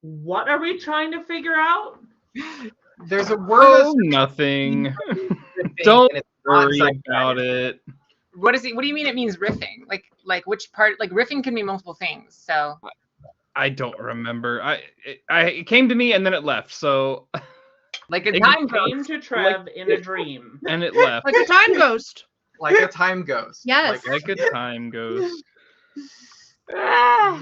What are we trying to figure out? There's a word. Oh, nothing. Don't worry about it. What is it? What do you mean it means riffing? Like which part? Like riffing can mean multiple things. So I don't remember. It came to me and then it left. So like a It time Came ghost. to Trev in a dream. and it left Like a time ghost. Like a time ghost. Yes. like a time ghost.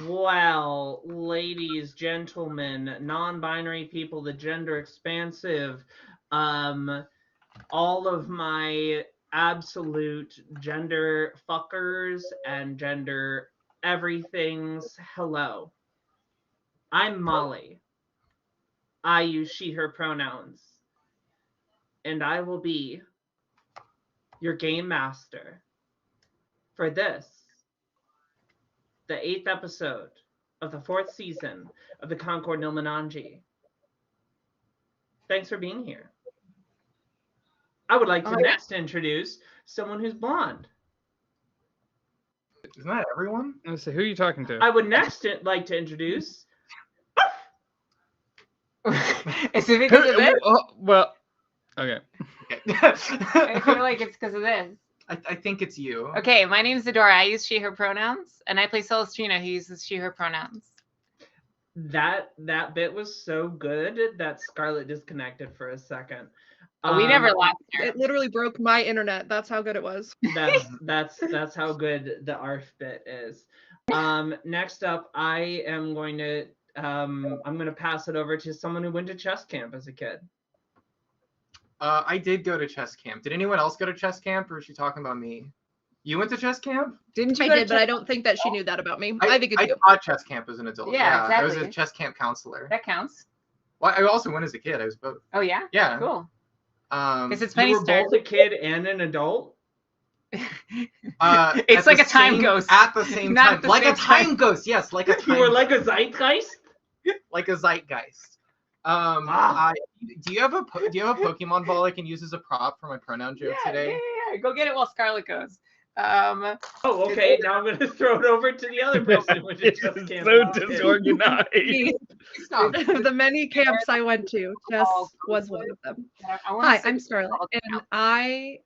Well, ladies, gentlemen, non-binary people, the gender expansive, all of my absolute gender fuckers and gender everything's, hello. I'm Molly. I use she, her pronouns. And I will be your game master for this, the 8th episode of the 4th season of the Concord Nilmananji. Thanks for being here. I would like to next introduce someone who's blonde. Isn't that everyone? Let's see, who are you talking to? I would next like to introduce. Is it because of this? Oh, well, okay. I feel like it's because of this. I think it's you. Okay, my name's Zadora. I use she, her pronouns, and I play Celestrina, who uses she, her pronouns. That bit was so good that Scarlett disconnected for a second. Oh, we never lost her. It literally broke my internet. That's how good it was. That's how good the ARF bit is. Next up, I am going to I'm going to pass it over to someone who went to chess camp as a kid. I did go to chess camp. Did anyone else go to chess camp, or is she talking about me? You went to chess camp? Didn't you? I did, but I don't think that she knew that about me. I think it's I you. taught chess camp as an adult. Yeah, I was exactly. a chess camp counselor. That counts. Well, I also went as a kid. I was both. Oh yeah. Yeah. Cool. Because it's You funny. were both a kid and an adult? It's like a time ghost. At the same Not time. at the Like same a time time. ghost. Yes, like a time You were like a zeitgeist? like a zeitgeist. Do you have a Pokemon ball I can use as a prop for my pronoun joke today? Yeah. Go get it while Scarlett goes. Oh, okay. Now I'm going to throw it over to the other person who went to It's chess so camp. disorganized. Stop. The many camps I went to, chess was one of them. Hi, I'm Scarlett, and I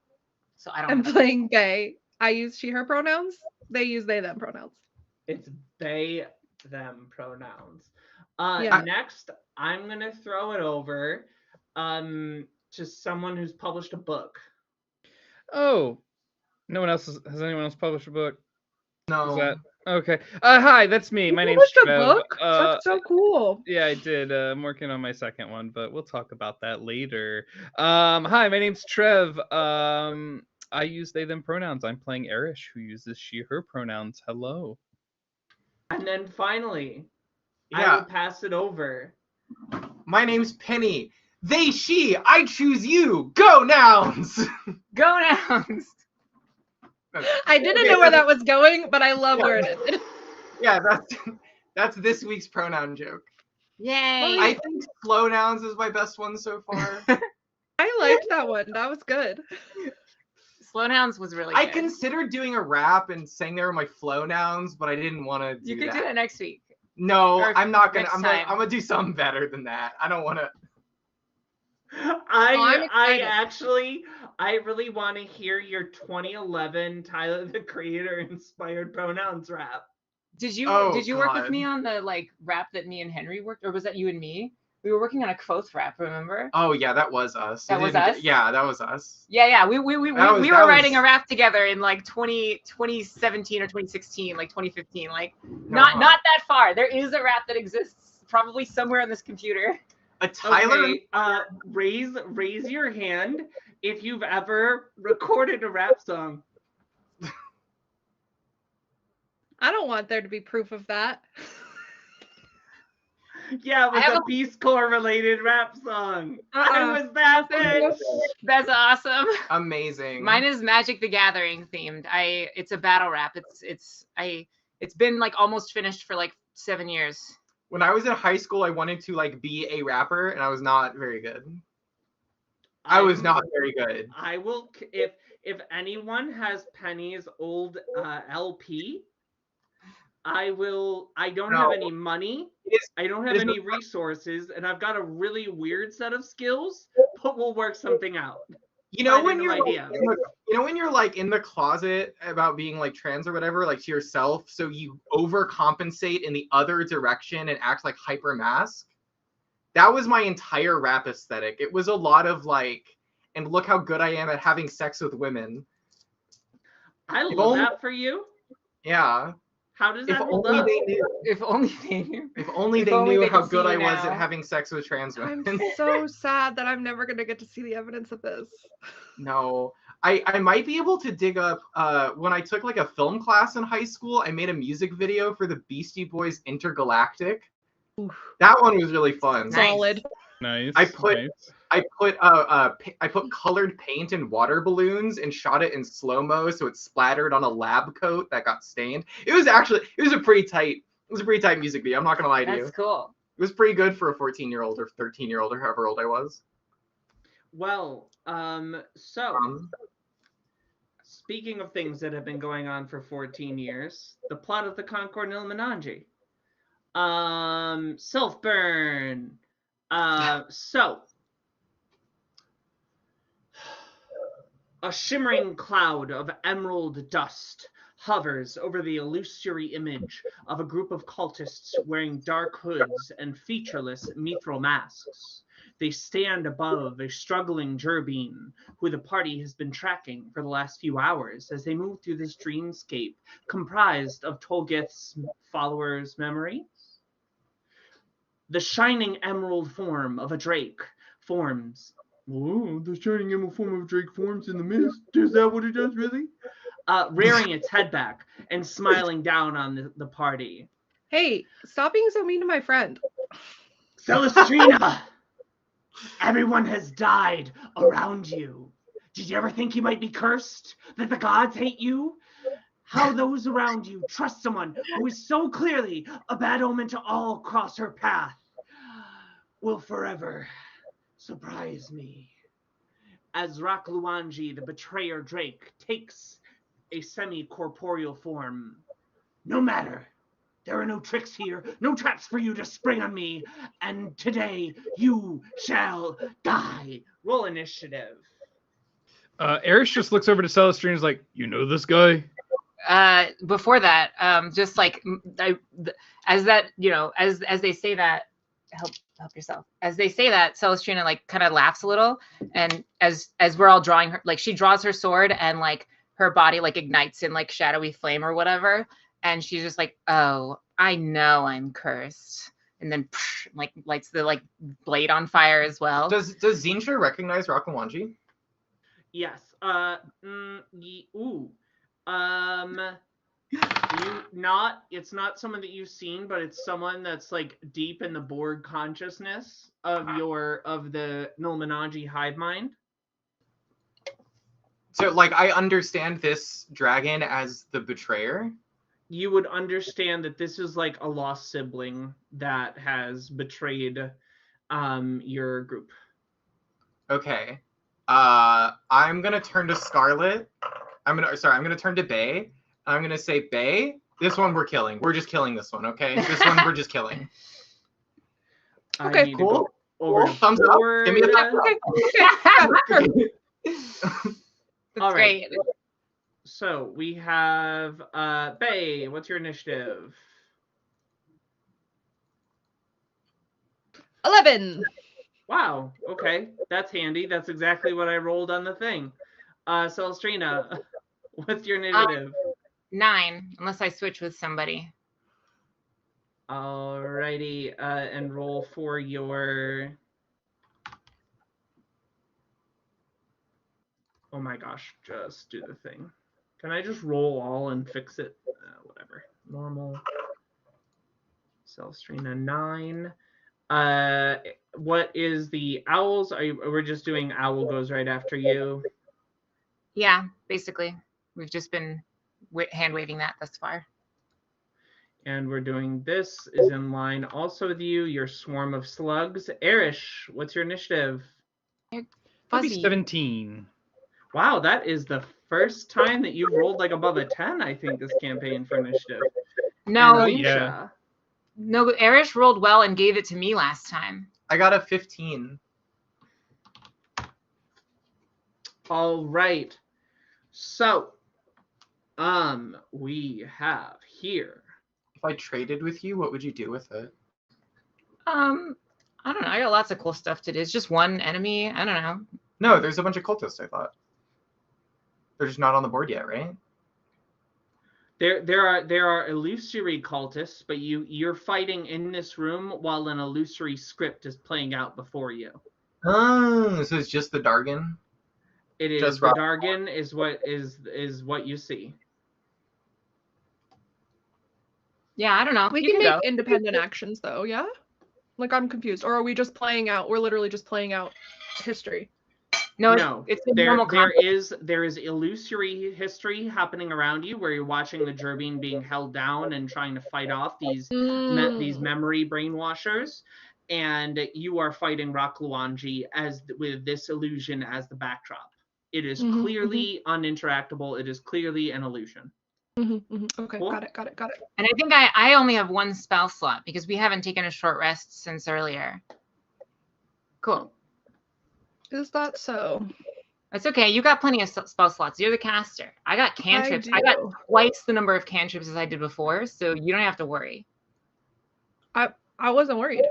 So I don't. am playing gay. I use she, her pronouns. They use they, them pronouns. It's they, them pronouns. Yeah. Next, I'm going to throw it over to someone who's published a book. Oh, no one else has anyone else published a book? No. Is that okay? Hi, that's me. My You name's published a Trev. book? That's so cool. Yeah, I did. I'm working on my second one, but we'll talk about that later. Hi, my name's Trev. I use they them pronouns. I'm playing Erish, who uses she her pronouns. Hello. And then finally, I Yeah. will pass it over. My name's Penny. They, she, I choose you. Go nouns. Go nouns. I didn't know where that was going, but I love where it ended. Yeah, that's this week's pronoun joke. Yay. I think slow nouns is my best one so far. I liked that one. That was good. Slow nouns was really I good. considered doing a rap and saying there were my flow nouns, but I didn't want to do You could that. do that next week. No, Or I'm not gonna. next I'm time. gonna do something better than that. I don't want to. I'm excited. I really want to hear your 2011 Tyler the Creator inspired pronouns rap. Did you Oh, work with God. me on the like rap that me and Henry worked, or was that you and me? We were working on a Quoth rap, remember? Oh yeah, that was us. That I was didn't us? get- Yeah, that was us. Yeah. We That was- were that writing was- a rap together in like 2017 or 2016, like 2015, like not that far. There is a rap that exists probably somewhere on this computer. A Tyler. Okay, raise your hand if you've ever recorded a rap song. I don't want there to be proof of that. Yeah, it I have was a Peace Corps related rap song. I Uh-uh. was that bitch. That's awesome. Amazing. Mine is Magic the Gathering themed. It's a battle rap. It's been like almost finished for like 7 years. When I was in high school, I wanted to like be a rapper, and I was not very good. I was not very good. I will if anyone has Penny's old LP, I don't have No. any money, I don't have any resources, and I've got a really weird set of skills, but we'll work something out. You know when Finding you're an like, idea. you know when you're like in the closet about being like trans or whatever, like to yourself, so you overcompensate in the other direction and act like hyper mask. That was my entire rap aesthetic. It was a lot of like, and look how good I am at having sex with women. I love that for you. Yeah. How does that If hold only up? they knew. If only they knew. If only If they only knew they how could good see I you was at now. having sex with trans women. I'm so sad that I'm never gonna get to see the evidence of this. No. I might be able to dig up when I took like a film class in high school, I made a music video for the Beastie Boys Intergalactic. Oof. That one was really fun. Nice. Solid. Nice. I put nice. I put colored paint and water balloons and shot it in slow-mo so it splattered on a lab coat that got stained. It was a pretty tight music video. I'm not gonna lie to you. That's cool. It was pretty good for a 14-year-old or 13-year-old or however old I was. Well, so speaking of things that have been going on for 14 years, the plot of the Concord Illuminati. Self-burn. So a shimmering cloud of emerald dust hovers over the illusory image of a group of cultists wearing dark hoods and featureless mithril masks. They stand above a struggling Gerbine, who the party has been tracking for the last few hours as they move through this dreamscape comprised of Tolgith's followers' memories. The shining emerald form of a drake forms. Oh, the shining emerald form of a drake forms in the mist. Is that what it does, really? Rearing its head back and smiling down on the party. Hey, stop being so mean to my friend. Celestrina! Everyone has died around you. Did you ever think you might be cursed? That the gods hate you? How those around you trust someone who is so clearly a bad omen to all cross her path will forever surprise me. As Rakluanji, the betrayer Drake, takes a semi-corporeal form. No matter. There are no tricks here, no traps for you to spring on me, and today you shall die. Roll initiative. Erish just looks over to Celestine and is like, you know this guy? Before that, just like as that, you know, as they say that, help yourself. As they say that, Celestrina like kind of laughs a little, and as we're all drawing her, like she draws her sword and like her body like ignites in like shadowy flame or whatever, and she's just like, oh, I know I'm cursed, and then like lights the like blade on fire as well. Does Zinja recognize Rakluanji? Yes. It's not someone that you've seen, but it's someone that's like deep in the Borg consciousness of the Nulmanagi hive mind. So like I understand this dragon as the betrayer. You would understand that this is like a lost sibling that has betrayed your group. Okay. I'm gonna turn to Scarlet. I'm gonna turn to Bay. I'm gonna say, Bay, this one we're killing. We're just killing this one, okay? This one we're just killing. Okay, cool. Over Cool. Thumbs up. Give me a thumbs up. That's All right. great. So we have Bay. What's your initiative? 11. Wow. Okay, that's handy. That's exactly what I rolled on the thing. Celestrina, what's your initiative? 9, unless I switch with somebody. Alrighty, and roll for your. Oh my gosh, just do the thing. Can I just roll all and fix it? Whatever. Normal. Celestrina 9. What is the owls? We're just doing owl goes right after you. Yeah, basically. We've just been hand waving that thus far. And we're doing this is in line also with you, your swarm of slugs. Erish, what's your initiative? Fuzzy. 17. Wow, that is the first time that you've rolled like above a 10, I think, this campaign for initiative. No, And yeah. No, Erish rolled well and gave it to me last time. I got a 15. All right. So, we have here. If I traded with you, what would you do with it? I don't know. I got lots of cool stuff to do. It's just one enemy. I don't know. No, there's a bunch of cultists, I thought. They're just not on the board yet, right? There are illusory cultists, but you're fighting in this room while an illusory script is playing out before you. Oh, so it's just the Dargon? It is Just the rock- Dargon is what you see. Yeah, I don't know. We You can can make go. independent actions though, yeah? Like I'm confused. Or are we just playing out? We're literally just playing out history. No, No, it's a there normal combat. there is illusory history happening around you where you're watching the Gerbine being held down and trying to fight off these memory brainwashers, and you are fighting Rock Luanji with this illusion as the backdrop. It is clearly uninteractable. It is clearly an illusion. Okay, Cool. got it. And I think I only have one spell slot because we haven't taken a short rest since earlier. Cool. Is that so? That's okay. You got plenty of spell slots. You're the caster. I got cantrips. I got do. twice the number of cantrips as I did before, so you don't have to worry. I wasn't worried.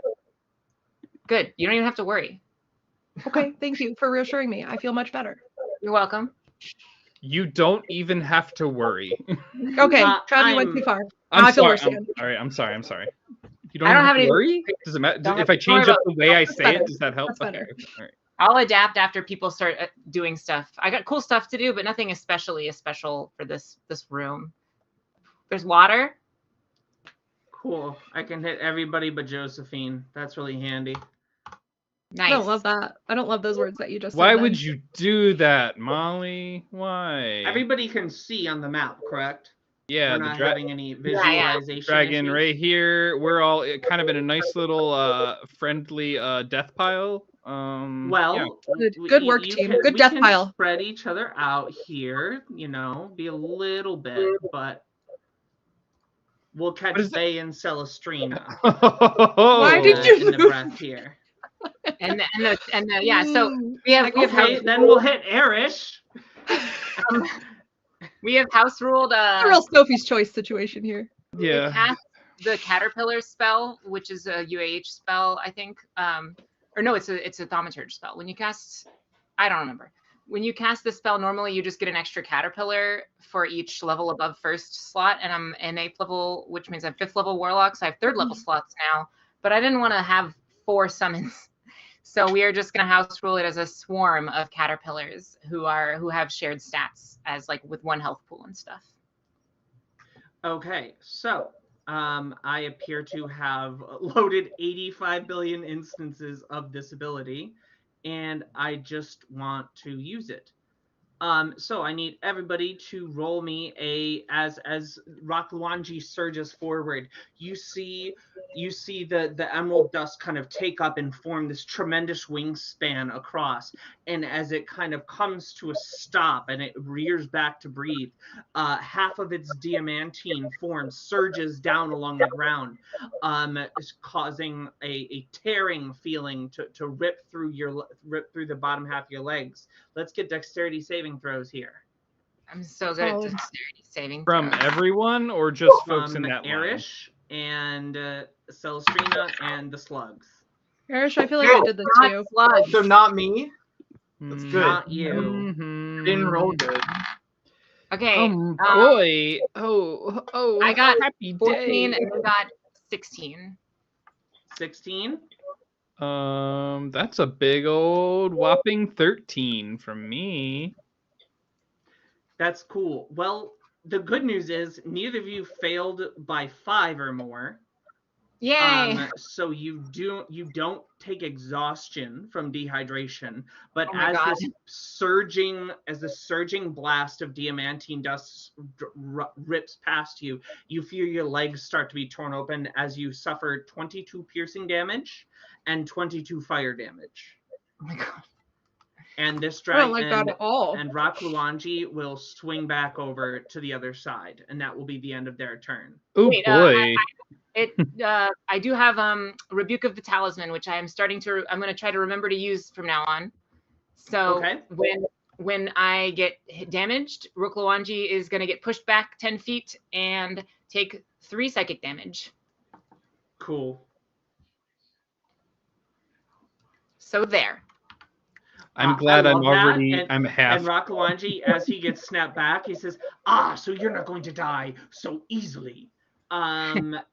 Good. You don't even have to worry. Okay, thank you for reassuring me. I feel much better. You're welcome. You don't even have to worry. Okay, Trav, you went too far. Now I feel worse again. I'm sorry. You I don't have to any- worry? Does it matter? Don't If I worry change up about- the way I That's say better. it, does that help? That's better. Okay, all right. I'll adapt after people start doing stuff. I got cool stuff to do, but nothing especially special for this room. There's water. Cool. I can hit everybody but Josephine. That's really handy. Nice. I don't love that. I don't love those words that you just Why said. would then. you do that, Molly? Why? Everybody can see on the map, correct? Yeah, We're the not having any yeah. visualization dragon issues? right here. We're all kind of in a nice little friendly death pile. Well, yeah. Good work, team. Good we death can pile. spread each other out here, be a little bit, but we'll catch What is Bay and Celestrina Why did you in the move? breath here. and the yeah. So we have Okay, then we'll hit Erish. we have house ruled. A real Sophie's choice situation here. We Yeah. cast the caterpillar spell, which is a UAH spell, I think. Or no, it's a thaumaturge spell. When you cast, I don't remember. When you cast the spell, normally you just get an extra caterpillar for each level above first slot, and I'm an 8th level, which means I'm 5th level warlock, so I have 3rd level slots now. But I didn't want to have 4 summons, so we are just going to house rule it as a swarm of caterpillars who have shared stats as like with 1 health pool and stuff. Okay, so I appear to have loaded 85 billion instances of this ability, and I just want to use it. So I need everybody to roll me as Rock Luanji surges forward. You see the emerald dust kind of take up and form this tremendous wingspan across, and as it kind of comes to a stop and it rears back to breathe, half of its diamantine form surges down along the ground, causing a tearing feeling to rip through the bottom half of your legs. Let's get dexterity saving throws here. I'm so good at Solid. dexterity saving. From throws. everyone or just folks in From that line? Erish and Celestrina and the slugs. Erish, I feel like I did this Not too. slugs. So not me? That's good. Not you. Mhm. Didn't roll good. Okay. Boy. Oh. I got happy 14 day. and I got 16. 16. That's a big old whopping 13 from me. That's cool. Well, the good news is neither of you failed by 5 or more. Yay! So you don't take exhaustion from dehydration, but Oh my God. as the surging blast of diamantine dust rips past you, you feel your legs start to be torn open as you suffer 22 piercing damage and 22 fire damage. Oh my God. And this I don't dragon like that at all. and Rock Luanji will swing back over to the other side, and that will be the end of their turn. Oh Wait, boy. I do have Rebuke of the Talisman, which I'm going to try to remember to use from now on. So Okay. when I get damaged, Rooklowanji is going to get pushed back 10 feet and take 3 psychic damage. Cool. So there. I'm glad I'm half. And Rooklowanji, as he gets snapped back, he says, so you're not going to die so easily.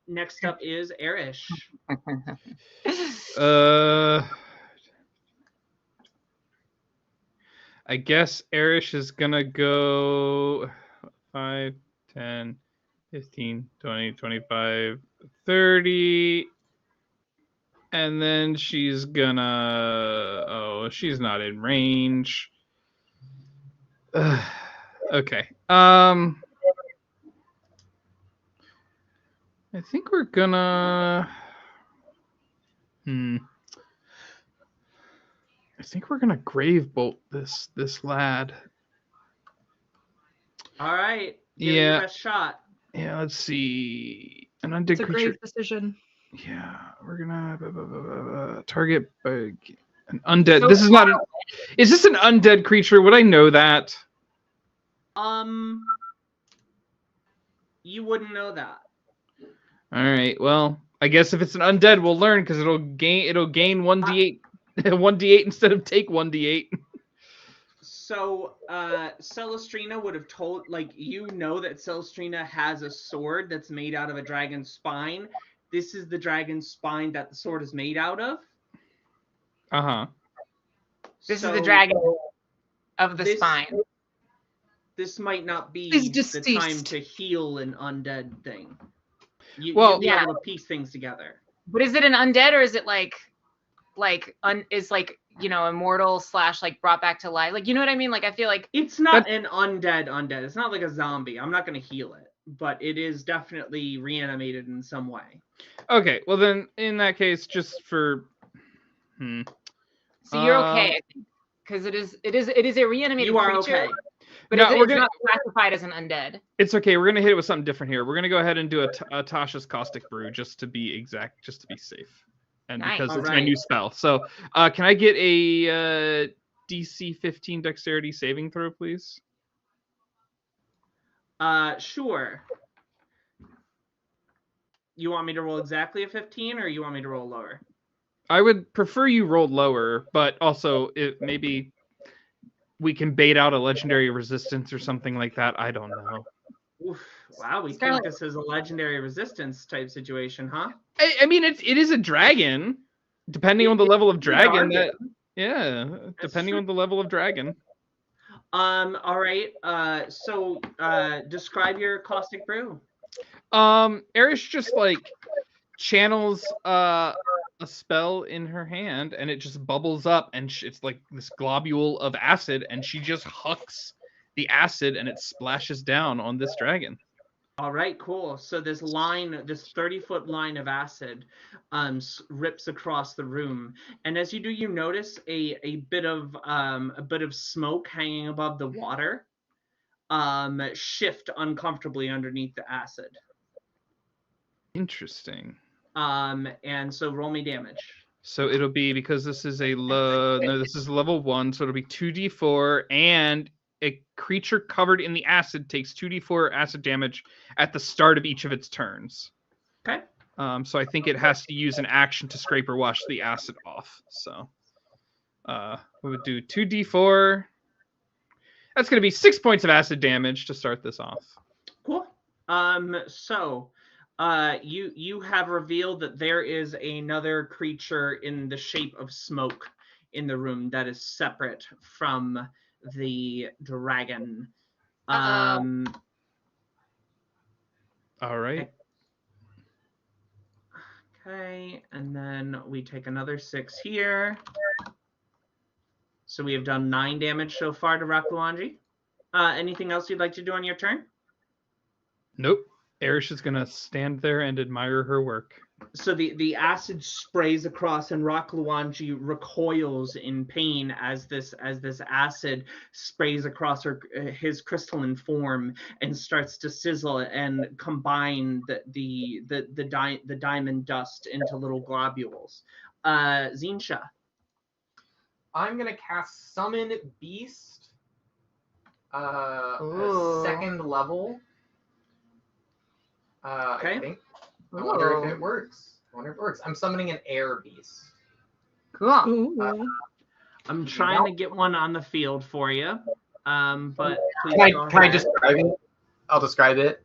Next up is Erish. I guess Erish is gonna go 5, 10, 15, 20, 25, 30. And then she's gonna... she's not in range. Okay. I think we're gonna... I think we're gonna grave bolt this lad. All right. Give it your best shot. Yeah, let's see. An undead creature. It's a grave decision. Yeah, we're gonna target an undead. So this is not. Is this an undead creature? Would I know that? You wouldn't know that. All right. Well, I guess if it's an undead, we'll learn because it'll gain 1d8, 1d8 instead of take 1d8. So, Celestrina would have told, that Celestrina has a sword that's made out of a dragon's spine. This is the dragon's spine that the sword is made out of. Uh-huh. This is the dragon of the spine. This might not be the time to heal an undead thing. You'll be able to piece things together. But is it an undead, or is it immortal / brought back to life? You know what I mean? I feel like it's not an undead. It's not like a zombie. I'm not going to heal it, but it is definitely reanimated in some way. Okay, well then, in that case, just for... So you're okay, I think, because it is a reanimated creature. You are okay. But it's not classified as an undead. It's okay. We're gonna hit it with something different here. We're gonna go ahead and do a Tasha's Caustic Brew just to be exact, just to be safe, and because it's my new spell. So, can I get a DC 15 Dexterity saving throw, please? Sure. You want me to roll exactly a 15, or you want me to roll lower? I would prefer you rolled lower, but also maybe we can bait out a legendary resistance or something like that. I don't know. Oof. Wow, we think this is a legendary resistance type situation, huh? I mean, it is a dragon, depending on the level of dragon. Depending on the level of dragon. All right. So describe your caustic brew. Erish just channels a spell in her hand, and it just bubbles up, and it's like this globule of acid, and she just hucks the acid, and it splashes down on this dragon. All right, cool. So this 30-foot line of acid rips across the room, and as you do, you notice a bit of smoke hanging above the water shift uncomfortably underneath the acid. Interesting. And so roll me damage. So it'll be, because this is this is level 1, so it'll be 2d4, and a creature covered in the acid takes 2d4 acid damage at the start of each of its turns. Okay. So I think it has to use an action to scrape or wash the acid off. So we would do 2d4. That's going to be 6 points of acid damage to start this off. Cool. So you have revealed that there is another creature in the shape of smoke in the room that is separate from the dragon. All right. Okay, and then we take another 6 here. So we have done 9 damage so far to Rooklowanji. Anything else you'd like to do on your turn? Nope. Erish is gonna stand there and admire her work. So the acid sprays across, and Rock Luanji recoils in pain as this acid sprays across his crystalline form and starts to sizzle and combine the diamond dust into little globules. Zinsha. I'm gonna cast Summon Beast. Ooh. Second level. Okay. I think. I wonder if it works. I'm summoning an air beast. Cool. Ooh. I'm trying to get one on the field for you. But please Can I describe it? I'll describe it.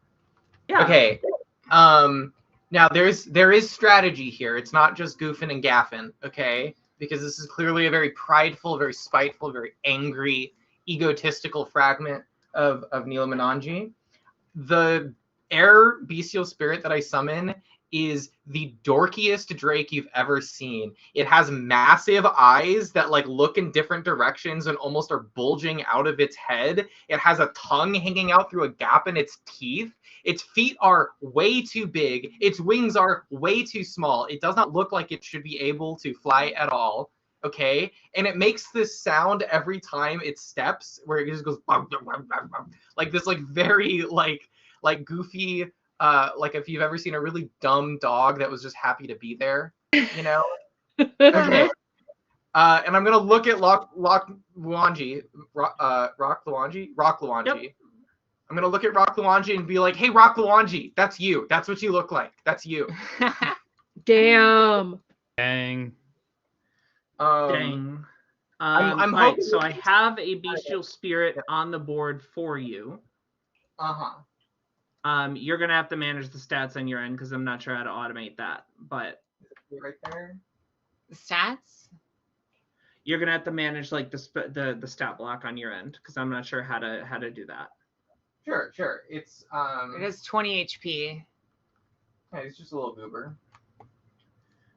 Yeah. Okay. Now there is strategy here. It's not just goofing and gaffing, okay? Because this is clearly a very prideful, very spiteful, very angry, egotistical fragment of Neela Mananji. The air bestial spirit that I summon is the dorkiest drake you've ever seen. It has massive eyes that like look in different directions and almost are bulging out of its head. It has a tongue hanging out through a gap in its teeth. Its feet are way too big. Its wings are way too small. It does not look like it should be able to fly at all. Okay, and it makes this sound every time it steps, where it just goes like this, like very like goofy, like if you've ever seen a really dumb dog that was just happy to be there, you know. Okay. And I'm gonna look at Rock Luanji. Yep. I'm gonna look at Rock Luanji and be like, "Hey, Rock Luanji, that's you. That's what you look like. That's you." Damn. Dang. Dang. I'm right, hoping- so I have a bestial spirit on the board for you. You're gonna have to manage the stats on your end because I'm not sure how to automate that. But right there. The stats? you're gonna have to manage like the stat block on your end because I'm not sure how to do that. Sure. It's It has 20 HP. it's just a little goober.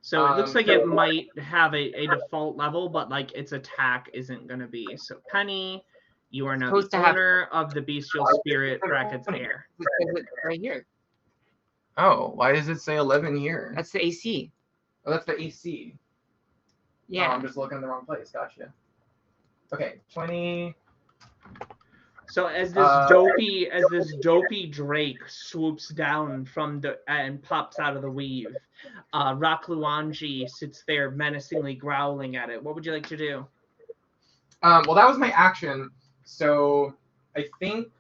So it looks like it might have a default level, but like its attack isn't gonna be. So Penny, you are now Supposed the to have- owner of the bestial spirit brackets air. It says it right here. Oh, why does it say 11 here? That's the AC. Oh, that's the AC. Yeah. Oh, I'm just looking in the wrong place. Gotcha. Okay, 20. So as this dopey drake swoops down from and pops out of the weave, Rock Luanji sits there menacingly growling at it. What would you like to do? Well, that was my action. So I think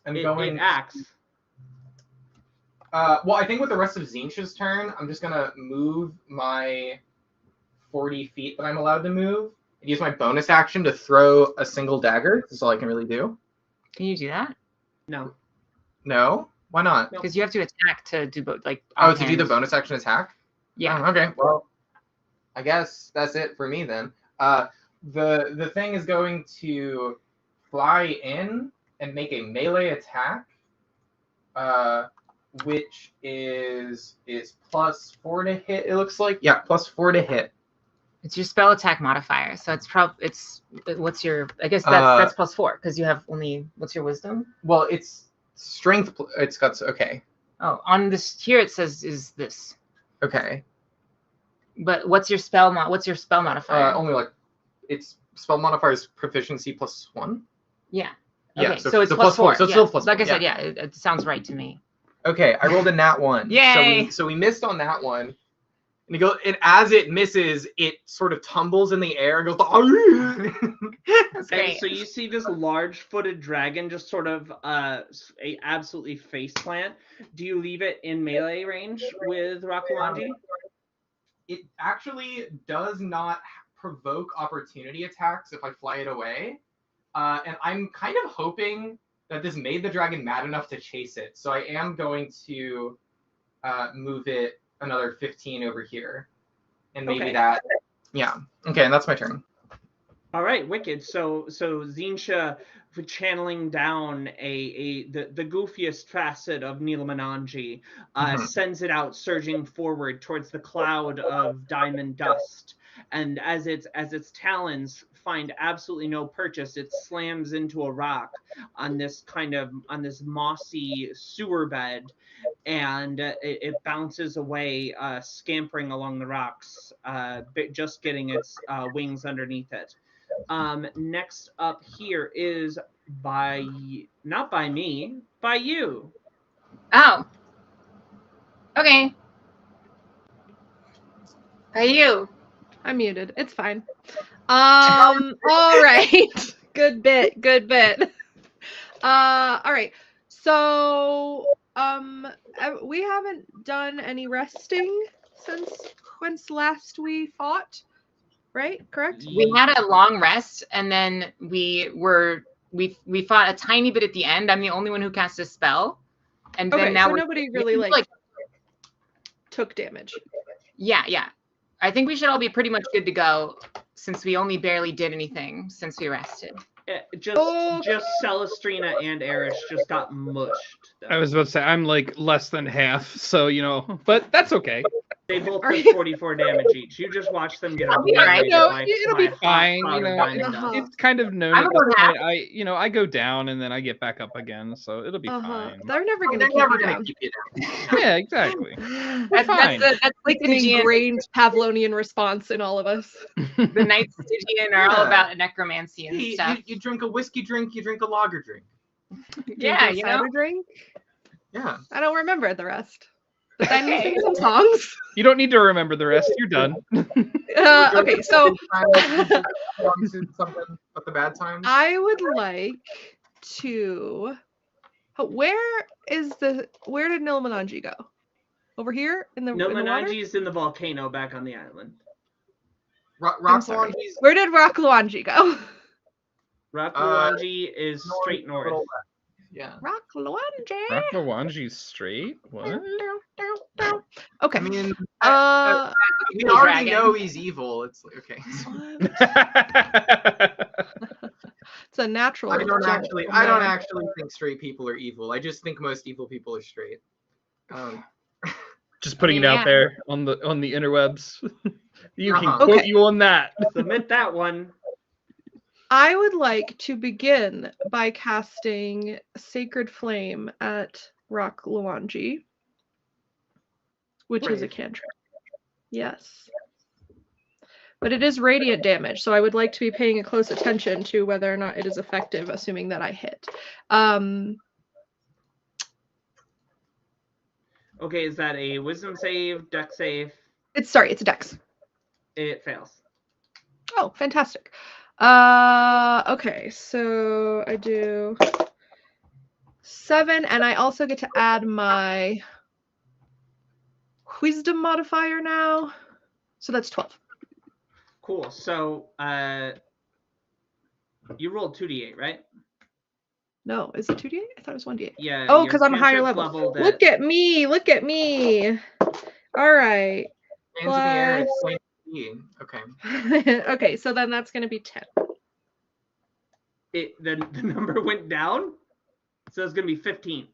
I'm going. It acts. Well, I think with the rest of Zinsha's turn, I'm just gonna move my 40 feet that I'm allowed to move and use my bonus action to throw a single dagger. That's all I can really do. Can you do that? No. No? Why not? Because you have to attack to do both. Like Oh, to do the offhand. bonus action attack? Yeah. Oh, okay. Well, I guess that's it for me then. The thing is going to fly in and make a melee attack, which is +4 to hit. It looks like +4 to hit. It's your spell attack modifier. So what's your? I guess that's +4 because you have only. What's your wisdom? Well, it's strength. It's got okay. Oh, on this here it says is this. Okay. But what's your spell modifier? Only like its spell modifier is proficiency +1. Yeah. Yeah, Okay, so so it's the +4. So it's yeah. still +4. Like I said, yeah, it sounds right to me. Okay, I rolled a nat 1. Yay! So we missed on that one. And as it misses, it sort of tumbles in the air and goes. That's And great. so you see this large-footed dragon just sort of absolutely face plant. Do you leave it in melee range with Rock Luanji? It actually does not provoke opportunity attacks if I fly it away. And I'm kind of hoping that this made the dragon mad enough to chase it. So I am going to move it another 15 over here. And maybe Okay. that. Yeah. Okay, and that's my turn. All right, wicked. So Zinsha channeling down the goofiest facet of Neelamananji, sends it out, surging forward towards the cloud of diamond dust. And as its talons find absolutely no purchase, it slams into a rock on this mossy sewer bed, and it bounces away, scampering along the rocks, just getting its wings underneath it. Next up here is not by me, by you. Oh. Okay. By you. I'm muted. It's fine. All right. Good bit. Good bit. All right. So, we haven't done any resting since last we fought, right? Correct? We had a long rest, and then we fought a tiny bit at the end. I'm the only one who cast a spell, and then Okay, now so nobody really like took damage. Yeah. I think we should all be pretty much good to go since we only barely did anything since we rested. Just Celestrina and Erish just got mushed, though. I was about to say I'm like less than half, so but that's okay. They both took 44 damage each. You just watch them get obliterated. It'll be fine. It's kind of known at this point. I go down and then I get back up again, so it'll be fine. They're never gonna keep you down. Yeah, exactly. That's like an ingrained Pavlonian response in all of us. The Knights of Stygian are all about necromancy and stuff. You drink a whiskey drink, you drink a lager drink. Yeah, you know. Drink? Yeah. I don't remember the rest. But then you sing some songs. You don't need to remember the rest. You're done. Okay, so something at the bad times. I would like to. Where did Neelamananji go? Over here in the Neelamananji's in the volcano back on the island. Where did Rakluanji go? Rakluanji is straight north. Yeah. Rakluanji. Rakluanji's straight? What? Okay. I mean, we already know he's evil. It's like, okay. It's a natural. I don't actually think straight people are evil. I just think most evil people are straight. Just putting it out there on the interwebs. You can quote you on that. Submit that one. I would like to begin by casting Sacred Flame at Rakluanji, which is a cantrip. Yes. But it is radiant damage, so I would like to be paying a close attention to whether or not it is effective, assuming that I hit. Okay, is that a wisdom save, dex save? It's a dex. It fails. Oh, fantastic. Okay, so I do 7, and I also get to add my wisdom modifier now. So that's 12. Cool. So you rolled 2d8, right? No, is it 2d8? I thought it was 1d8. Yeah. Oh, because I'm higher level. Look at me. Look at me. All right. Hands in the air. Okay. Okay, so then that's going to be 10. The number went down, so it's going to be 15.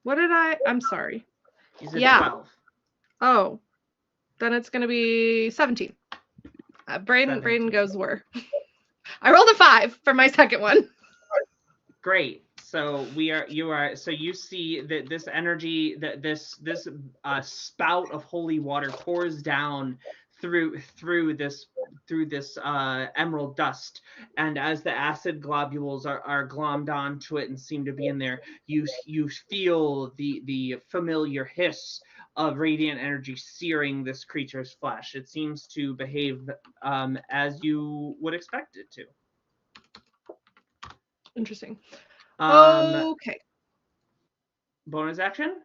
What did I'm sorry. You said 12. Oh, then it's going to be 17. Braden goes were. I rolled a 5 for my second one. Great. So you see that this energy, that this spout of holy water pours down through this emerald dust, and as the acid globules are glommed onto it and seem to be in there, you feel the familiar hiss of radiant energy searing this creature's flesh. It seems to behave as you would expect it to. Interesting. Okay. Bonus action?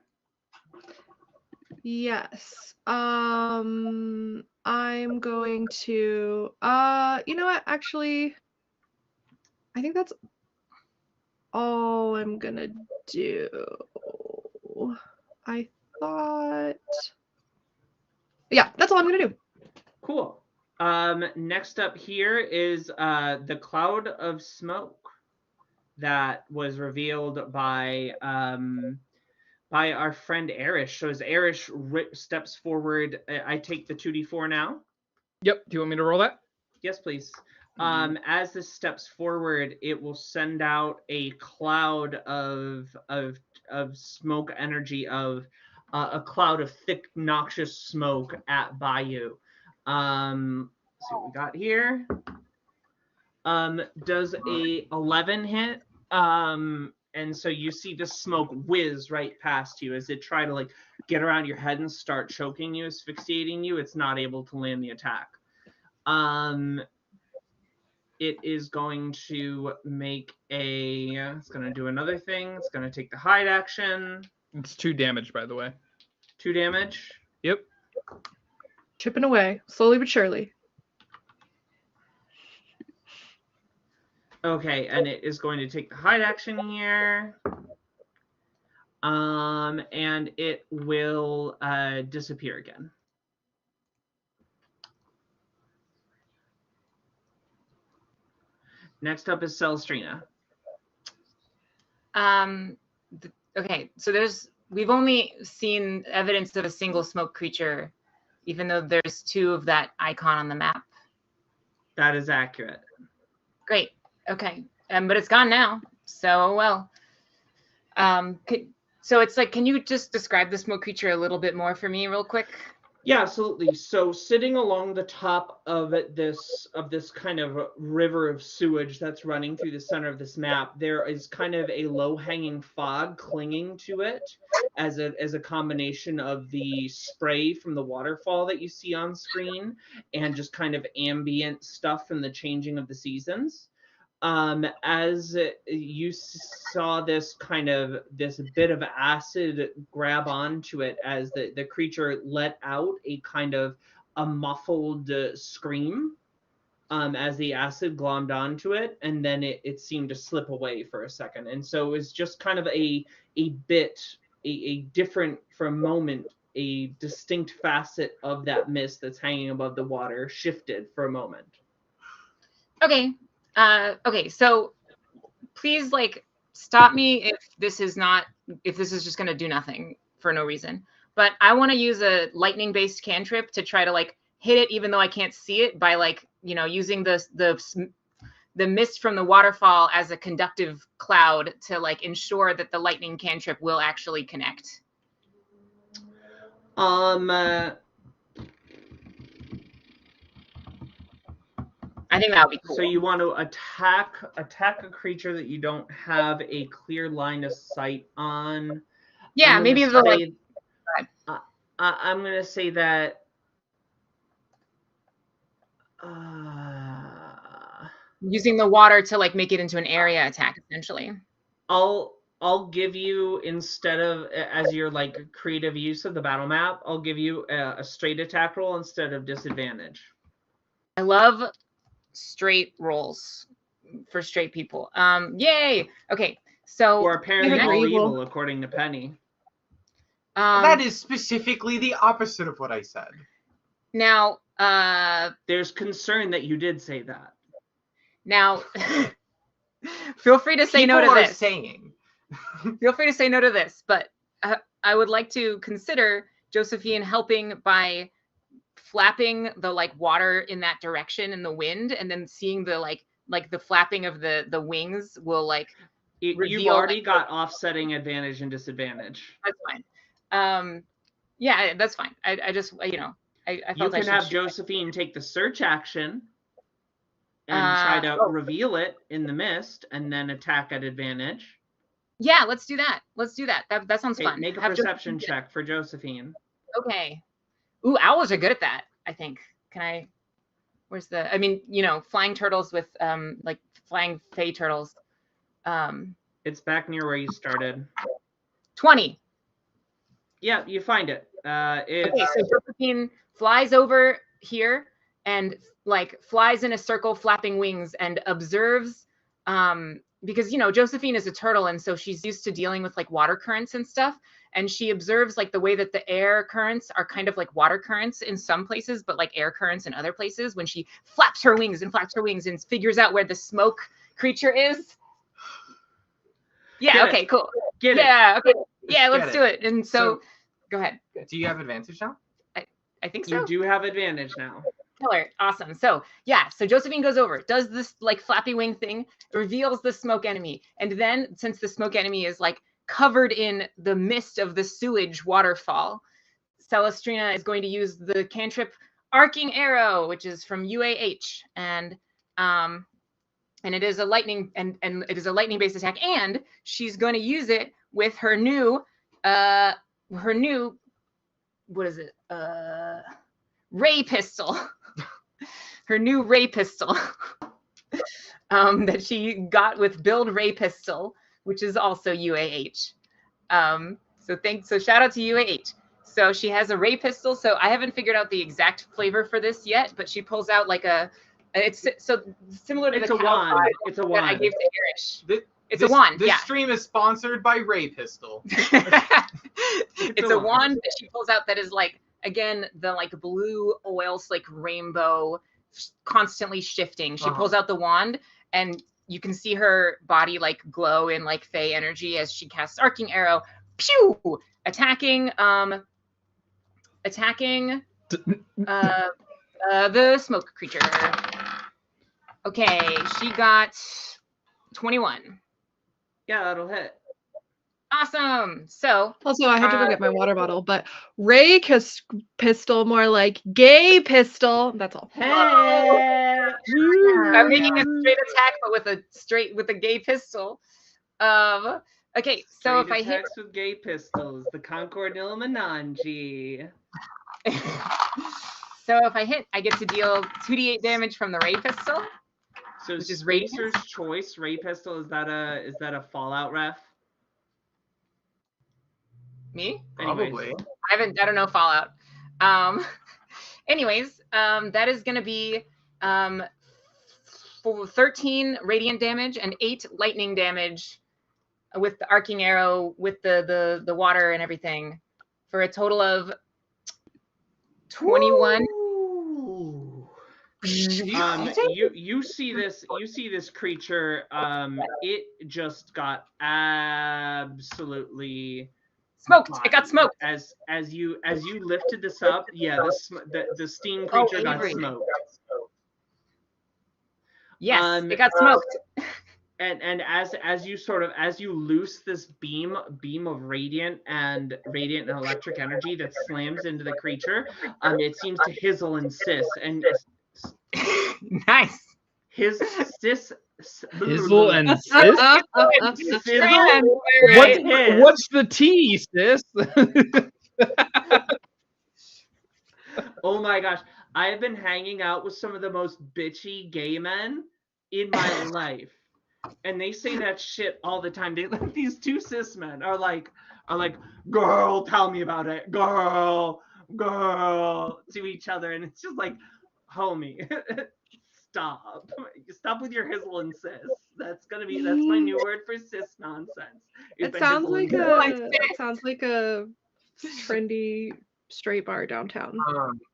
Yes. I'm going to you know what? Actually, I think that's all I'm gonna do. I thought, yeah, that's all I'm gonna do. Cool. Next up here is the cloud of smoke that was revealed by our friend Erish. So as Erish steps forward, I take the 2d4 now. Yep. Do you want me to roll that? Yes, please. As this steps forward, it will send out a cloud of smoke energy, of a cloud of thick, noxious smoke at Bayou. See what we got here. Does a 11 hit? And so you see the smoke whiz right past you as it try to like get around your head and start choking you, asphyxiating you. It's not able to land the attack. It is going to make it's going to do another thing. It's going to take the hide action. It's 2 damage, by the way. 2 damage. Yep. Chipping away, slowly but surely. Okay, and it is going to take the hide action here. And it will disappear again. Next up is Celstrina. Okay, so we've only seen evidence of a single smoke creature, even though there's 2 of that icon on the map. That is accurate. Great. Okay. But it's gone now. So well. So it's like, can you just describe the smoke creature a little bit more for me real quick? Yeah, absolutely. So sitting along the top of this kind of river of sewage that's running through the center of this map, there is kind of a low-hanging fog clinging to it as a combination of the spray from the waterfall that you see on screen and just kind of ambient stuff from the changing of the seasons. As you saw this bit of acid grab onto it as the creature let out a kind of a muffled scream as the acid glommed onto it, and then it seemed to slip away for a second. And so it was just kind of a different, for a moment, a distinct facet of that mist that's hanging above the water shifted for a moment. Okay. Okay, so please stop me if this is just going to do nothing for no reason. But I want to use a lightning-based cantrip to try to hit it, even though I can't see it, by using the mist from the waterfall as a conductive cloud to ensure that the lightning cantrip will actually connect. I think that would be cool. So you want to attack a creature that you don't have a clear line of sight on. Yeah, maybe I'm going to say that using the water to make it into an area attack, essentially. I'll give you, instead of, as your creative use of the battle map, I'll give you a straight attack roll instead of disadvantage. I love straight rolls for straight people. Yay! Okay, so or apparently all evil, according to Penny. That is specifically the opposite of what I said. Now, there's concern that you did say that. Now, feel free to say no to this. Feel free to say no to this, but I would like to consider Josephine helping by flapping the water in that direction in the wind, and then seeing the the flapping of the wings will you've already got offsetting advantage and disadvantage. That's fine. Yeah, that's fine. I just I felt you can have Josephine take the search action and try to reveal it in the mist and then attack at advantage. Yeah, let's do that. That sounds fun. Make a perception check for Josephine. Okay. Ooh, owls are good at that, I think. Can I? Where's the? I mean, flying turtles with flying fey turtles. It's back near where you started. 20. Yeah, you find it. Okay, so Josephine flies over here and flies in a circle, flapping wings, and observes because Josephine is a turtle, and so she's used to dealing with like water currents and stuff, and she observes like the way that the air currents are kind of like water currents in some places, but like air currents in other places. When she flaps her wings and figures out where the smoke creature is. Yeah. Okay. Cool. Get yeah. Okay. Let's Yeah. get Let's it. do it. And so go ahead. Do you have advantage now? I think so. You do have advantage now. Killer. Awesome. So yeah, so Josephine goes over, does this like flappy wing thing, reveals the smoke enemy. And then since the smoke enemy is like covered in the mist of the sewage waterfall, Celestrina is going to use the cantrip Arcing Arrow, which is from UAH. And it is a lightning and it is a lightning based attack. And she's going to use it with her new what is it? Ray pistol. Her new Ray pistol that she got with Build Ray Pistol, which is also UAH. So shout out to UAH. So she has a Ray pistol. So I haven't figured out the exact flavor for this yet, but she pulls out like it's so similar to It's the a wand. It's a that I wand. gave to Irish. It's This- a wand. This Yeah. stream is sponsored by Ray Pistol. It's a wand that she pulls out that is like, again, the like blue oil slick rainbow constantly shifting. She pulls out the wand and you can see her body like glow in like fey energy as she casts Arcing Arrow. Pew! Attacking the smoke creature. Okay, she got 21. Yeah, that'll hit. Awesome. So Also, I had to go get my water bottle, but Ray pistol, more like gay pistol. That's all. Hey! I'm making a straight attack, but with a gay pistol. Okay, so if I hit, attacks with gay pistols, the Concord Illuminati. so if I hit, I get to deal 2d8 damage from the Ray pistol. So Which is radiant? Spencer's choice Ray pistol, is that a Fallout ref? Me? Probably. Anyways. I don't know Fallout. Anyways, that is gonna be for 13 radiant damage and 8 lightning damage with the Arcing Arrow, with the water and everything, for a total of 21. Ooh. You see this creature, it just got absolutely Smoked. It got smoked. as you lifted this up. Yeah, the steam creature got Avery. smoked. Yes, it got smoked. And as you loose this beam of radiant and electric energy that slams into the creature, it seems to hizzle and sis and Nice. his sis. Hizzle and sis? Sizzle. What's the tea, sis? Oh my gosh, I have been hanging out with some of the most bitchy gay men in my life, and they say that shit all the time. These two cis men are like, girl, tell me about it, girl, to each other, and it's just like, homie, stop with your hizzle and sis. That's my new word for cis nonsense. It sounds like a trendy straight bar downtown.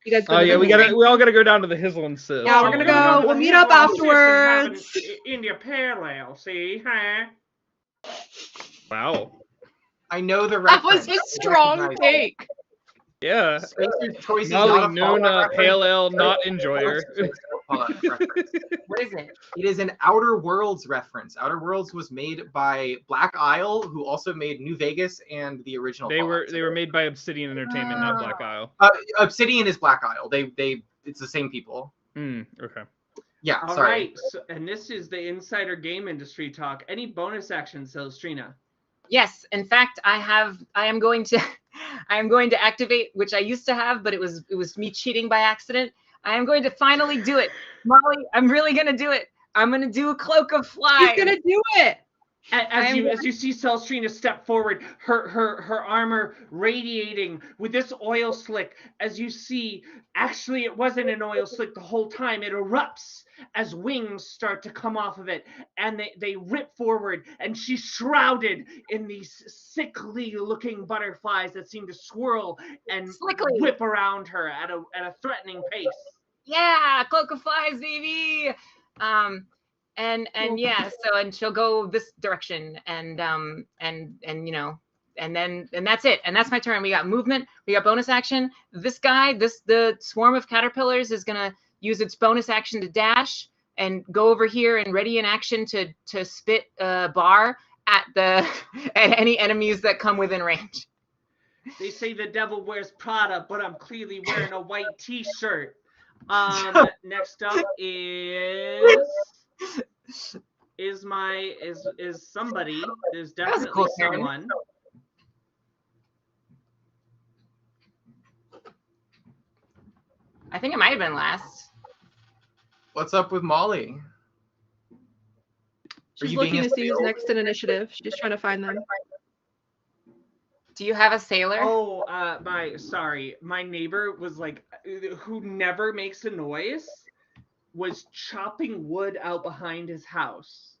You guys Oh yeah, we all gotta go down to the Hizzle and Sis. Yeah, we're gonna go. We'll meet up afterwards. India Pale Ale, see, huh? Wow. I know the That reference. was a strong take. Yeah. Spencer's choice is Molly not a Noon, Fallout Pale reference. Ale, not enjoyer. Fallout reference. What is it? It is an Outer Worlds reference. Outer Worlds was made by Black Isle, who also made New Vegas and the original. They Fallout. were made by Obsidian Entertainment, not Black Isle. Obsidian is Black Isle. It's the same people. Okay. Yeah, All sorry. right, so, and this is the insider game industry talk. Any bonus actions, Celestrina? Yes, in fact, I am going to activate, which I used to have, but it was me cheating by accident. I am going to finally do it. Molly, I'm really going to do it. I'm going to do a Cloak of Fly. He's gonna do it. As you see Celstrina step forward, her armor radiating with this oil slick, as you see, actually it wasn't an oil slick the whole time. It erupts as wings start to come off of it, and they rip forward, and she's shrouded in these sickly looking butterflies that seem to swirl and Slickly. whip around her at a threatening pace. Yeah, cloak of flies, baby. And yeah, so and she'll go this direction, and you know, and that's it, and that's my turn. We got movement, we got bonus action. This guy, the swarm of caterpillars is gonna use its bonus action to dash and go over here and ready in action to spit a bar at at any enemies that come within range. They say the devil wears Prada, but I'm clearly wearing a white t-shirt. Next up is somebody. There's definitely cool someone. I think it might have been last. What's up with Molly? She's looking to see who's next in initiative. She's trying to find them. Do you have a sailor? Oh, my neighbor was like, who never makes a noise, was chopping wood out behind his house.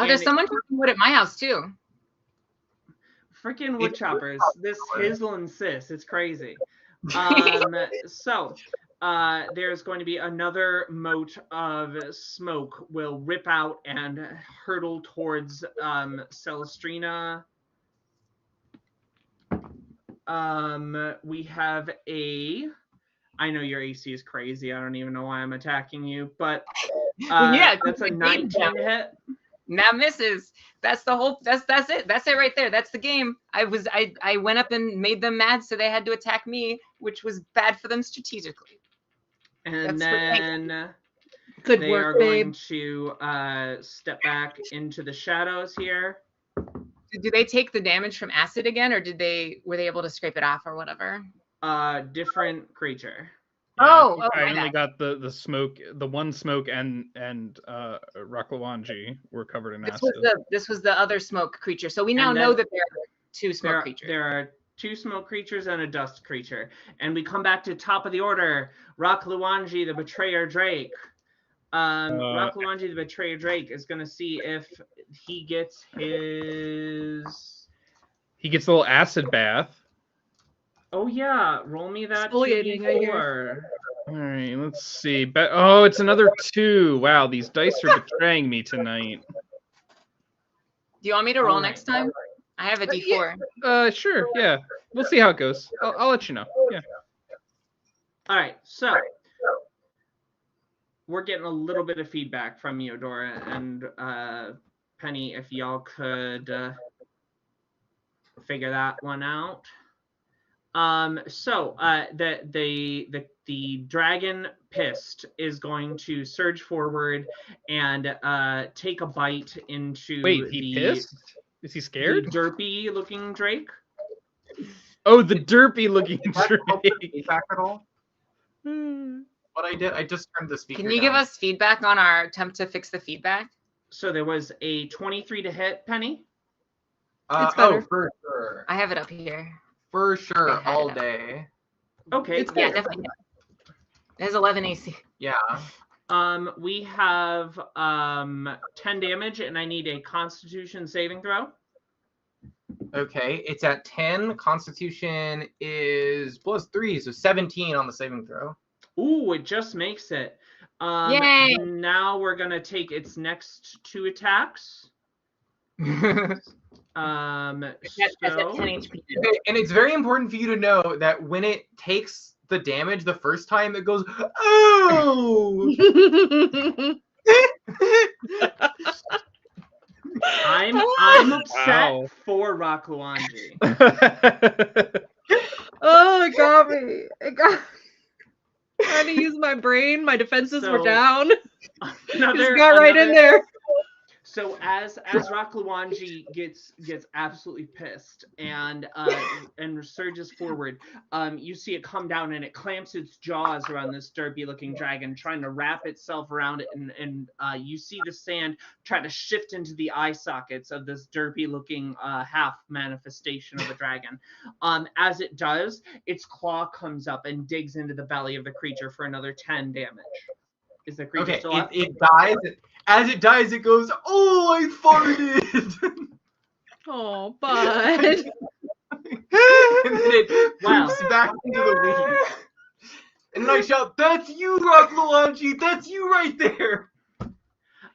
Oh, there's someone chopping wood at my house too. Freaking wood choppers. This Hazel and Sis. It's crazy. So there's going to be another mote of smoke will rip out and hurtle towards Celstrina. We have I know your AC is crazy. I don't even know why I'm attacking you, but yeah, that's a 19 hit. Now misses. That's it. That's it right there. That's the game. I went up and made them mad, so they had to attack me, which was bad for them strategically. And then Good they work, are going babe. to step back into the shadows here. Do they take the damage from acid again, or were they able to scrape it off or whatever? Different creature. Oh, I my only bad. got the smoke, the one smoke and Raklawanji were covered in This acid. was the other smoke creature. So we now know that there are two smoke creatures. There are two smoke creatures and a dust creature. And we come back to top of the order. Raklawanji, the betrayer Drake. Raklawanji, the betrayer Drake, is going to see if he gets his... He gets a little acid bath. Oh, yeah. Roll me that Exfoliating, I hear. All right, let's see. Oh, it's another 2. Wow, these dice are betraying me tonight. Do you want me to roll next time? I have a D4. Sure, yeah. We'll see how it goes. I'll let you know. Yeah. All right, so we're getting a little bit of feedback from you, Dora and Penny. If y'all could figure that one out. So the dragon pissed is going to surge forward and take a bite into. Wait, he pissed? Is he scared? The derpy looking Drake. Oh, the derpy looking Drake. Feedback at all? What I did, I just turned the speaker. Can you give us feedback on our attempt to fix the feedback? So there was a 23 to hit, Penny. It's better. Oh, for sure. I have it up here. For sure, I had all it up. day. Okay. It's Yeah, good. definitely. There's 11 AC. Yeah. We have 10 damage, and I need a Constitution saving throw. Okay, it's at 10. Constitution is +3, so 17 on the saving throw. Ooh, it just makes it. Yay! Now we're gonna take its next 2 attacks. That's at 10 So HP. Okay, and it's very important for you to know that when it takes the damage the first time, it goes, oh! I'm upset Wow. for Rakuanji. Oh, it got me. It got trying to use my brain. My defenses were So, down. Just Another- got right in another- there. So as Rock Luanji gets absolutely pissed and surges forward, you see it come down and it clamps its jaws around this derpy-looking dragon, trying to wrap itself around it, and you see the sand try to shift into the eye sockets of this derpy-looking half manifestation of a dragon. As it does, its claw comes up and digs into the belly of the creature for another 10 damage. Is the creature Okay, still up? it dies. As it dies, it goes, "Oh, I farted!" Oh, bud. and then it poops back into the weed. And then I shout, "That's you, Rock Luanji! That's you right there!"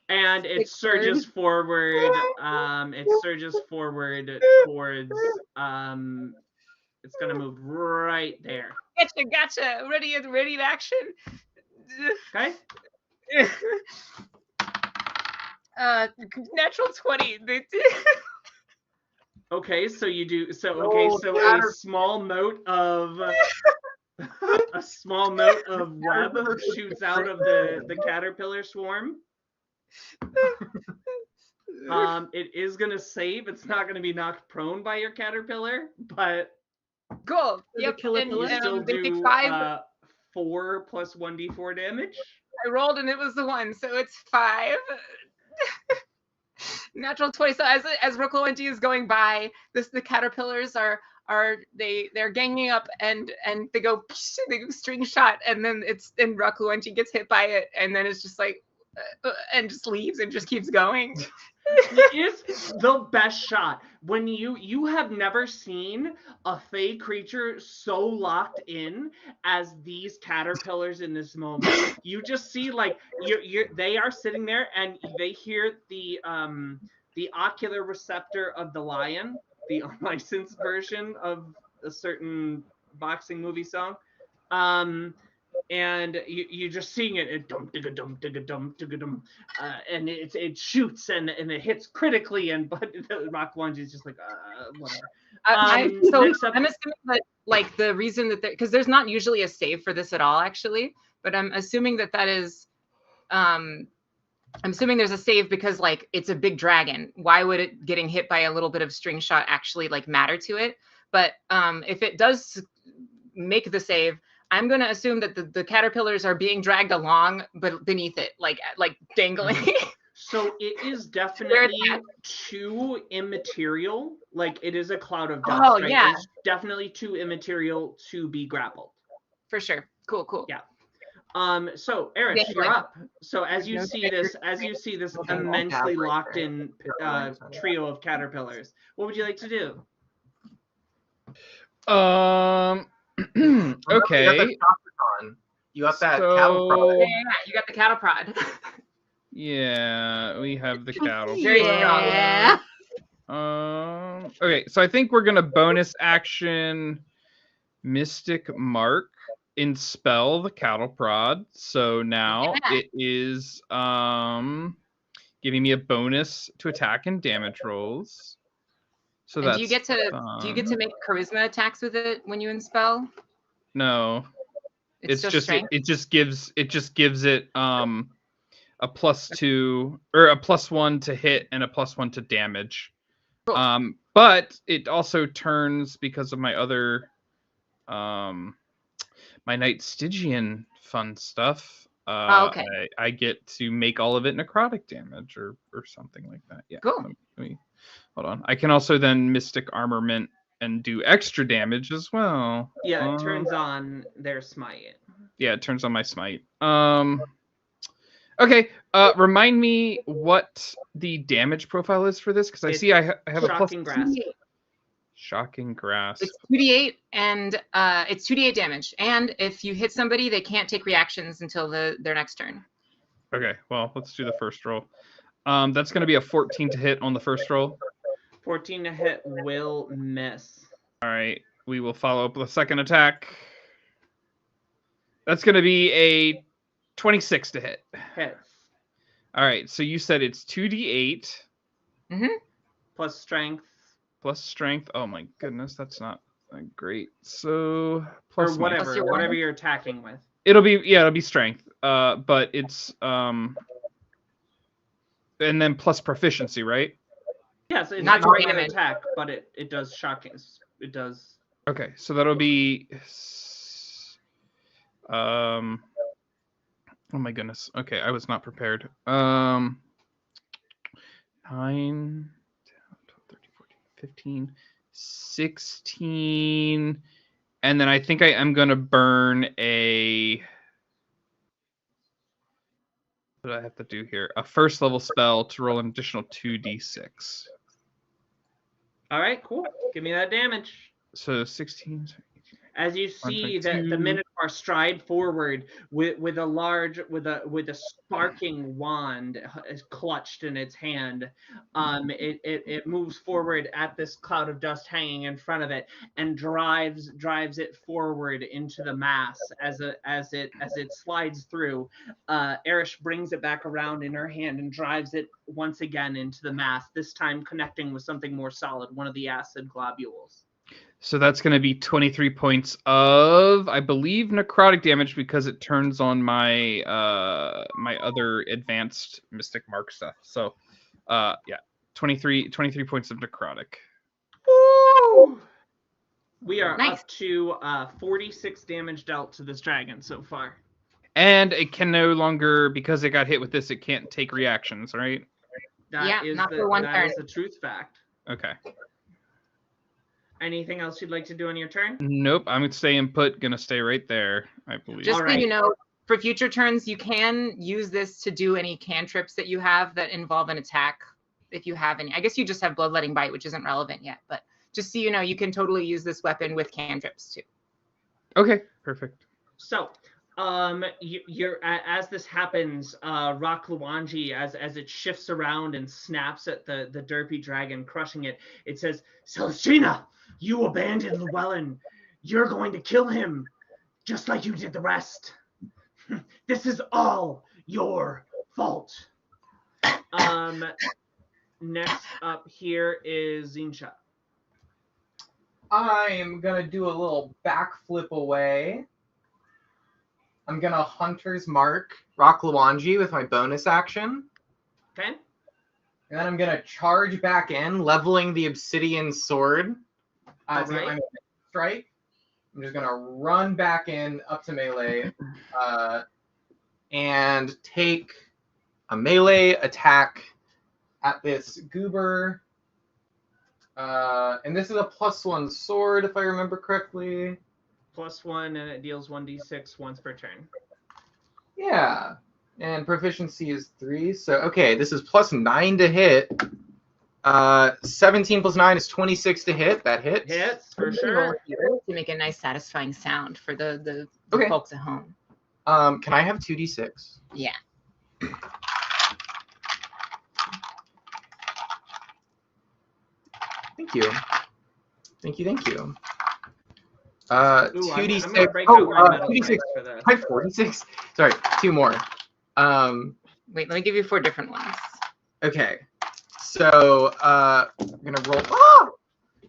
And it surges forward. It surges forward towards. It's gonna move right there. Gotcha. Ready in action. Okay. Natural 20. Okay, so you do a small mote of web shoots out of the caterpillar swarm. It is gonna save. It's not gonna be knocked prone by your caterpillar, but Cool. Yep. And, you still they take do 5. 4 plus 1d4 damage. I rolled and it was the 1, so it's 5. Natural 20. So as Rock Luanji is going by, the caterpillars they're ganging up and they go string shot, and then Rock Luanji gets hit by it, and then it's just like and just leaves and just keeps going. It is the best shot. When you have never seen a fey creature so locked in as these caterpillars in this moment. You just see like they are sitting there and they hear the ocular receptor of the lion, the unlicensed version of a certain boxing movie song. And you're just seeing it dum digga dum digga dum digga dum, and it shoots and it hits critically, but the Rock Luanji is just like whatever. I'm assuming that like the reason that because there's not usually a save for this at all actually, but I'm assuming that is I'm assuming there's a save because like it's a big dragon. Why would it getting hit by a little bit of string shot actually like matter to it? But if it does make the save, I'm going to assume that the caterpillars are being dragged along, but beneath it, like dangling. So it is definitely too immaterial. Like it is a cloud of dust. Oh, right? yeah. It's definitely too immaterial to be grappled. For sure. Cool. Yeah. So Eric, you're up. So as you see this immensely locked in trio of caterpillars, what would you like to do? Okay. You got that cattle prod. Yeah, you got the cattle prod. Yeah, we have the cattle prod. Yeah. Okay, so I think we're gonna bonus action Mystic Mark in spell the cattle prod. So now it is giving me a bonus to attack and damage rolls. So that's do you get to make charisma attacks with it when you inspell? No. It's just strength? it just gives it a +2 or a +1 to hit and a +1 to damage. Cool. But it also turns because of my other my Knight Stygian fun stuff. Okay. I get to make all of it necrotic damage or something like that. Yeah. Cool. Let me hold on. I can also then Mystic Armament and do extra damage as well. Yeah, it turns on their smite. Yeah, it turns on my smite. Okay. Remind me what the damage profile is for this, because I see I have a Shocking Grasp. Shocking Grasp. It's 2d8 and it's 2d8 damage. And if you hit somebody, they can't take reactions until their next turn. Okay, well, let's do the first roll. That's going to be a 14 to hit on the first roll. 14 to hit will miss. All right, we will follow up with a second attack. That's going to be a 26 to hit. Hits. All right, so you said it's 2d8. Mm-hmm. Plus strength. Plus strength. Oh my goodness, that's not great. So plus or whatever you're attacking with. It'll be strength. But it's And then plus proficiency, right? Yes, it's Not not a great regular damage. attack, but it does shocking. It does. Okay, so that'll be. Oh my goodness. Okay, I was not prepared. 9, 10, 12, 13, 14, 15, 16. And then I think I am going to burn a. What do I have to do here? A first level spell to roll an additional 2d6. All right, cool. Give me that damage. So 16. As you see the 1.2. Minotaur stride forward with a sparking wand clutched in its hand, it moves forward at this cloud of dust hanging in front of it and drives it forward into the mass as it slides through. Erish brings it back around in her hand and drives it once again into the mass. This time connecting with something more solid, one of the acid globules. So that's going to be 23 points of, I believe, necrotic damage because it turns on my my other advanced mystic mark stuff. So, yeah, 23 points of necrotic. Woo! We are Nice. up to 46 damage dealt to this dragon so far. And it can no longer, because it got hit with this, it can't take reactions, right? That Yeah, is not for one that turn. is the truth fact. Okay. Anything else you'd like to do on your turn? Nope, I'm going to stay input, going to stay right there, I believe. Just so Alright. you know, for future turns, you can use this to do any cantrips that you have that involve an attack. If you have any, I guess you just have bloodletting bite, which isn't relevant yet. But just so you know, you can totally use this weapon with cantrips too. Okay, perfect. So, you're as this happens, Rock Luanji, as it shifts around and snaps at the derpy dragon, crushing it, it says, "Celestina, you abandoned Llewellyn. You're going to kill him, just like you did the rest. This is all your fault." Next up here is Zincha. I'm gonna do a little backflip away. I'm gonna Hunter's Mark Rock Luanji with my bonus action. Okay. And then I'm gonna charge back in, leveling the obsidian sword. It's Alright. my strike. I'm just gonna run back in up to melee, and take a melee attack at this goober. And this is a +1 sword, if I remember correctly. +1, and it deals 1d6 once per turn. Yeah. And proficiency is 3. So, okay, this is +9 to hit. 17 + 9 is 26 to hit. That hits. Hits, for You can roll sure. here to make a nice, satisfying sound for the Okay. folks at home. Can I have 2d6? Yeah. Thank you. Thank you. Ooh, I'm 2d6. gonna break out my metal 2d6. dice for this. I have 46. Sorry, 2 more. Wait, let me give you 4 different ones. Okay. So, I'm gonna roll. Ah!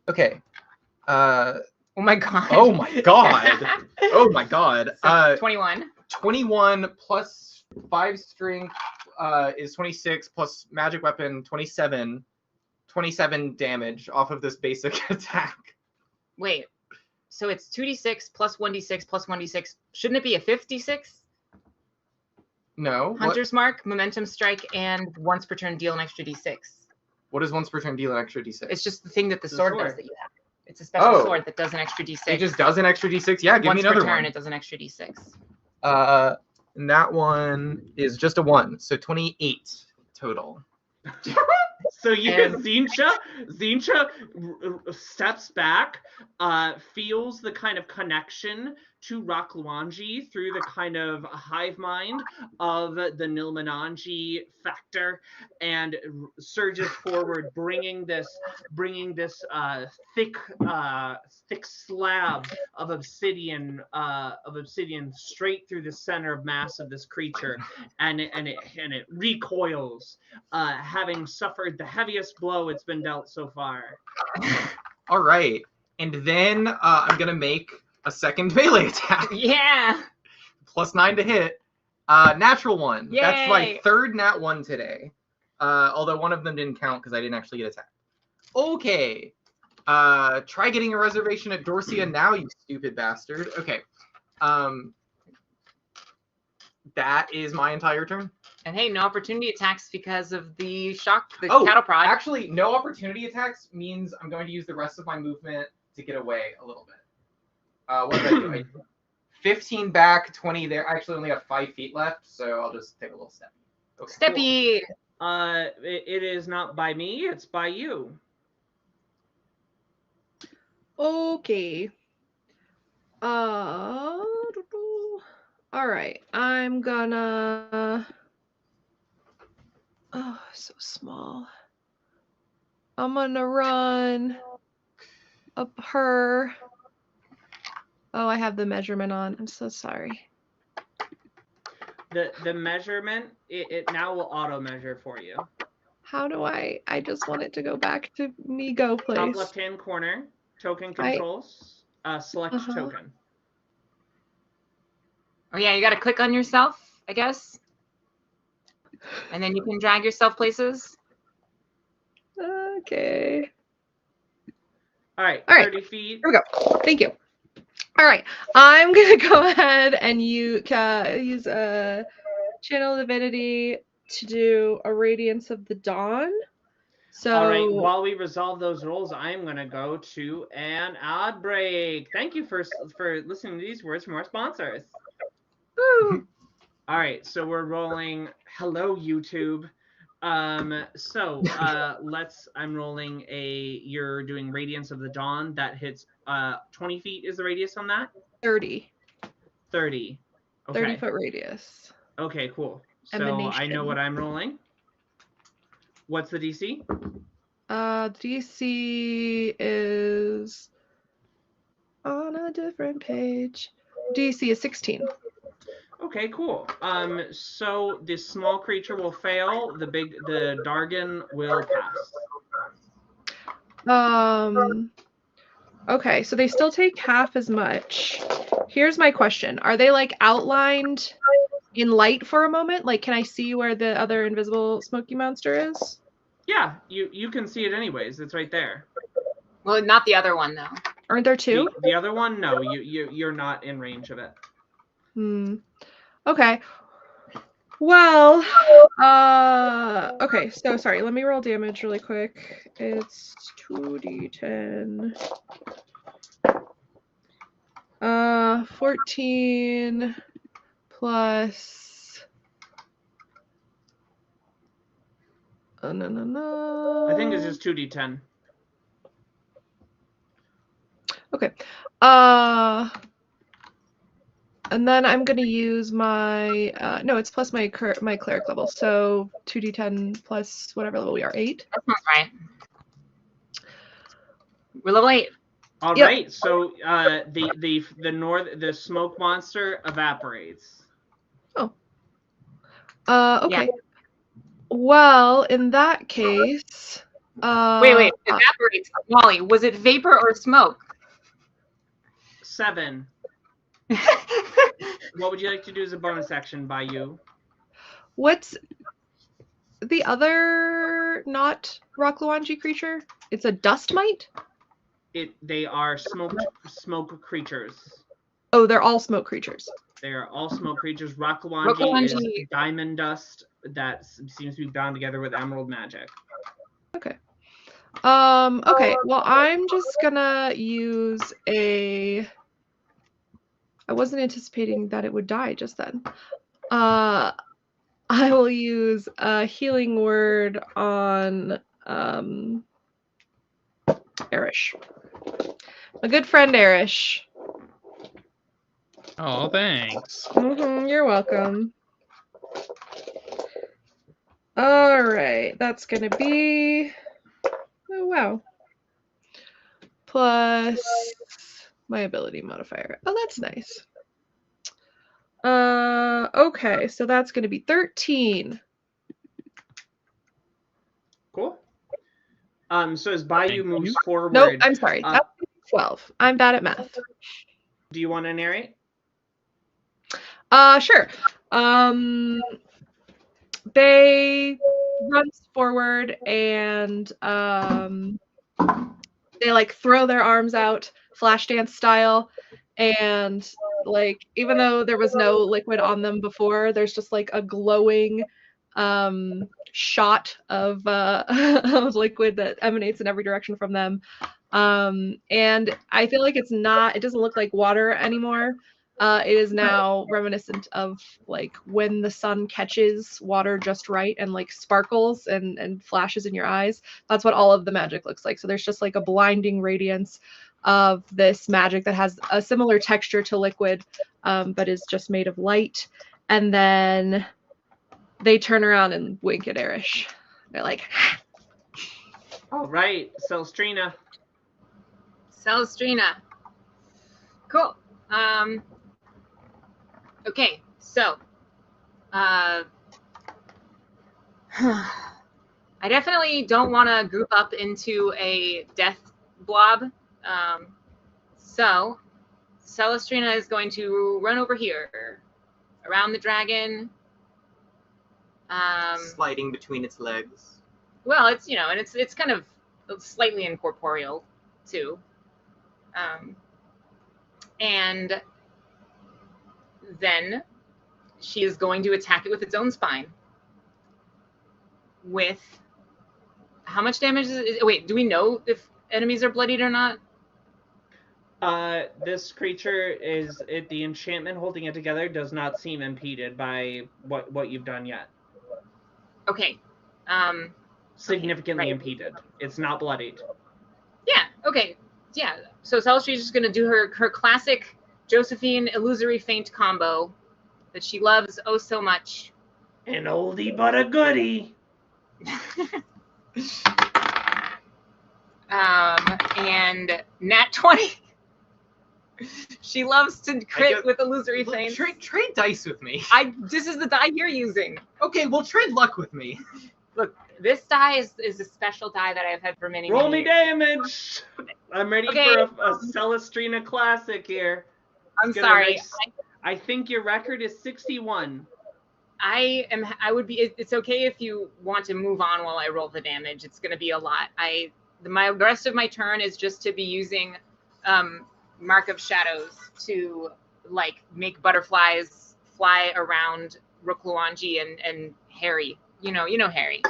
Okay. Oh my god. Oh my god. Oh my god. So 21. 21 plus 5 strength is 26 plus magic weapon 27. 27 damage off of this basic attack. Wait. So it's 2d6 plus 1d6 plus 1d6. Shouldn't it be a 56? No. Hunter's Mark, Momentum Strike, and once per turn deal an extra d6. What does once per turn deal an extra d6? It's just the thing that the The sword does sword. that you have. It's a special Oh. sword that does an extra d6. It just does an extra d6? Yeah, give once me another per turn, one. it does an extra d6. And that one is just a 1, so 28 total. So you And- Zincha steps back, feels the kind of connection to Rock Luanji through the kind of hive mind of the Nilmananji factor, and surges forward, bringing this thick slab of obsidian straight through the center of mass of this creature, and it recoils, having suffered the heaviest blow it's been dealt so far. All right. And then I'm going to make a second melee attack. Yeah. +9 to hit. Natural 1. That's my Yay. third nat 1 today. Although one of them didn't count because I didn't actually get attacked. Okay. Try getting a reservation at Dorsia now, you stupid bastard. Okay. That is my entire turn. And hey, no opportunity attacks because of the shock, the Oh, cattle prod. Actually, no opportunity attacks means I'm going to use the rest of my movement to get away a little bit. What did I do? 15 back, 20 there. I actually only have 5 feet left, so I'll just take a little step. Okay. Steppy. It is not by me, it's by you. Okay. All right. I'm gonna. Oh, so small. I'm gonna run up her. Oh, I have the measurement on. I'm so sorry. The measurement, it now will auto measure for you. How do I just want it to go back to me go place. Top left hand corner, token controls, select token. Oh yeah, you got to click on yourself, I guess. And then you can drag yourself places. Okay. All right, All right. 30 feet. Here we go. Thank you. All right. I'm going to go ahead and use a channel divinity to do a radiance of the dawn. So All right, while we resolve those rolls, I'm going to go to an ad break. Thank you for listening to these words from our sponsors. Woo. All right, so we're rolling. Hello, YouTube. I'm rolling you're doing Radiance of the Dawn. That hits 20 feet is the radius on that? 30. 30. Okay. 30-foot radius. Okay, cool. So Emanation. I know what I'm rolling. What's the DC? DC is on a different page. DC is 16. Okay, cool. So this small creature will fail. The Dargon will pass. Okay, so they still take half as much. Here's my question. Are they like outlined in light for a moment? Like, can I see where the other invisible smoky monster is? Yeah, you can see it anyways. It's right there. Well, not the other one though. Aren't there two? The other one, no, you're not in range of it. Okay. Well, okay, so sorry, let me roll damage really quick. It's 2d10. 14 plus no. I think it's just 2d10. Okay. And then I'm gonna use my no, it's plus my cleric level, so 2d10 plus whatever level we are, 8. That sounds right. We're level 8. All Yep. right, so the smoke monster evaporates. Oh. Okay. Yeah. Well, in that case, wait, evaporates. Wally, was it vapor or smoke? 7. What would you like to do as a bonus action by you? What's the other not Rock Luanji creature? It's a dust mite? They are smoke creatures. Oh, they're all smoke creatures. They are all smoke creatures. Rock Luanji is diamond dust that seems to be bound together with emerald magic. Okay. Okay, well, I'm just gonna use I wasn't anticipating that it would die just then. I will use a healing word on Erish. My good friend Erish. Oh, thanks. You're welcome. All right, that's gonna be, oh wow, plus my ability modifier. Oh, that's nice. Okay, so that's gonna be 13. Cool. So as Bayou moves forward. Nope, I'm sorry. That's 12. I'm bad at math. Do you want to narrate? Sure. They runs forward and they like throw their arms out, flash dance style, and like even though there was no liquid on them before, there's just like a glowing shot of of liquid that emanates in every direction from them. And I feel like it doesn't look like water anymore. It is now reminiscent of like when the sun catches water just right and like sparkles and flashes in your eyes. That's what all of the magic looks like. So there's just like a blinding radiance of this magic that has a similar texture to liquid, but is just made of light. And then they turn around and wink at Erish. They're like, All right, Celstrina. Celstrina. Cool. Okay, so I definitely don't want to group up into a death blob. So Celstrina is going to run over here around the dragon. Sliding between its legs. Well, it's and it's kind of slightly incorporeal too. And then she is going to attack it with its own spine. With how much damage is it? Wait, do we know if enemies are bloodied or not? This creature the enchantment holding it together does not seem impeded by what you've done yet. Okay. Significantly right. impeded. It's not bloodied. Yeah. Okay. Yeah. So Celstrine's just gonna do her classic Josephine illusory feint combo that she loves oh so much. An oldie but a goodie. And nat 20. She loves to crit with illusory feints. Trade dice with me. This is the die you're using. Okay, well trade luck with me. Look, this die is a special die that I've had for many, Roll many me years. damage. I'm ready Okay. for a Celstrina classic here. I'm sorry. I think your record is 61. It's okay if you want to move on while I roll the damage. It's going to be a lot. The rest of my turn is just to be using Mark of Shadows to like make butterflies fly around Rook Luanji and Harry. You know Harry.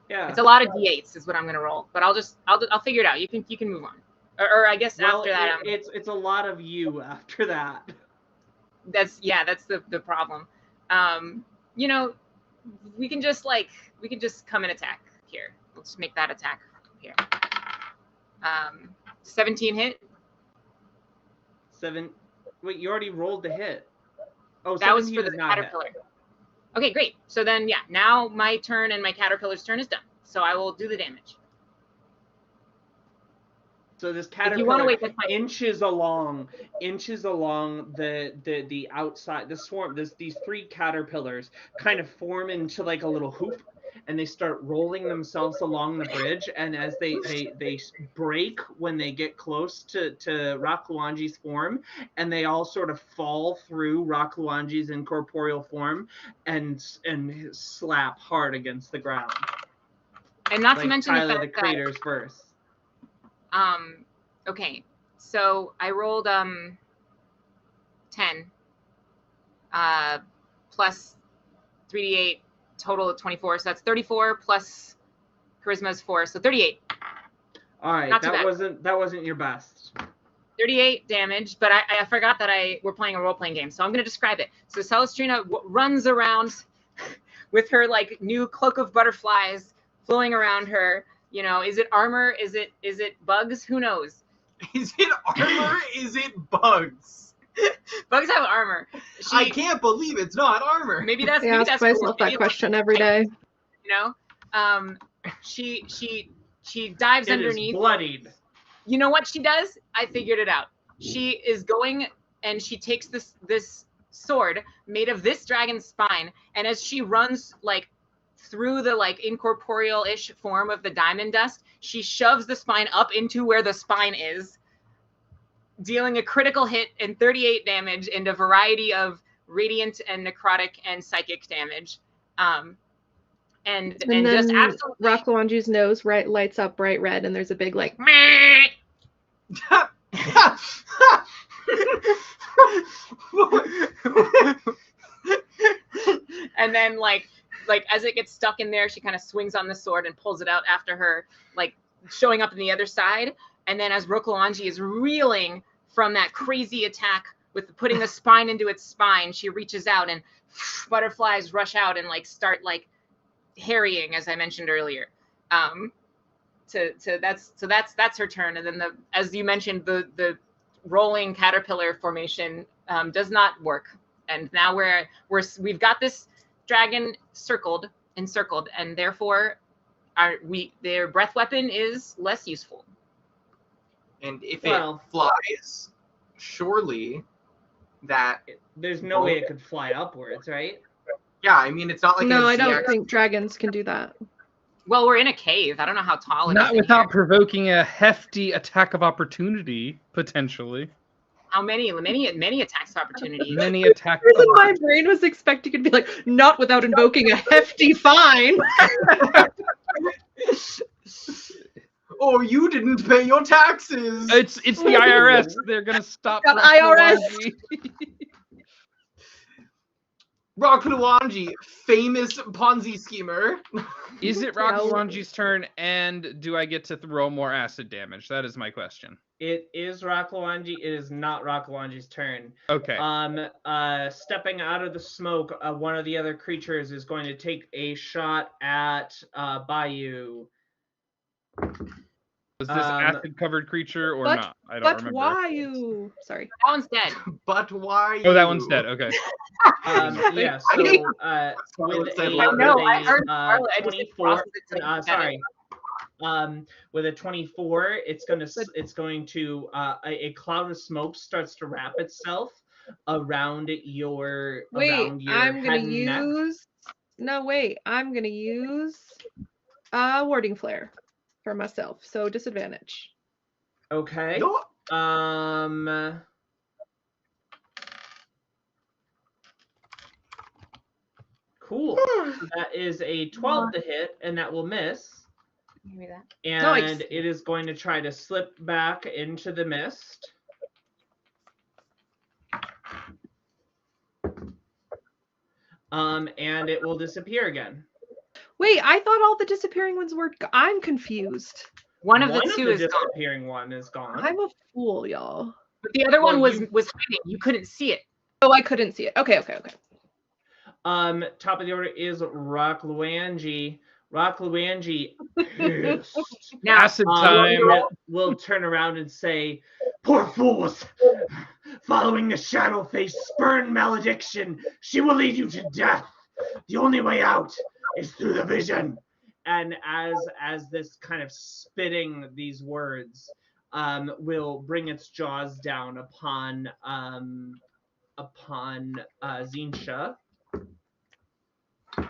Yeah. It's a lot of d8s is what I'm going to roll, but I'll figure it out. You can move on. Or I guess after that it's a lot of you after that. That's the problem. We can just come and attack here. Let's make that attack here. 17 hit. 7. Wait, you already rolled the hit. Oh, that was for the is not caterpillar. Hit. Okay, great. So then, yeah, now my turn and my caterpillar's turn is done. So I will do the damage. So this caterpillar inches along the outside, the swarm. These 3 caterpillars kind of form into like a little hoop, and they start rolling themselves along the bridge. And as they break when they get close to Rock Luanji's form, and they all sort of fall through Rock Luanji's incorporeal form and slap hard against the ground. And not to mention Tyler, the crater's verse. Okay, so I rolled 10 plus 3d8, total of 24, so that's 34 plus charisma is 4, so 38. All right, that wasn't your best. 38 damage, but I forgot that we're playing a role-playing game, so I'm going to describe it. So Celstrina runs around with her like new cloak of butterflies flowing around her. Is it armor? Is it bugs? Who knows? Is it armor? Is it bugs? Bugs have armor. I can't believe it's not armor. Maybe that's I ask myself that question every day. She dives underneath. Is bloodied. You know what she does? I figured it out. She is going and she takes this sword made of this dragon's spine, and as she runs like through the like incorporeal-ish form of the diamond dust, she shoves the spine up into where the spine is, dealing a critical hit and 38 damage and a variety of radiant and necrotic and psychic damage. and And just then absolutely Rock Luanji's nose lights up bright red, and there's a big like. And then like as it gets stuck in there, she kind of swings on the sword and pulls it out after her, like showing up on the other side. And then as Rokulanji is reeling from that crazy attack with putting the spine into its spine, she reaches out and butterflies rush out and like start like harrying, as I mentioned earlier. That's her turn. And then as you mentioned, the rolling caterpillar formation does not work. And now we've got this dragon encircled, and therefore their breath weapon is less useful. And if Well- it flies, surely that. There's no way it could fly upwards, right? Yeah, I mean, it's not like No, I a don't ZX. think dragons can do that. Well, we're in a cave. I don't know how tall it is. Not in without here. provoking a hefty attack of opportunity, potentially. How many attacks of opportunity. Many attacks. The reason my brain was expecting it to be like, not without invoking a hefty fine. Oh, you didn't pay your taxes. It's the IRS. They're gonna stop. Got Rock IRS. Luanji. Rock Luanji, famous Ponzi schemer. Is it Rock Yeah. Luanji's turn, and do I get to throw more acid damage? That is my question. It is Rock Luanji. It is not Rock Luanji's turn. Okay. Stepping out of the smoke, one of the other creatures is going to take a shot at Bayou. Was this um, acid-covered creature or but- not? I don't But remember. why you? Sorry. That one's dead. But why? Oh, that one's dead. Okay. Yeah. So with said a, why. with No, a, I heard uh, Scarlet. I just 24. processed it to get it. Sorry. With a 24, it's going to a cloud of smoke starts to wrap itself around your Wait, around your I'm gonna head and neck. use. No, wait. I'm gonna use warding flare for myself. So disadvantage. Okay. No. Cool. So that is a 12 to hit, and that will miss. Give me that. And Nice. it is going to try to slip back into the mist. And it will disappear again. Wait, I thought all the disappearing ones were. I'm confused. One of the two is gone, disappearing one is gone. I'm a fool, y'all. but the other one Well, was hiding. You couldn't see it. Oh, I couldn't see it. Okay. Top of the order is Rock Luanji. Rock Luanji pissed, Now, Acid time. will turn around and say, "Poor fools! Following the shadow face spurn malediction, she will lead you to death. The only way out is through the vision." And as this kind of spitting these words will bring its jaws down upon Zinsha. do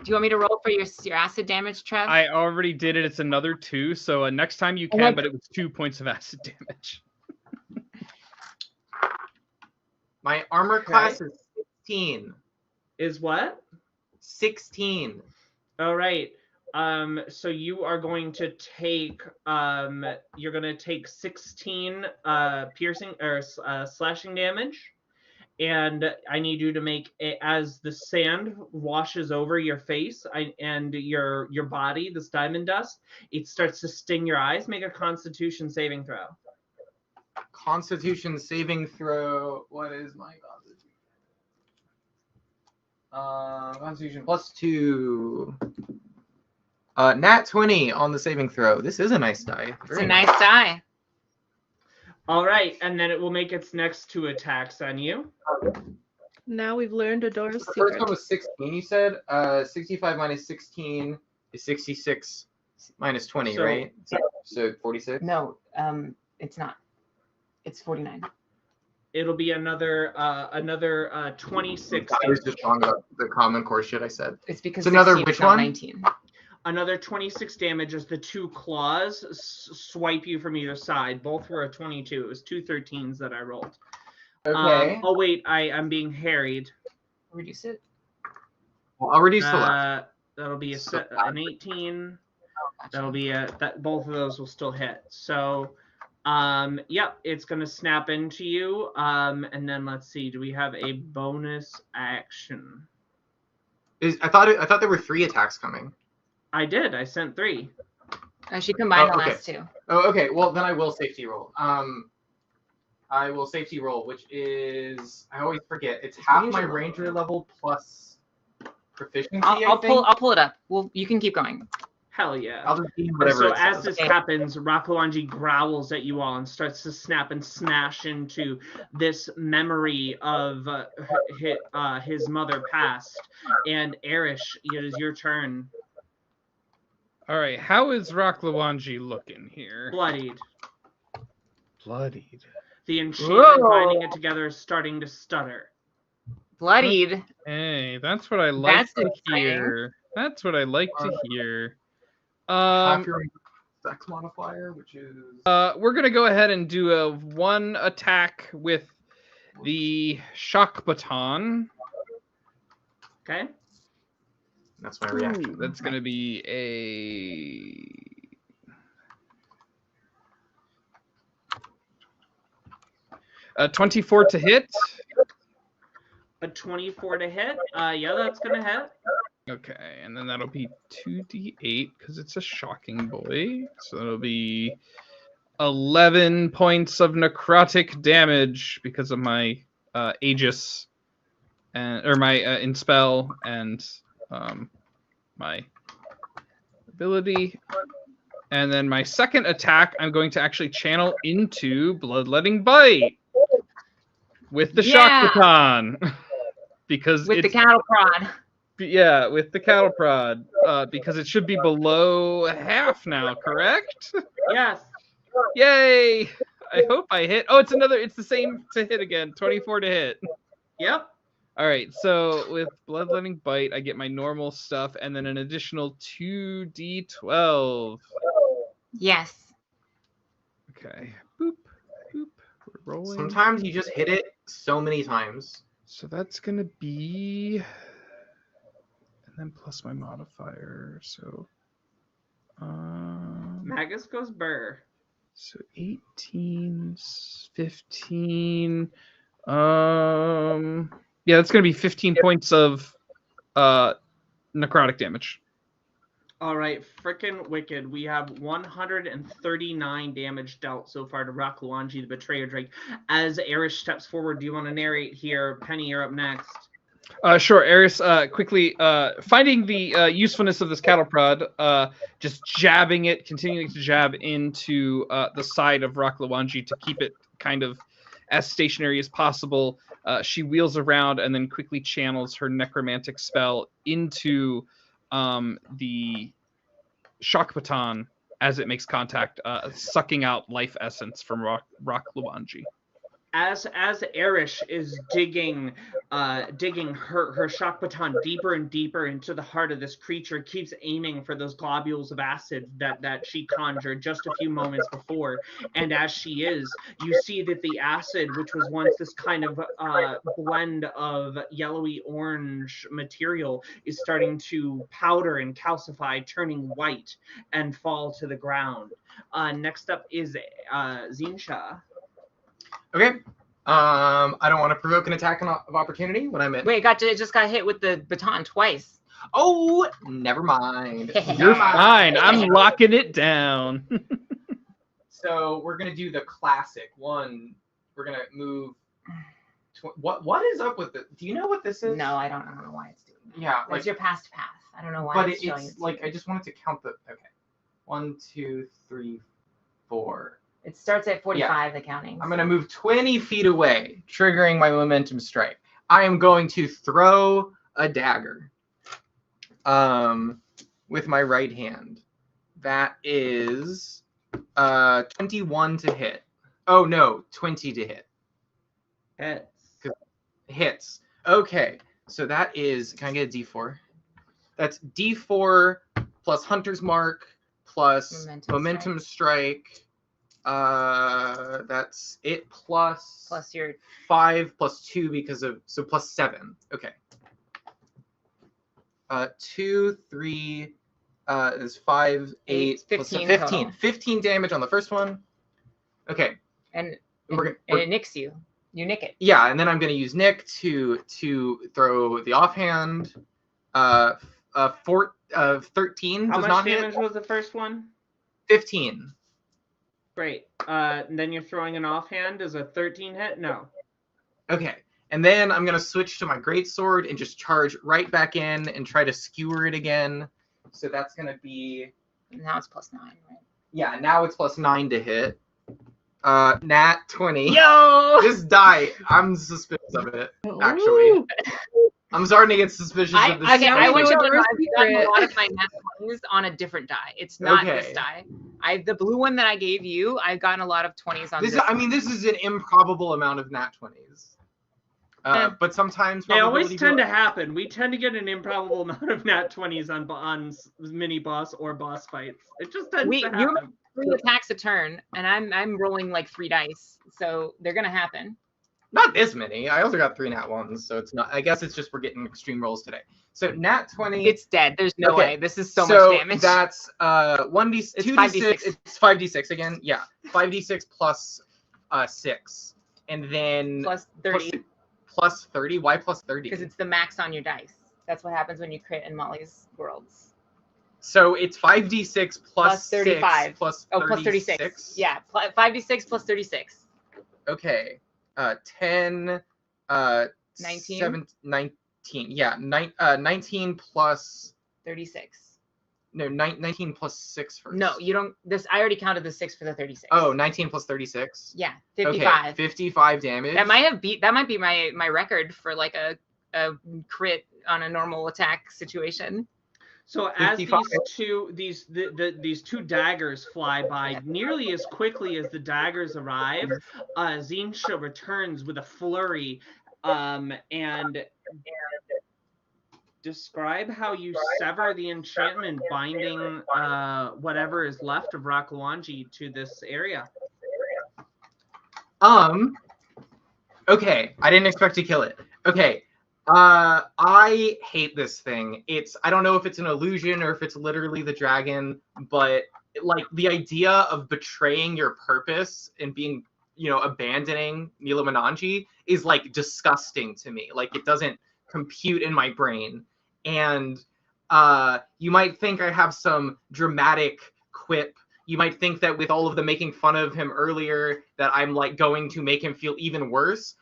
you want me to roll for your acid damage, Trev? I already did it. It's another 2. So next time you can, Okay. but it was 2 points of acid damage. My armor class is 16. Is what? 16. All right. So you are going to take 16 piercing or slashing damage, and I need you to make as the sand washes over your face and your body, this diamond dust, it starts to sting your eyes. Make a Constitution saving throw. Constitution saving throw. What is my Constitution? Constitution +2. Nat 20 on the saving throw. This is a nice die. It's Very a nice die. All right, and then it will make its next 2 attacks on you. Now we've learned Adora's The first secret. one was 16, you said? 65 minus 16 is 66 minus 20, So- right? So 46? No, it's not. It's 49. It'll be another 26. I was just wrong about the common core shit I said. It's because It's another 16 which is not one? 19. Another 26 damage as the 2 claws swipe you from either side. Both were a 22. It was 2 13s that I rolled. Okay. Oh wait, I'm being harried. Reduce it. Well, I'll reduce the left. That'll be So an 18. That'll be that both of those will still hit. So, yep, it's gonna snap into you. And then let's see, do we have a bonus action? I thought there were 3 attacks coming. I did. I sent 3. She combined Oh, the okay. last 2. Oh, okay. Well, then I will safety roll. I will safety roll, which is I always forget. It's half my ranger level plus proficiency. I'll pull it up. Well, you can keep going. Hell yeah. I'll just do And whatever. so it as says. this happens, Rakuanji growls at you all and starts to snap and smash into this memory of his mother passed. And Erish, it is your turn. All right, how is Raklawanji looking here? Bloodied. Bloodied. The enchantment Whoa. binding it together is starting to stutter. Bloodied. Hey, that's what I like That's to exciting. hear. That's what I like to hear. Half your dex modifier, which is We're gonna go ahead and do a 1 attack with the shock baton. Okay? that's my reaction. That's gonna be a 24 to hit. A 24 to hit. Yeah, that's gonna hit. Okay, and then that'll be 2d8 because it's a shocking boy. So that'll be 11 points of necrotic damage because of my Aegis or my Inspell and my ability. And then my second attack, I'm going to actually channel into Bloodletting Bite with the shock baton because With the it's cattle prod. yeah, with the cattle prod, because it should be below half now, correct? Yes. Yay! I hope I hit. Oh, it's the same to hit again. 24 to hit. Yep. All right, so with Bloodletting Bite, I get my normal stuff, and then an additional 2d12. Yes. Okay. Boop, boop. We're rolling. Sometimes you just hit it so many times. So that's gonna be, and then plus my modifier. So, Magus goes burr. so 18, 15. Yeah, that's gonna be 15 points of necrotic damage. All right, frickin' wicked. We have 139 damage dealt so far to Rakuanji, the Betrayer Drake. As Erish steps forward, do you want to narrate here? Penny, you're up next. Sure, Eris, quickly, finding the usefulness of this cattle prod, just jabbing it, continuing to jab into the side of Raklawanji to keep it kind of as stationary as possible. She wheels around and then quickly channels her necromantic spell into the shock baton as it makes contact, sucking out life essence from Raklawanji. As Erish is digging her shock baton deeper and deeper into the heart of this creature, keeps aiming for those globules of acid that she conjured just a few moments before. And as she is, you see that the acid, which was once this kind of blend of yellowy orange material, is starting to powder and calcify, turning white and fall to the ground. Next up is Zinsha. Okay. I don't want to provoke an attack of opportunity when I'm in. Wait, it just got hit with the baton twice. Oh, never mind. You're fine. I'm locking it down. So we're gonna do the classic one. We're gonna move. What is up with it? Do you know what this is? No, I don't know why it's doing that. Yeah, It's your past path. I don't know why but it's showing it's it. like I just wanted to count the. Okay, 1, 2, 3, 4. It starts at 45, the counting. I'm gonna move 20 feet away, triggering my momentum strike. I am going to throw a dagger. With my right hand. That is 21 to hit. Oh no, 20 to hit. Hits. Okay, so that is. Can I get a D4? That's D4 plus Hunter's Mark plus Momentum Strike. That's it plus your 5 plus 2 because of plus 7. Okay. 2, 3, is 5, 8, 15 15. total. 15 damage on the first one. Okay. And We're it nicks you. You nick it. yeah, and then I'm gonna use Nick to throw the offhand. 13 How does much not damage hit. was the first one? 15. Great. And then you're throwing an offhand. Is a 13 hit? No. Okay. And then I'm gonna switch to my greatsword and just charge right back in and try to skewer it again. So that's gonna be Now it's +9, right? yeah. Now it's +9 to hit. Nat 20. Yo! This die, I'm suspicious of it. Actually, I'm starting to get suspicious of this. I want you to know Secret. I've gotten a lot of my nat 20s on a different die. It's not this Okay. die. The blue one that I gave you, I've gotten a lot of 20s on This, this. I mean, this is an improbable amount of nat 20s. But sometimes They always probability tend to happen. We tend to get an improbable amount of nat 20s on mini boss or boss fights. It just tends to You happen. 3 attacks a turn, and I'm rolling like 3 dice, so they're gonna happen. Not this many. I also got 3 nat 1s, so it's not. I guess it's just we're getting extreme rolls today. So nat 20. It's dead. There's no Okay, way. This is so much damage. That's 1d, It's 2d6. 5d6. It's 5d6 again. Yeah, 5d6 plus 6, and then Plus 30, plus 30. Why plus 30? because it's the max on your dice. That's what happens when you crit in Molly's worlds. So it's 5d6 Plus 35. 6 plus Oh, plus 36. Yeah, 5d6 plus 36. Okay. 10. 19? 19. Yeah. 19 plus. 36. No, 19 plus 6 first. No, you don't. I already counted the 6 for the 36. Oh, 19 plus 36. Yeah, Okay, 55. 55 damage. That might be my record for like a crit on a normal attack situation. So as 55. these two daggers fly by nearly as quickly as the daggers arrive, Zinsha returns with a flurry, and describe how you sever the enchantment binding whatever is left of Rakluanji to this area. Okay, I didn't expect to kill it. Okay. I hate this thing. I don't know if it's an illusion or if it's literally the dragon, but like the idea of betraying your purpose and being, abandoning Nila Mananji is like disgusting to me. Like it doesn't compute in my brain. And you might think I have some dramatic quip. You might think that with all of the making fun of him earlier that I'm like going to make him feel even worse.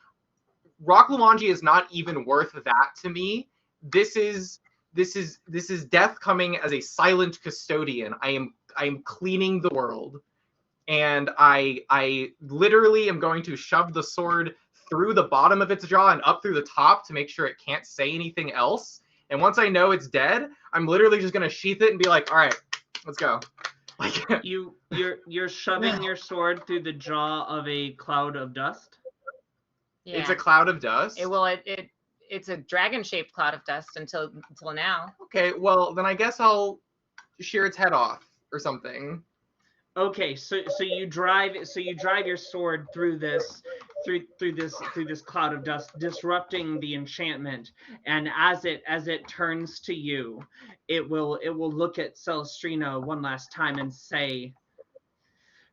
Rakluanji is not even worth that to me. This is death coming as a silent custodian. I am cleaning the world, and I literally am going to shove the sword through the bottom of its jaw and up through the top to make sure it can't say anything else. And once I know it's dead, I'm literally just gonna sheath it and be like, all right, let's go. Like You're shoving your sword through the jaw of a cloud of dust. Yeah. It's a cloud of dust. It's a dragon-shaped cloud of dust until now. Okay, well then I guess I'll shear its head off or something. Okay, so you drive your sword through this cloud of dust, disrupting the enchantment. And as it turns to you, it will look at Celestrina one last time and say,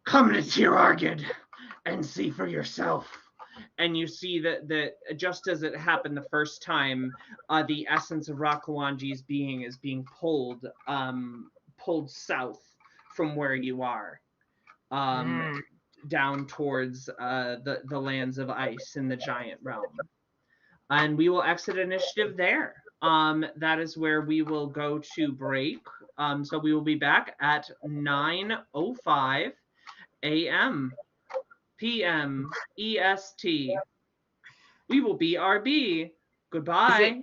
"Come to Tirargid and see for yourself." And you see that just as it happened the first time, the essence of Rakluanji's being is being pulled south from where you are, down towards the lands of ice in the giant realm. And we will exit initiative there. That is where we will go to break. So we will be back at 9:05 a.m. p.m. EST. We will be RB. Goodbye.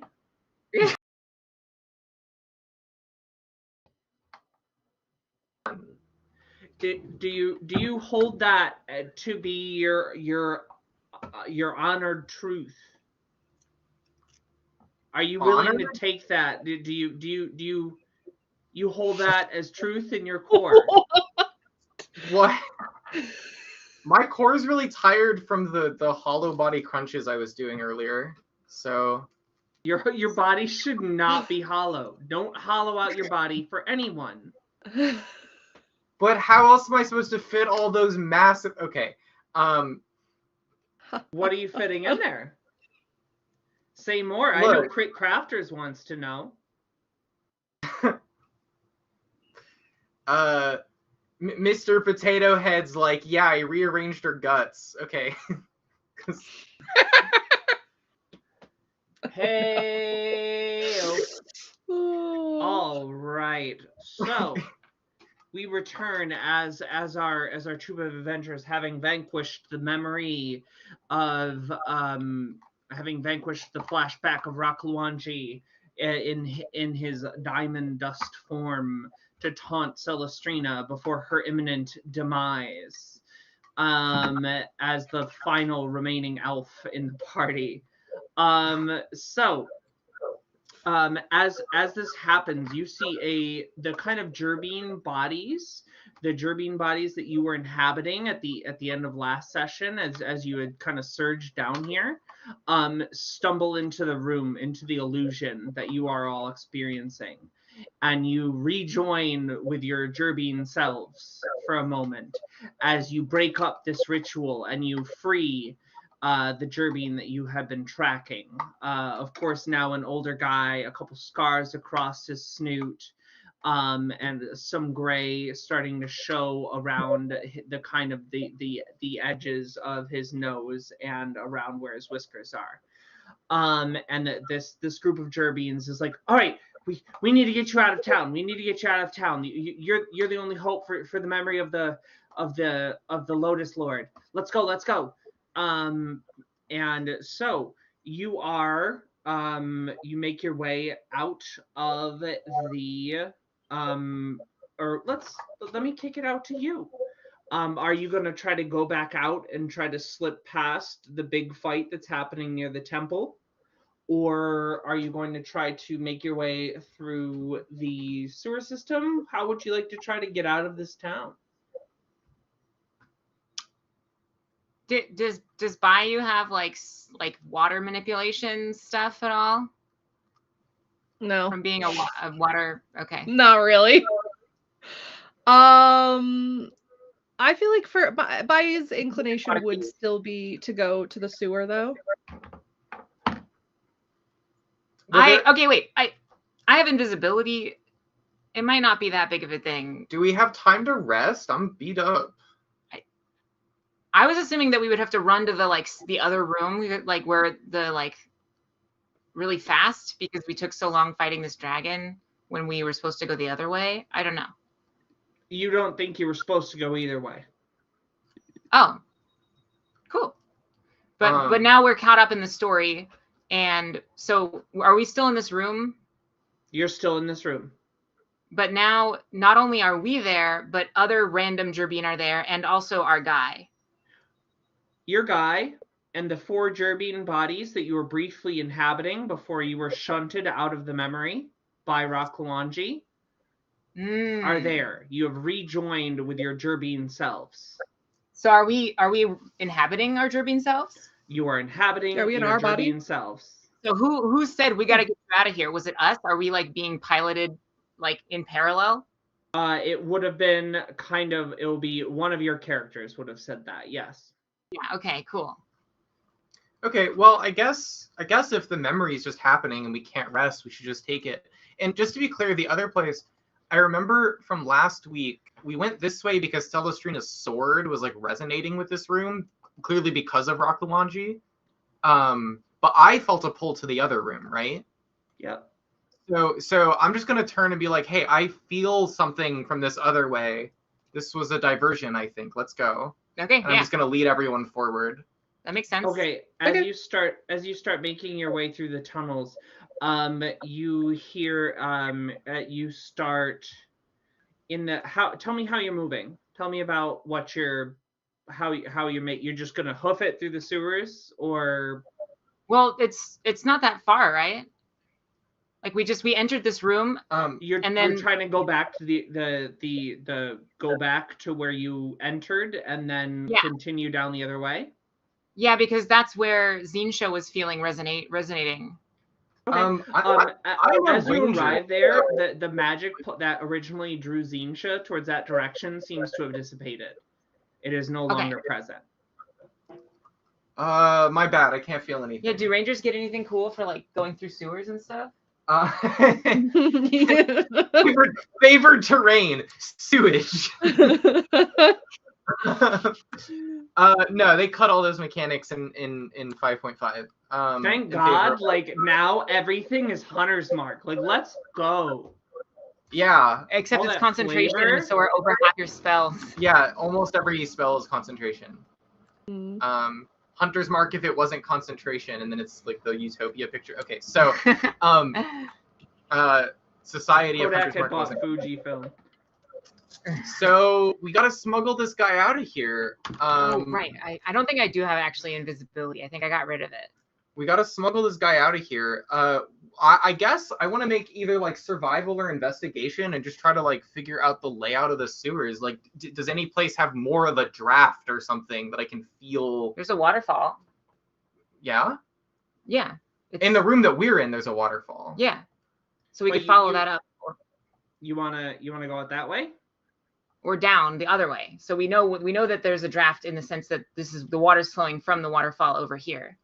Do you hold that to be your honored truth? Are you willing to take that? Do you hold that as truth in your core? What? My core is really tired from the hollow body crunches I was doing earlier. So Your body should not be hollow. Don't hollow out your body for anyone. But how else am I supposed to fit all those massive? Okay. What are you fitting in there? Say more. I know Look. Crit Crafters wants to know. Mr. Potato Head's like, yeah, I rearranged her guts. Okay. 'Cause- Hey. All right. So we return as our troop of adventurers, having vanquished the memory of having vanquished the flashback of Rock Luanji in his diamond dust form to taunt Celestrina before her imminent demise, as the final remaining elf in the party. As this happens, you see the kind of Gerbine bodies, that you were inhabiting at the end of last session, as you had kind of surged down here, stumble into the room, into the illusion that you are all experiencing, and you rejoin with your Gerbine selves for a moment as you break up this ritual and you free the Gerbine that you have been tracking. Of course, now an older guy, a couple scars across his snoot, and some gray starting to show around the kind of the edges of his nose and around where his whiskers are. And this group of Gerbines is like, all right, we need to get you out of town. We need to get you out of town. You're the only hope for the memory of the Lotus Lord. Let's go. And so you are you make your way out of the or let me kick it out to you. Are you going to try to go back out and try to slip past the big fight that's happening near the temple? Or are you going to try to make your way through the sewer system? How would you like to try to get out of this town? Does Bayou have like water manipulation stuff at all? No. From being a water, okay. Not really. I feel like for Bayou's inclination would still be to go to the sewer though. Okay, wait. I have invisibility. It might not be that big of a thing. Do we have time to rest? I'm beat up. I was assuming that we would have to run to the other room, where the really fast, because we took so long fighting this dragon when we were supposed to go the other way. I don't know. You don't think you were supposed to go either way? Oh, cool. But now we're caught up in the story, and so are we still in this room? You're still in this room. But now, not only are we there, but other random Gerbine are there, and also our guy. Your guy and the 4 Gerbine bodies that you were briefly inhabiting before you were shunted out of the memory by Rock Luanji are there. You have rejoined with your Gerbine selves. So are we inhabiting our Gerbine selves? You are inhabiting Are we in your our body? Gerbine selves. So who said we got to get you out of here? Was it us? Are we being piloted in parallel? It would have been it will be one of your characters would have said that, yes. Yeah, okay, cool. Okay, well, I guess if the memory is just happening and we can't rest, we should just take it. And just to be clear, the other place, I remember from last week, we went this way because Celestrina's sword was resonating with this room, clearly because of Rock Luanji. But I felt a pull to the other room, right? Yep. So I'm just gonna turn and be like, hey, I feel something from this other way. This was a diversion, I think. Let's go. Okay, and I'm just gonna lead everyone forward. That makes sense. Okay, as you start making your way through the tunnels, you hear you start in the tell me how you're moving. Tell me about what you're just gonna hoof it through the sewers, or well, it's not that far, right? We entered this room. You're trying to go back to the go back to where you entered and then continue down the other way. Yeah, because that's where Zinsha was feeling resonating. Okay. I am a As you ranger. arrive there, the magic that originally drew Zinsha towards that direction seems to have dissipated. It is no Okay. longer present. My bad. I can't feel anything. Yeah, do rangers get anything cool for like going through sewers and stuff? Favored terrain, sewage. No, they cut all those mechanics in 5.5. Thank in favor God, of- like now everything is Hunter's Mark. Like, let's go. Yeah, Except All it's that concentration, flavor. so we're over half your spells. yeah. Almost every spell is concentration. Mm. Hunter's Mark if it wasn't concentration, and then it's like the Utopia picture. Okay, so Society of Kodak Hunter's had Mark bought wasn't. Fujifilm. So we gotta smuggle this guy out of here. Oh, right. I don't think I do have actually invisibility. I think I got rid of it. We gotta smuggle this guy out of here. I guess I want to make either like survival or investigation and just try to like figure out the layout of the sewers. Like, does any place have more of a draft or something that I can feel? There's a waterfall. Yeah. Yeah. In the room that we're in, there's a waterfall. Yeah. So we But could follow you- that up You wanna go out that way? or down the other way. So we know that there's a draft in the sense that this is the water's flowing from the waterfall over here.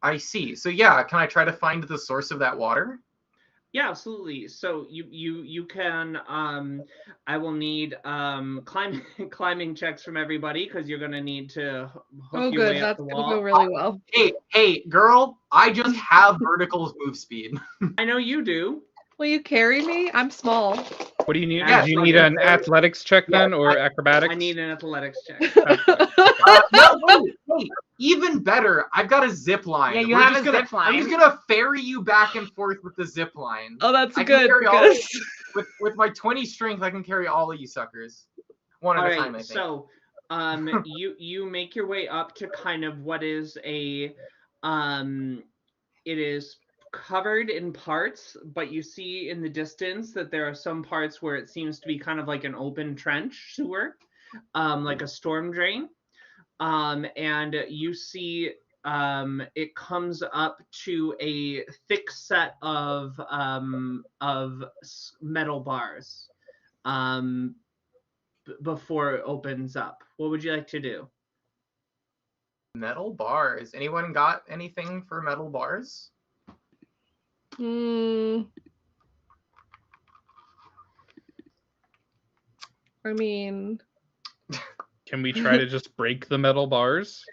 I see. So yeah, can I try to find the source of that water? Yeah, absolutely. So you can I will need climbing checks from everybody because you're gonna need to hook Oh, your good. way up That's the gonna wall. go really well. Hey, girl! I just have vertical's move speed. I know you do. Will you carry me? I'm small. What do you need? Yeah, do you so need yeah, an athletics check then, or acrobatics? I need an athletics check. No, wait. Even better, I've got a zip line. Yeah, you We're have just a gonna, zip line. I'm just gonna ferry you back and forth with the zip line. Oh, that's I can good carry all because With my 20 strength, I can carry all of you suckers. One All at a right, time, I think. so you make your way up to kind of what is a it is covered in parts, but you see in the distance that there are some parts where it seems to be kind of like an open trench sewer, like a storm drain. And you see it comes up to a thick set of metal bars before it opens up. What would you like to do? Metal bars. Anyone got anything for metal bars? I mean, Can we try to just break the metal bars?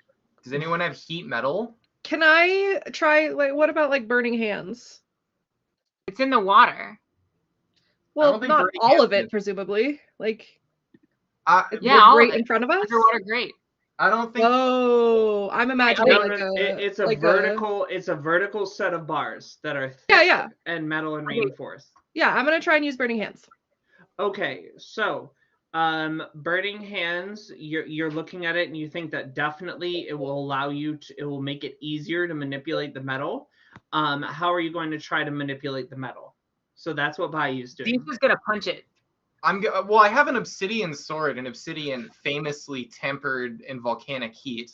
Does anyone have heat metal? can I try like what about like burning hands? It's in the water. Well, don't think not burning all hands of it, is- presumably. Like it's Yeah, like, all of right it. in front of us. Underwater grate. I don't think. Oh, I'm imagining No, like it's a like vertical. It's a vertical set of bars that are thick Yeah. and metal and reinforced. Yeah, I'm gonna try and use burning hands. Okay, so burning hands, you're looking at it and you think that definitely it will allow you to, it will make it easier to manipulate the metal. How are you going to try to manipulate the metal? So that's what Bayou's doing. Zeus is gonna punch it. Well, I have an obsidian sword, and obsidian famously tempered in volcanic heat.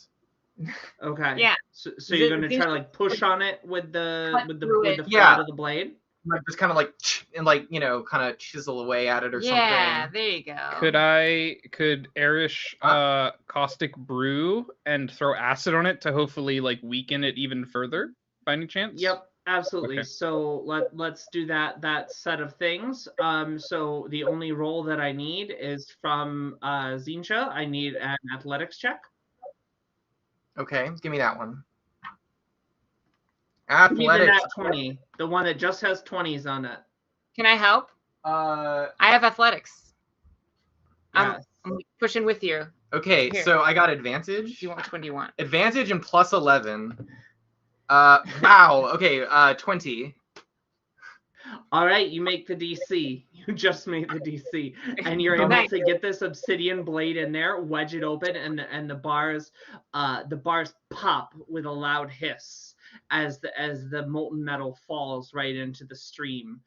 Okay. Yeah. So you're going to try to like push on it with the Cut through it. flat Yeah. of the blade. Like just kind of like and like kind of chisel away at it or Yeah, something. there you go. Could Erish caustic brew and throw acid on it to hopefully like weaken it even further by any chance? Yep, absolutely. Okay. So let's do that set of things. So the only roll that I need is from Zinsha. I need an athletics check. Okay, give me that one. Give me the Athletics. nat 20, the one that just has 20s on it. Can I help? I have athletics. Yes. I'm pushing with you. Okay, Here. so I got advantage. Do you want which one do you want? Advantage and plus 11. Wow. Okay, 20. All right, you make the DC. You just made the DC, and you're able Nice. to get this obsidian blade in there, wedge it open, and the bars pop with a loud hiss as the molten metal falls right into the stream.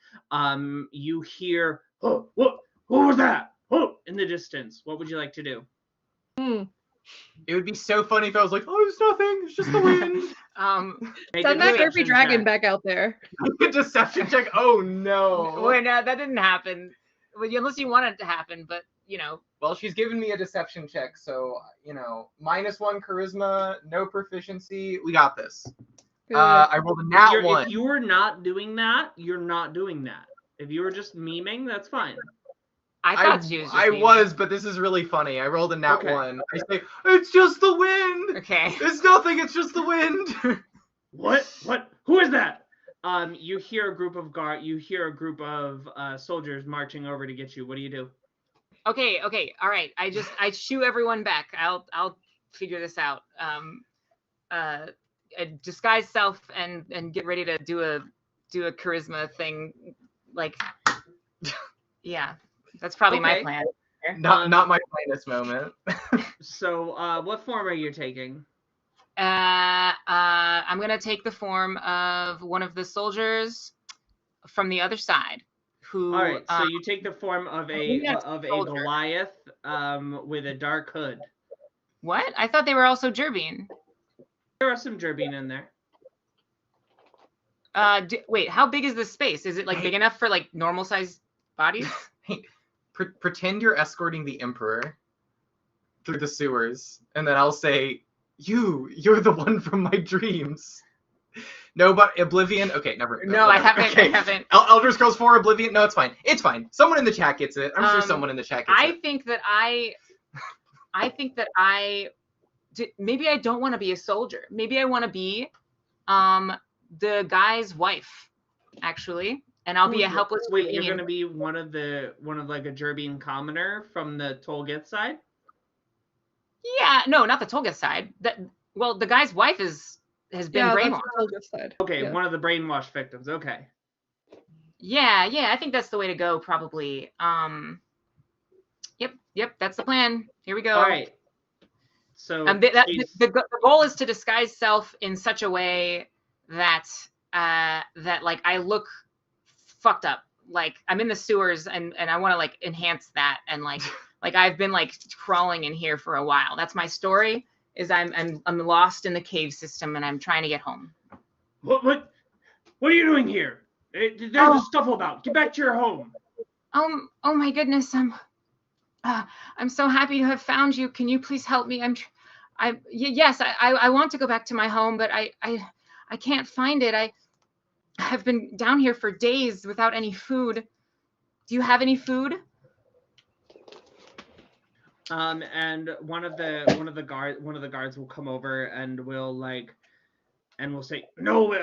You hear, "Oh, what was that? Oh!" in the distance. What would you like to do? It would be so funny if I was like, oh, it's nothing. It's just the wind. Make Send a that derpy deception dragon check. back out there. Deception check. Oh no. Wait, no, that didn't happen. Well, unless you want it to happen, but you know. Well, she's given me a deception check, so -1 charisma, no proficiency. We got this. Good. I rolled a nat If 1. you were not doing that, you're not doing that. If you were just memeing, that's fine. I thought she was. Just I being- was, but this is really funny. I rolled a nat Okay. 1. I say, it's just the wind. Okay. It's nothing. It's just the wind. What? Who is that? You hear a group of soldiers marching over to get you. What do you do? Okay. All right. I shoo everyone back. I'll figure this out. A disguise self and get ready to do a charisma thing. Like, yeah, that's probably my Okay. plan. Not my finest moment. So, what form are you taking? I'm gonna take the form of one of the soldiers from the other side. Who? All right. So you take the form of think that's a soldier. Goliath with a dark hood. What? I thought they were also Gerbine. There are some Gerbine in there. Wait, how big is this space? Is it like big enough for like normal sized bodies? Pretend you're escorting the Emperor through the sewers, and then I'll say, you're the one from my dreams. No, but Oblivion. Okay, never. No, I whatever. haven't. Okay. I haven't. Elder Scrolls 4 Oblivion. No, it's fine. It's fine. Someone in the chat gets it. I'm sure someone in the chat gets I it. think that maybe I don't want to be a soldier. Maybe I want to be the guy's wife, actually, and I'll be a helpless. Wait, you're Gerbine. gonna be one of like a Gerbine commoner from the Tolgith side? Yeah, no, not the Tolga side. Well, the guy's wife has been Yeah, brainwashed. that's the Tolga side. Okay, Yeah. one of the brainwash victims. Okay. Yeah, I think that's the way to go, probably. Yep, that's the plan. Here we go. All right. So The goal is to disguise self in such a way that that like I look fucked up. Like I'm in the sewers and I want to like enhance that and like like I've been like crawling in here for a while. That's my story. Is I'm lost in the cave system and I'm trying to get home. what are you doing here? There's a scuffle about. Get back to your home. Oh my goodness, I'm so happy to have found you. Can you please help me? Yes, I want to go back to my home, but I can't find it. I have been down here for days without any food. Do you have any food? And one of the guards will come over and will say, no,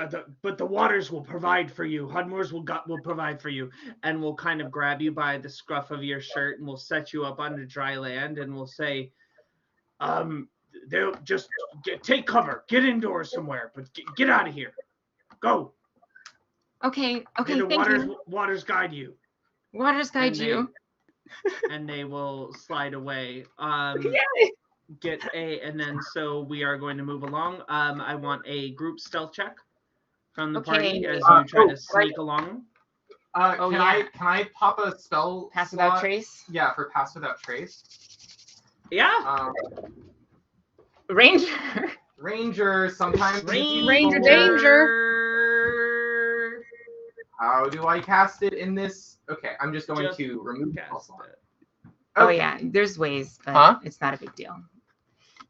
but the waters will provide for you. Hudmores will provide for you, and will kind of grab you by the scruff of your shirt and will set you up onto dry land and will say, they'll just take cover, get indoors somewhere, but get out of here, go. Okay, May the thank you. waters guide you. Waters guide you. And they will slide away. Yay! And then so we are going to move along. I want a group stealth check from the Okay. party as you try to sneak along. Can yeah. I pop a spell Pass without slot? trace. Yeah, for pass without trace. Yeah. Ranger. Ranger, sometimes. Ranger danger. How do I cast it in this? Okay, I'm just going Just to remove the spell Cast slot. it. Oh Okay. yeah, there's ways, but Huh? it's not a big deal.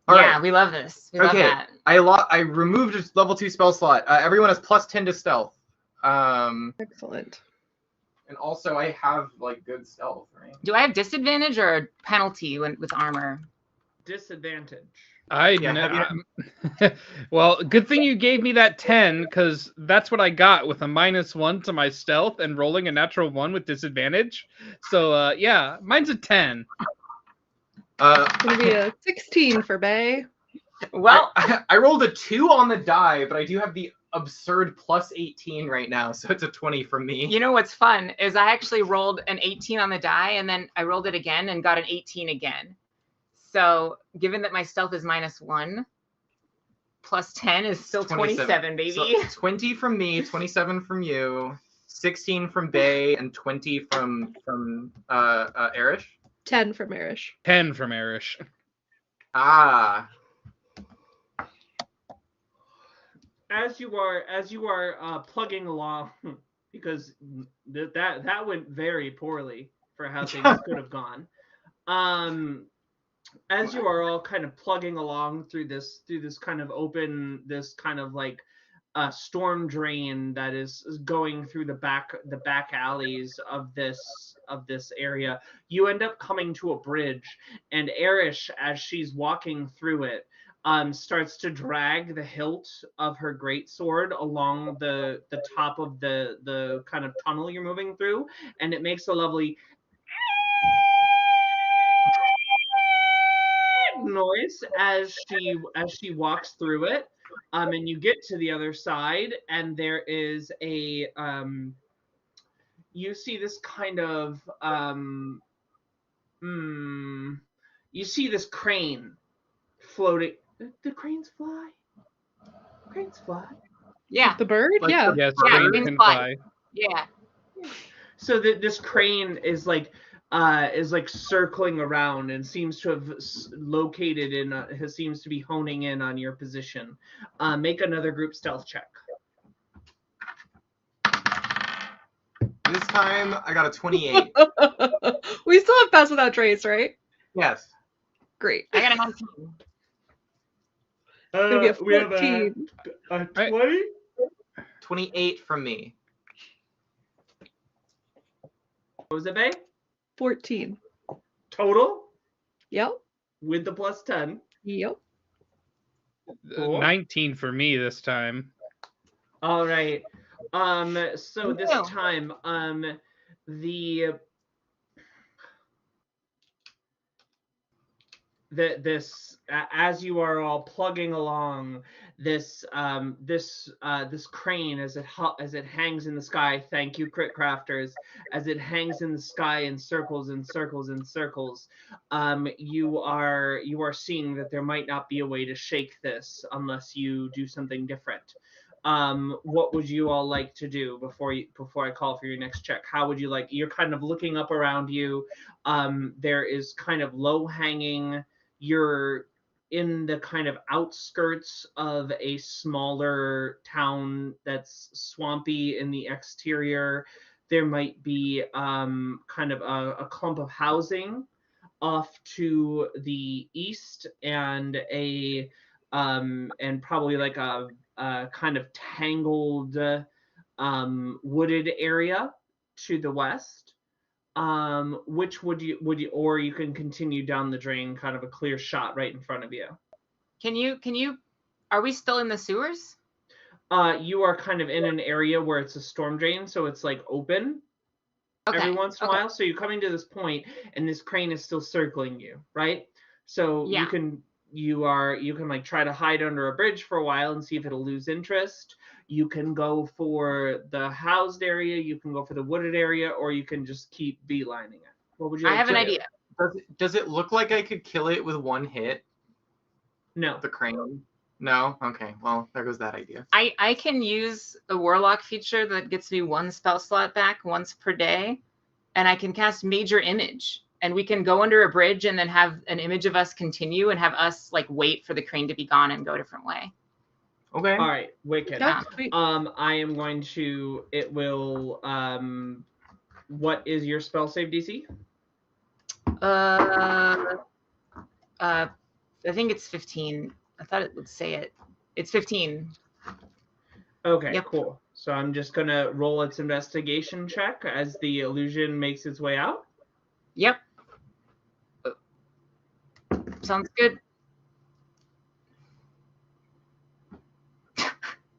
All yeah, right. we love this. We love Okay, that. I removed a level 2 spell slot. Everyone has +10 to stealth. Excellent. And also I have like good stealth, right? Do I have disadvantage or a penalty with armor? Disadvantage. Well, good thing you gave me that 10 because that's what I got with a -1 to my stealth and rolling a natural 1 with disadvantage. So yeah, mine's a 10. It's gonna be a 16 for Bay. Well, I rolled a 2 on the die, but I do have the absurd +18 right now, so it's a 20 from me. you know what's fun is I actually rolled an 18 on the die and then I rolled it again and got an 18 again. So given that my stealth is -1, +10 is still 27, baby. So 20 from me, 27 from you, 16 from Bay, and 20 from Erish. 10 for Marish. 10 from Erish. Ah. As you are plugging along, because that went very poorly for how things could have gone. As you are all kind of plugging along through this kind of open, this kind of like storm drain that is going through the back alleys of this area, you end up coming to a bridge, and Erish, as she's walking through it, starts to drag the hilt of her greatsword along the top of the kind of tunnel you're moving through, and it makes a lovely noise as she walks through it. And you get to the other side, and there is a you see this kind of you see this crane floating. The cranes fly. Cranes fly. Yeah. The bird? Like Yeah. the Yes, Yeah, cranes cranes can fly. fly. Yeah. So this crane is like circling around and seems to have located in seems to be honing in on your position. Make another group stealth check. This time I got a 28. We still have Pass Without Trace, right? Yes. Great. I got a 19. It's gonna be a We have 14. a 20. 28 from me. What was it, Bay? 14. Total Yep. with the plus 10. Yep. Cool. 19 for me this time. All right. So this Wow. time, as you are all plugging along, this crane as it hangs in the sky. Thank you, Crit Crafters. As it hangs in the sky in circles and circles and circles, you are seeing that there might not be a way to shake this unless you do something different. What would you all like to do before I call for your next check? How would you like? You're kind of looking up around you. There is kind of low hanging. You're in the kind of outskirts of a smaller town that's swampy in the exterior. There might be kind of a clump of housing off to the east, and and probably like a kind of tangled wooded area to the west. Which would you, or you can continue down the drain, kind of a clear shot right in front of you. Can you, are we still in the sewers? You are kind of in an area where it's a storm drain, so it's like open every once in a while. So you're coming to this point, and this crane is still circling you, right? So Yeah. you can like try to hide under a bridge for a while and see if it'll lose interest. You can go for the housed area, you can go for the wooded area, or you can just keep beelining it. What would you I like have to an do? idea. Does it look like I could kill it with one hit? No. The crane? No? Okay, well, there goes that idea. I can use a warlock feature that gets me one spell slot back once per day, and I can cast Major Image, and we can go under a bridge and then have an image of us continue and have us like wait for the crane to be gone and go a different way. Okay. All right, wicked. Yeah, sweet. I am going to. It will. What is your spell save DC? I think it's 15. I thought it would say it. It's 15. Okay, Yep. cool. So I'm just gonna roll its investigation check as the illusion makes its way out. Yep. Sounds good.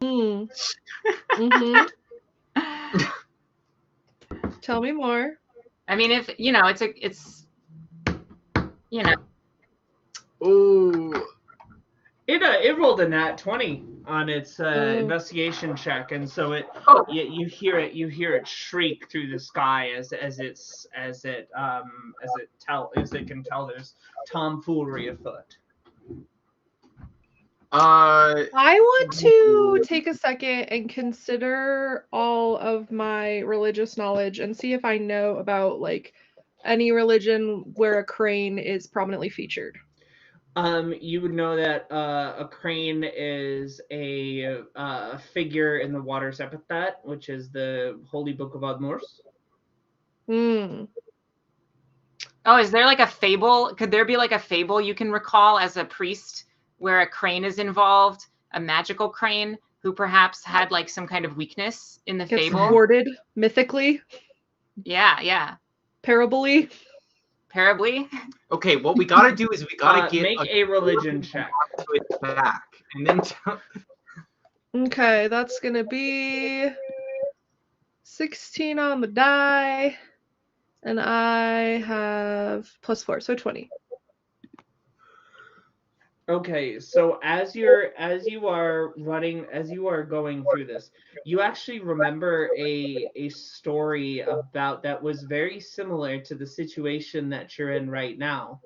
Mm. Mm-hmm. Tell me more. I mean, if you know, it's you know. Ooh. It rolled a nat 20 on its Ooh. investigation check, and so it Oh. you hear it shriek through the sky as it can tell there's tomfoolery afoot. I want to take a second and consider all of my religious knowledge and see if I know about like any religion where a crane is prominently featured. You would know that a crane is a figure in the Waters epithet, which is the Holy Book of Admors. Hmm. Oh, is there like a fable? Could there be like a fable you can recall as a priest where a crane is involved, a magical crane who perhaps had like some kind of weakness in the Gets fable? thwarted mythically, Yeah. parably. Parably. Okay, what we gotta do is we gotta get Make a religion check. to it back, and then Okay, that's gonna be 16 on the die, and I have +4, so 20. Okay, so as you are going through this, you actually remember a story about that was very similar to the situation that you're in right now.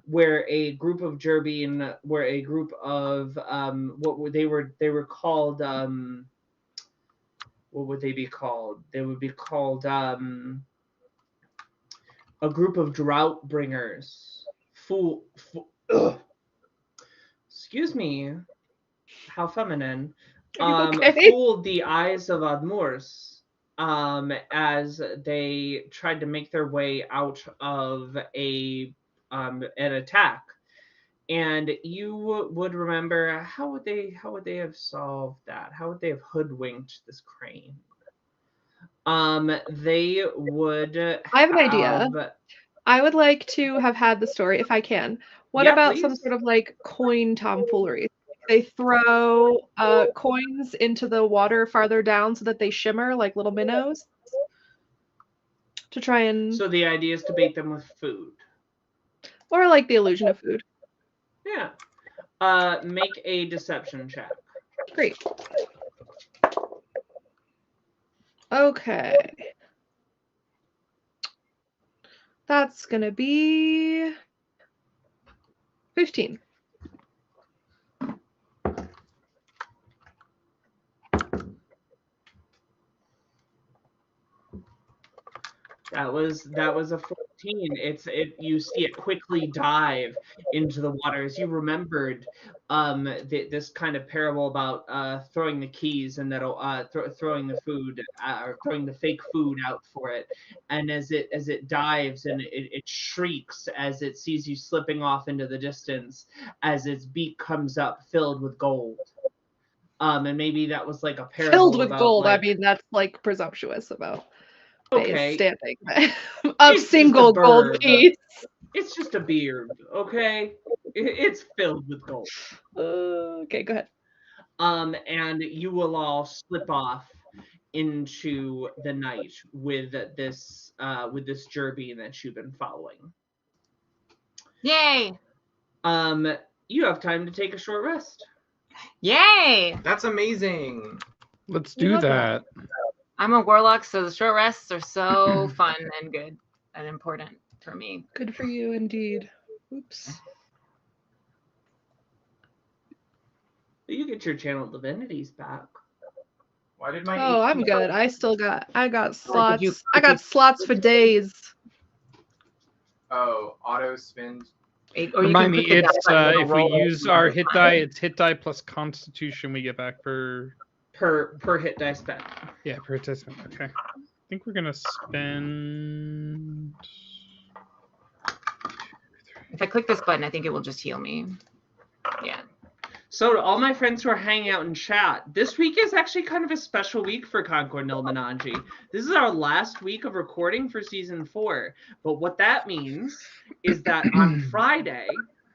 Where a group of Jerbine, where a group of they were called what would they be called? They would be called a group of drought bringers. Excuse me, how feminine. Okay. Fooled the eyes of Admors as they tried to make their way out of an attack. And you would remember how would they have solved that? How would they have hoodwinked this crane? They would I have an idea. I would like to have had the story if I can. What Yeah, about some please. sort of like coin tomfoolery? They throw coins into the water farther down so that they shimmer like little minnows to try and, So the idea is to bait them with food. or like the illusion of food. Yeah. Make a deception check. Great. Okay. That's gonna be 15. That was a 14. You see it quickly dive into the water as you remembered this kind of parable about throwing the keys and that throwing the food or throwing the fake food out for it, and as it dives and it shrieks as it sees you slipping off into the distance as its beak comes up filled with gold. And maybe that was like a parable Filled with about, gold. like, I mean, that's like presumptuous about okay, standing a it's just single a gold bird. piece. It's just a beard, okay? It's filled with gold. Okay, go ahead. And you will all slip off into the night with this Jerbine that you've been following. Yay. You have time to take a short rest. Yay. that's amazing. Let's We do love that. I'm a warlock, so the short rests are so fun and good and important for me. Good for you indeed. Oops. You get your channel divinities back. Why did my Oh, I'm HP good. I got Oh, did you- slots. I got slots for days. Oh, auto spin. Or you Remind can me, click the it's button to if we roll use it. our hit die, it's hit die plus Constitution we get back per hit die spent. Yeah, per hit die spent. Okay, I think we're gonna spend. If I click this button, I think it will just heal me. Yeah. So to all my friends who are hanging out in chat, this week is actually kind of a special week for Concord Nilmananji. This is our last week of recording for season 4. But what that means is that on Friday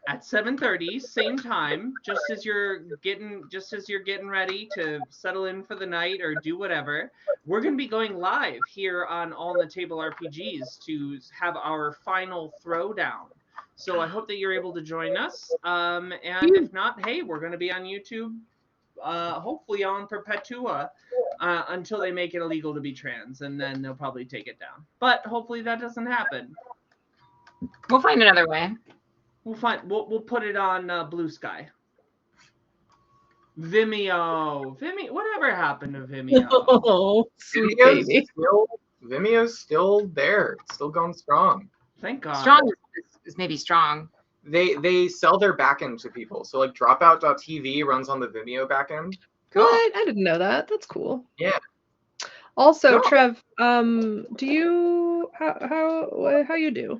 at 7:30, same time, just as you're getting ready to settle in for the night or do whatever, we're going to be going live here on All on the Table RPGs to have our final throwdown. So I hope that you're able to join us. And if not, hey, we're going to be on YouTube, hopefully on Perpetua, until they make it illegal to be trans, and then they'll probably take it down. But hopefully that doesn't happen. We'll find another way. We'll put it on Blue Sky. Vimeo. Whatever happened to Vimeo? Oh, sweet baby. Vimeo's still there. It's still going strong. Thank God. Strong is maybe strong. They sell their backend to people. So like Dropout.tv runs on the Vimeo backend. What? I didn't know that. That's cool. Yeah. Also, Cool. Trev, do you how you do?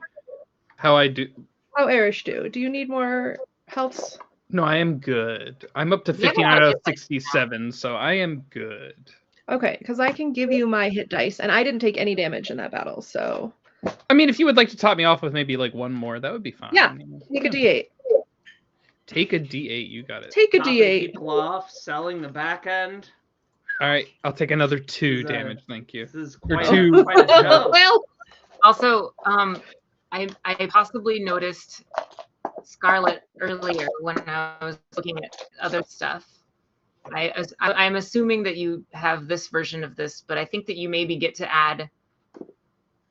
How I do? How Erish do? Do you need more healths? No, I am good. I'm up to You have a 59 lot of out of hit dice 67, so I am good. Okay, because I can give you my hit dice, and I didn't take any damage in that battle, so I mean, if you would like to top me off with maybe like one more, that would be fine. yeah, take a D8. Take a D8. You got it. Take a Topping D8. people off, selling the back end. All right, I'll take another 2 This is a- damage. Thank you. This is Or quite, two. quite a show. Well, Also, I possibly noticed Scarlet earlier when I was looking at other stuff. I'm assuming that you have this version of this, but I think that you maybe get to add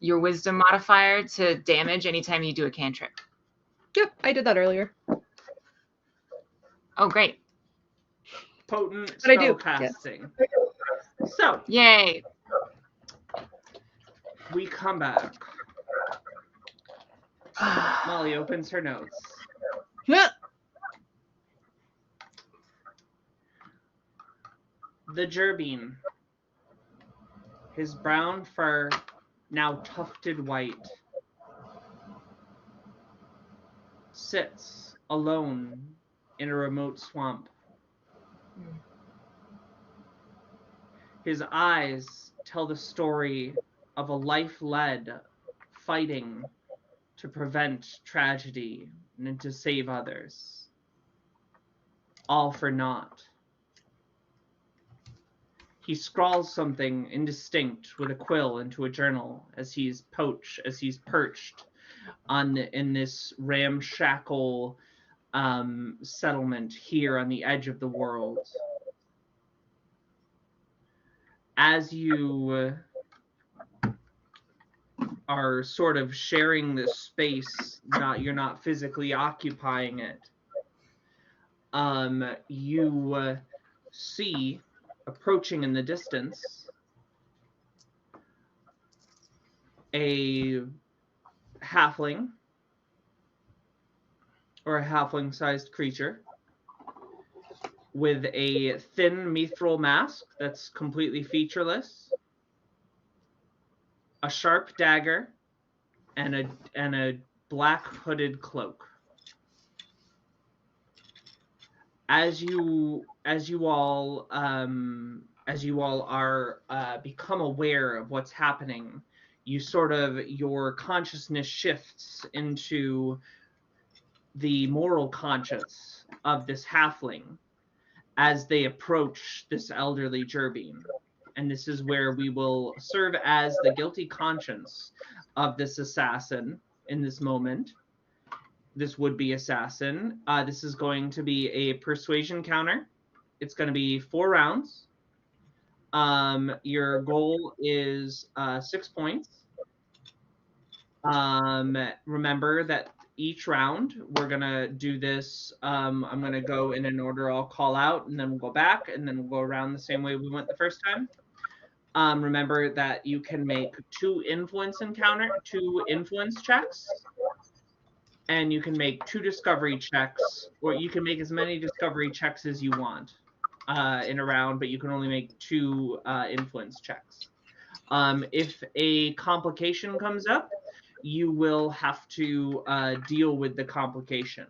your wisdom modifier to damage anytime you do a cantrip. yep, I did that earlier. Oh, great. Potent But I do, spell casting. So Yay. we come back. Molly opens her notes. Yeah. The Gerbine, his brown fur now tufted white, sits alone in a remote swamp. His eyes tell the story of a life led fighting to prevent tragedy and to save others. All for naught. He scrawls something indistinct with a quill into a journal as he's perched in this ramshackle settlement here on the edge of the world. As you are sort of sharing this space, you're not physically occupying it. You see approaching in the distance a halfling or a halfling-sized creature with a thin mithril mask that's completely featureless, a sharp dagger, and a black hooded cloak. As you all are become aware of what's happening, your consciousness shifts into the moral conscience of this halfling as they approach this elderly Gerbine. And this is where we will serve as the guilty conscience of this assassin in this moment. This would-be assassin. This is going to be a persuasion counter. It's going to be 4 rounds. Your goal is 6 points. Remember that each round we're going to do this. I'm going to go in an order. I'll call out, and then we'll go back, and then we'll go around the same way we went the first time. Remember that you can make 2 influence checks. And you can make 2 discovery checks, or you can make as many discovery checks as you want in a round, but you can only make 2 influence checks. If a complication comes up, you will have to deal with the complication.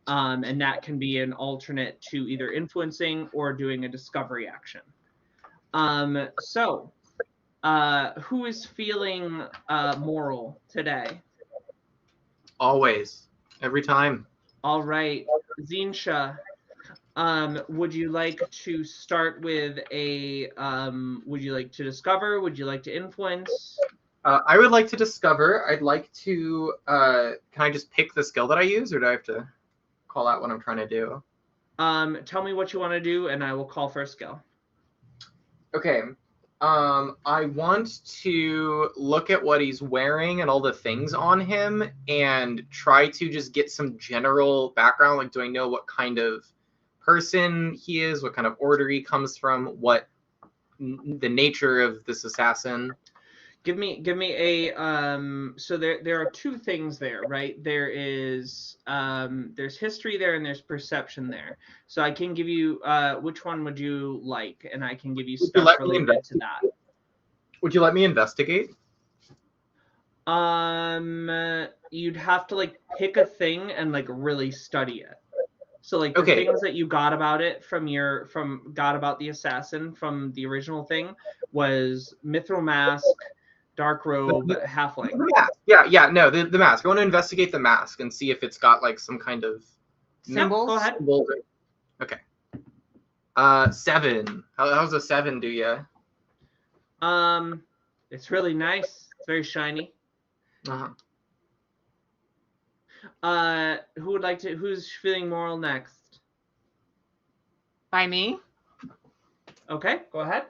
And that can be an alternate to either influencing or doing a discovery action. So, who is feeling moral today? Always. Every time. All right, Zinsha, would you like to start with would you like to discover? Would you like to influence? I would like to discover. I'd like to, can I just pick the skill that I use, or do I have to call out what I'm trying to do? Tell me what you want to do, and I will call for a skill. Okay. I want to look at what he's wearing and all the things on him and try to just get some general background. Like, do I know what kind of person he is, what kind of order he comes from, what the nature of this assassin? Give me a so there are two things there, right? There's history there and there's perception there. So I can give you which one would you like, and I can give you Would you stuff let me related to that. Would you let me investigate? You'd have to like pick a thing and like really study it. So like the Okay. things that you got about it got about the assassin from the original thing was mithril mask, dark robe, halfling. The mask. Yeah, no, the mask. I want to investigate the mask and see if it's got like some kind of Symbols? Go ahead. symbol. Okay. 7. How's a 7 do you? It's really nice. It's very shiny. Who's feeling moral next? By me? Okay, go ahead.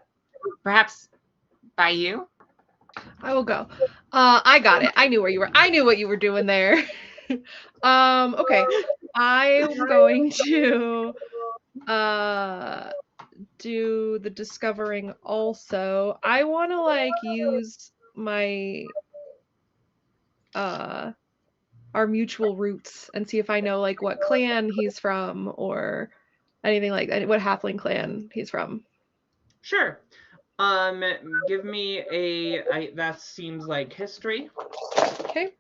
Perhaps by you? I will go. I got it. I knew where you were. I knew what you were doing there. Okay. I'm going to do the discovering also. I want to like use my our mutual roots and see if I know like what clan he's from or anything like that, what halfling clan he's from. Sure. Give me that seems like history. Okay.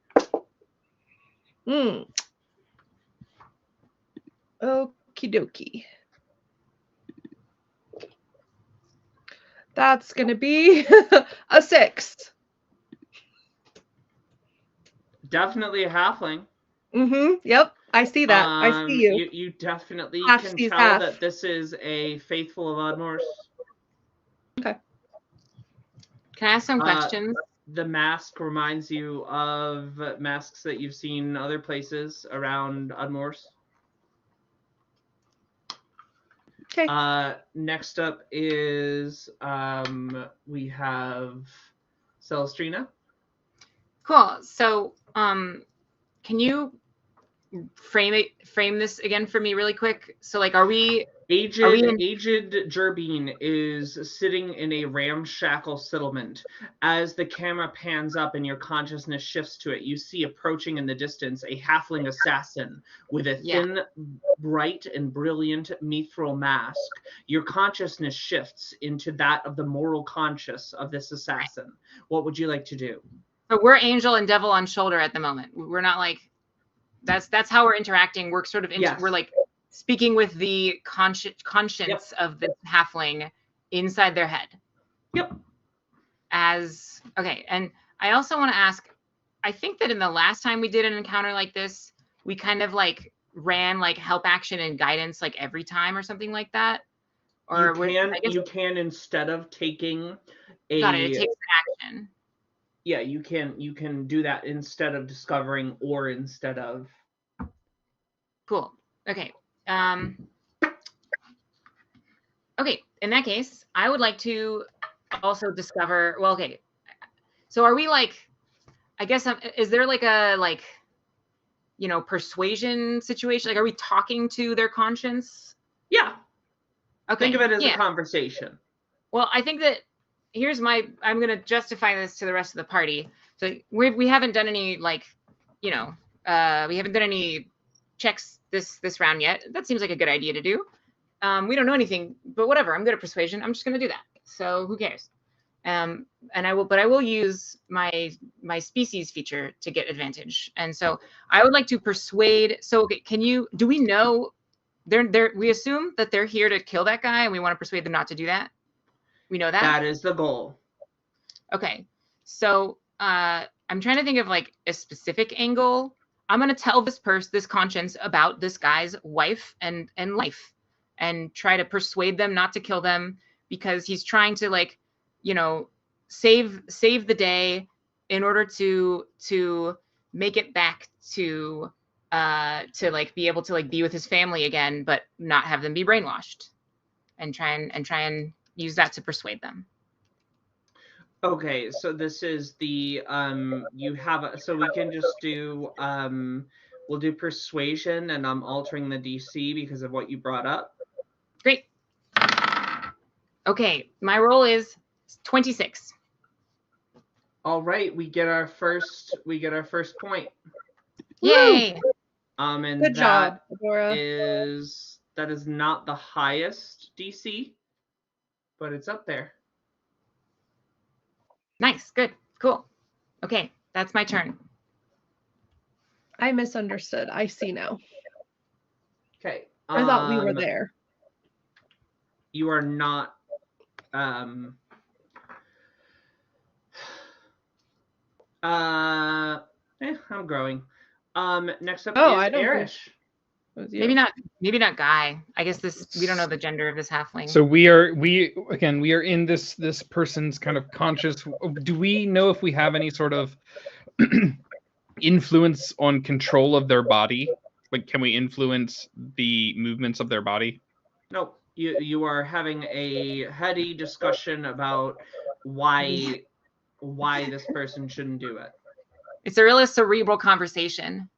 Okie dokie. That's gonna be a 6. Definitely a halfling. Yep. I see that. I see you. You definitely Half can sees tell half. that this is a faithful of Ardmor's. Okay. Can I ask some questions? The mask reminds you of masks that you've seen other places around Ardmor's. Okay. Next up is we have Celestrina. Cool. So, can you frame this again for me really quick? So, like, Aged Gerbine is sitting in a ramshackle settlement. As the camera pans up and your consciousness shifts to it, you see approaching in the distance a halfling assassin with a thin, bright, and brilliant mithril mask. Your consciousness shifts into that of the moral conscious of this assassin. What would you like to do? But we're angel and devil on shoulder at the moment. We're not like that's how we're interacting. We're sort of we're like speaking with the conscience of the halfling inside their head. Yep. Okay, and I also want to ask, I think that in the last time we did an encounter like this, we kind of like ran like help action and guidance like every time or something like that. Or you can instead of taking a got it, it takes an action. Yeah, you can do that instead of discovering or instead of. Cool. Okay. Okay, in that case, I would like to also discover, well, okay. So are we like, I guess, is there like a, persuasion situation? Like, are we talking to their conscience? Yeah. Okay. Think of it as a conversation. Well, I think that I'm going to justify this to the rest of the party. So we haven't done any we haven't done any checks this round yet. That seems like a good idea to do. We don't know anything, but whatever. I'm good at persuasion. I'm just going to do that. So who cares? And I will use my species feature to get advantage. And so I would like to persuade. So okay, do we know we assume that they're here to kill that guy and we want to persuade them not to do that? We know that? That is the goal. Okay. So I'm trying to think of like a specific angle. I'm going to tell this conscience about this guy's wife and life and try to persuade them not to kill them because he's trying to save the day in order to make it back to be able to be with his family again, but not have them be brainwashed and try and use that to persuade them. Okay, so this is the so we can just do we'll do persuasion and I'm altering the DC because of what you brought up. Great. Okay, my roll is 26. All right, we get our first point. Yay! And Good job, Adora. that is not the highest DC, but it's up there. Nice. Good. Cool. Okay, that's my turn. I misunderstood. I see now. Okay. I thought we were there. You are not. I'm growing. Next up Oh, I is don't think Arish. it was you. Maybe not Guy. I guess we don't know the gender of this halfling. So we are in this person's kind of conscious. Do we know if we have any sort of influence on control of their body? Like, can we influence the movements of their body? No, you are having a heady discussion about why this person shouldn't do it. It's a really cerebral conversation.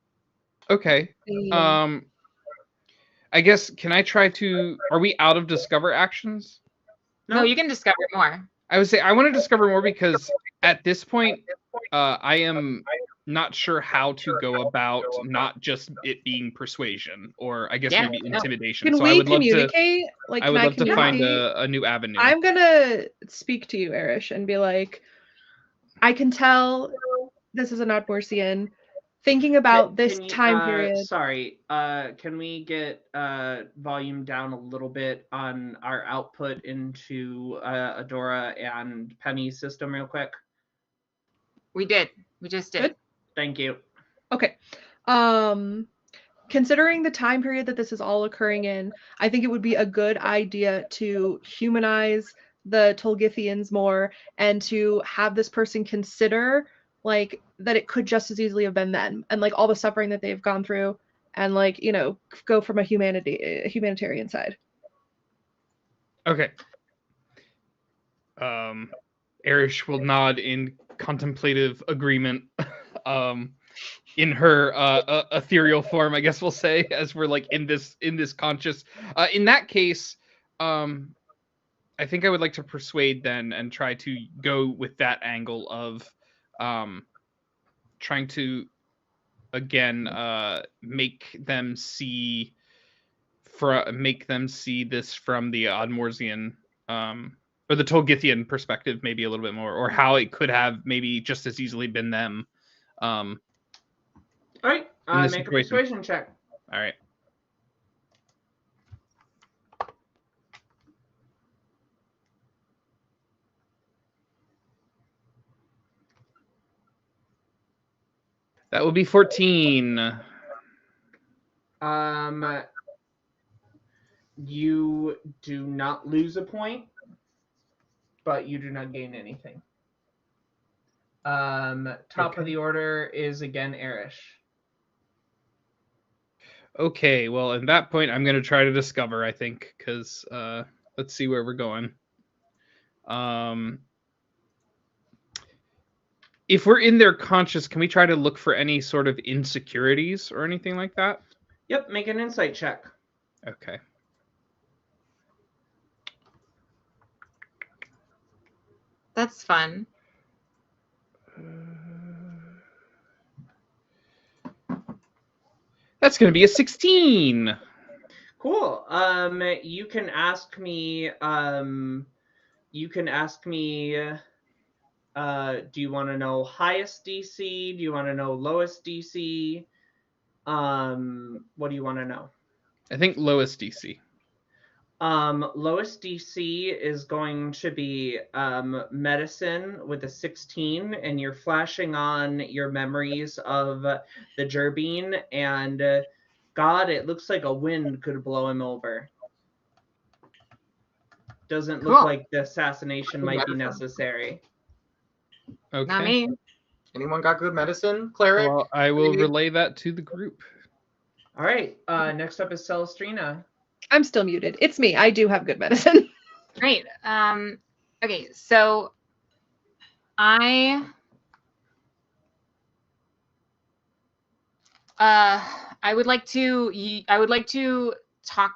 Okay. I guess, can I try to... Are we out of discover actions? No, you can discover more. I would say I want to discover more because at this point, I am not sure how to go about not just it being persuasion, or I guess maybe intimidation. Can so we I would communicate? I would love to find a new avenue. I'm gonna speak to you, Arish, and be like, I can tell this is an Outdoorsian. Thinking about this time period. Sorry, can we get volume down a little bit on our output into Adora and Penny's system real quick? We did. We just did. Good. Thank you. Okay. Considering the time period that this is all occurring in, I think it would be a good idea to humanize the Tolgithians more and to have this person consider like that it could just as easily have been them and like all the suffering that they've gone through and like, you know, go from a humanitarian side. Okay. Arish will nod in contemplative agreement. In her ethereal form, I guess we'll say, as we're like in this conscious. In that case, I think I would like to persuade then and try to go with that angle of trying to again make them see this from the Admorsian or the Tolgithian perspective, maybe a little bit more, or how it could have maybe just as easily been them. All right, make a persuasion check. All right. That will be 14. You do not lose a point, but you do not gain anything. Top of the order is again Arish. Okay, well, at that point, I'm going to try to discover, I think, because let's see where we're going. If we're in their conscious, can we try to look for any sort of insecurities or anything like that? Yep, make an insight check. Okay. That's fun. That's going to be a 16. Cool. You can ask me. Do you want to know highest DC? Do you want to know lowest DC? What do you want to know? I think lowest DC. Lowest DC is going to be medicine with a 16, and you're flashing on your memories of the Gerbine, and God, it looks like a wind could blow him over. Doesn't look like the assassination might be necessary. Okay. Not me. Anyone got good medicine, cleric? Well, I will relay that to the group. All right. Next up is Celestrina. I'm still muted. It's me. I do have good medicine. Great. Okay, so I would like to talk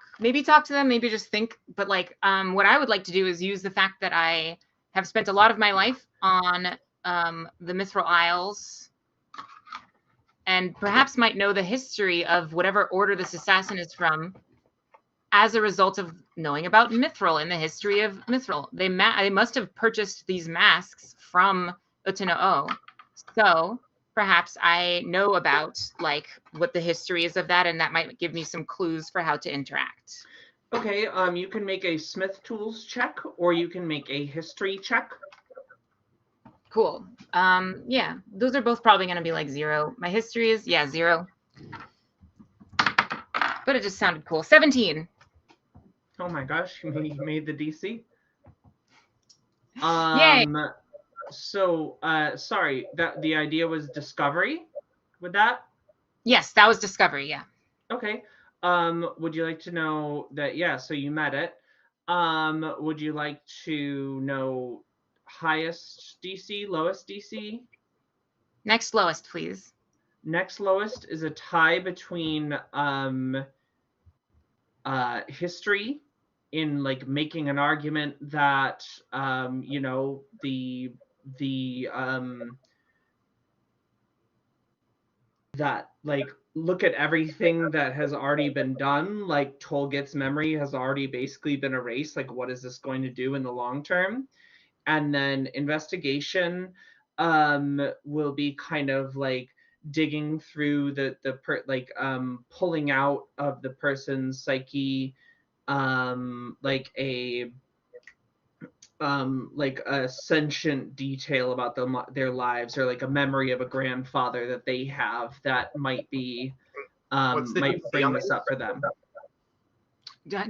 to them, maybe just think, but like what I would like to do is use the fact that I have spent a lot of my life on the Mithril Isles, and perhaps might know the history of whatever order this assassin is from as a result of knowing about Mithril and the history of Mithril. They must have purchased these masks from Utina'o. So perhaps I know about like what the history is of that, and that might give me some clues for how to interact. Okay, you can make a Smith Tools check, or you can make a history check. Cool. Yeah, those are both probably going to be like 0. My history is, 0. But it just sounded cool. 17. Oh my gosh, you made the DC. Yay. So, sorry, that the idea was discovery with that? Yes, that was discovery, yeah. Okay. Would you like to know that, yeah, so you met it. Would you like to know highest DC, lowest DC? Next lowest, please. Next lowest is a tie between history in like making an argument that you know, that like look at everything that has already been done, like Tolgit's memory has already basically been erased, like what is this going to do in the long term? And then investigation will be kind of like digging through pulling out of the person's psyche like a sentient detail about their lives, or like a memory of a grandfather that they have that might be might bring this up for them.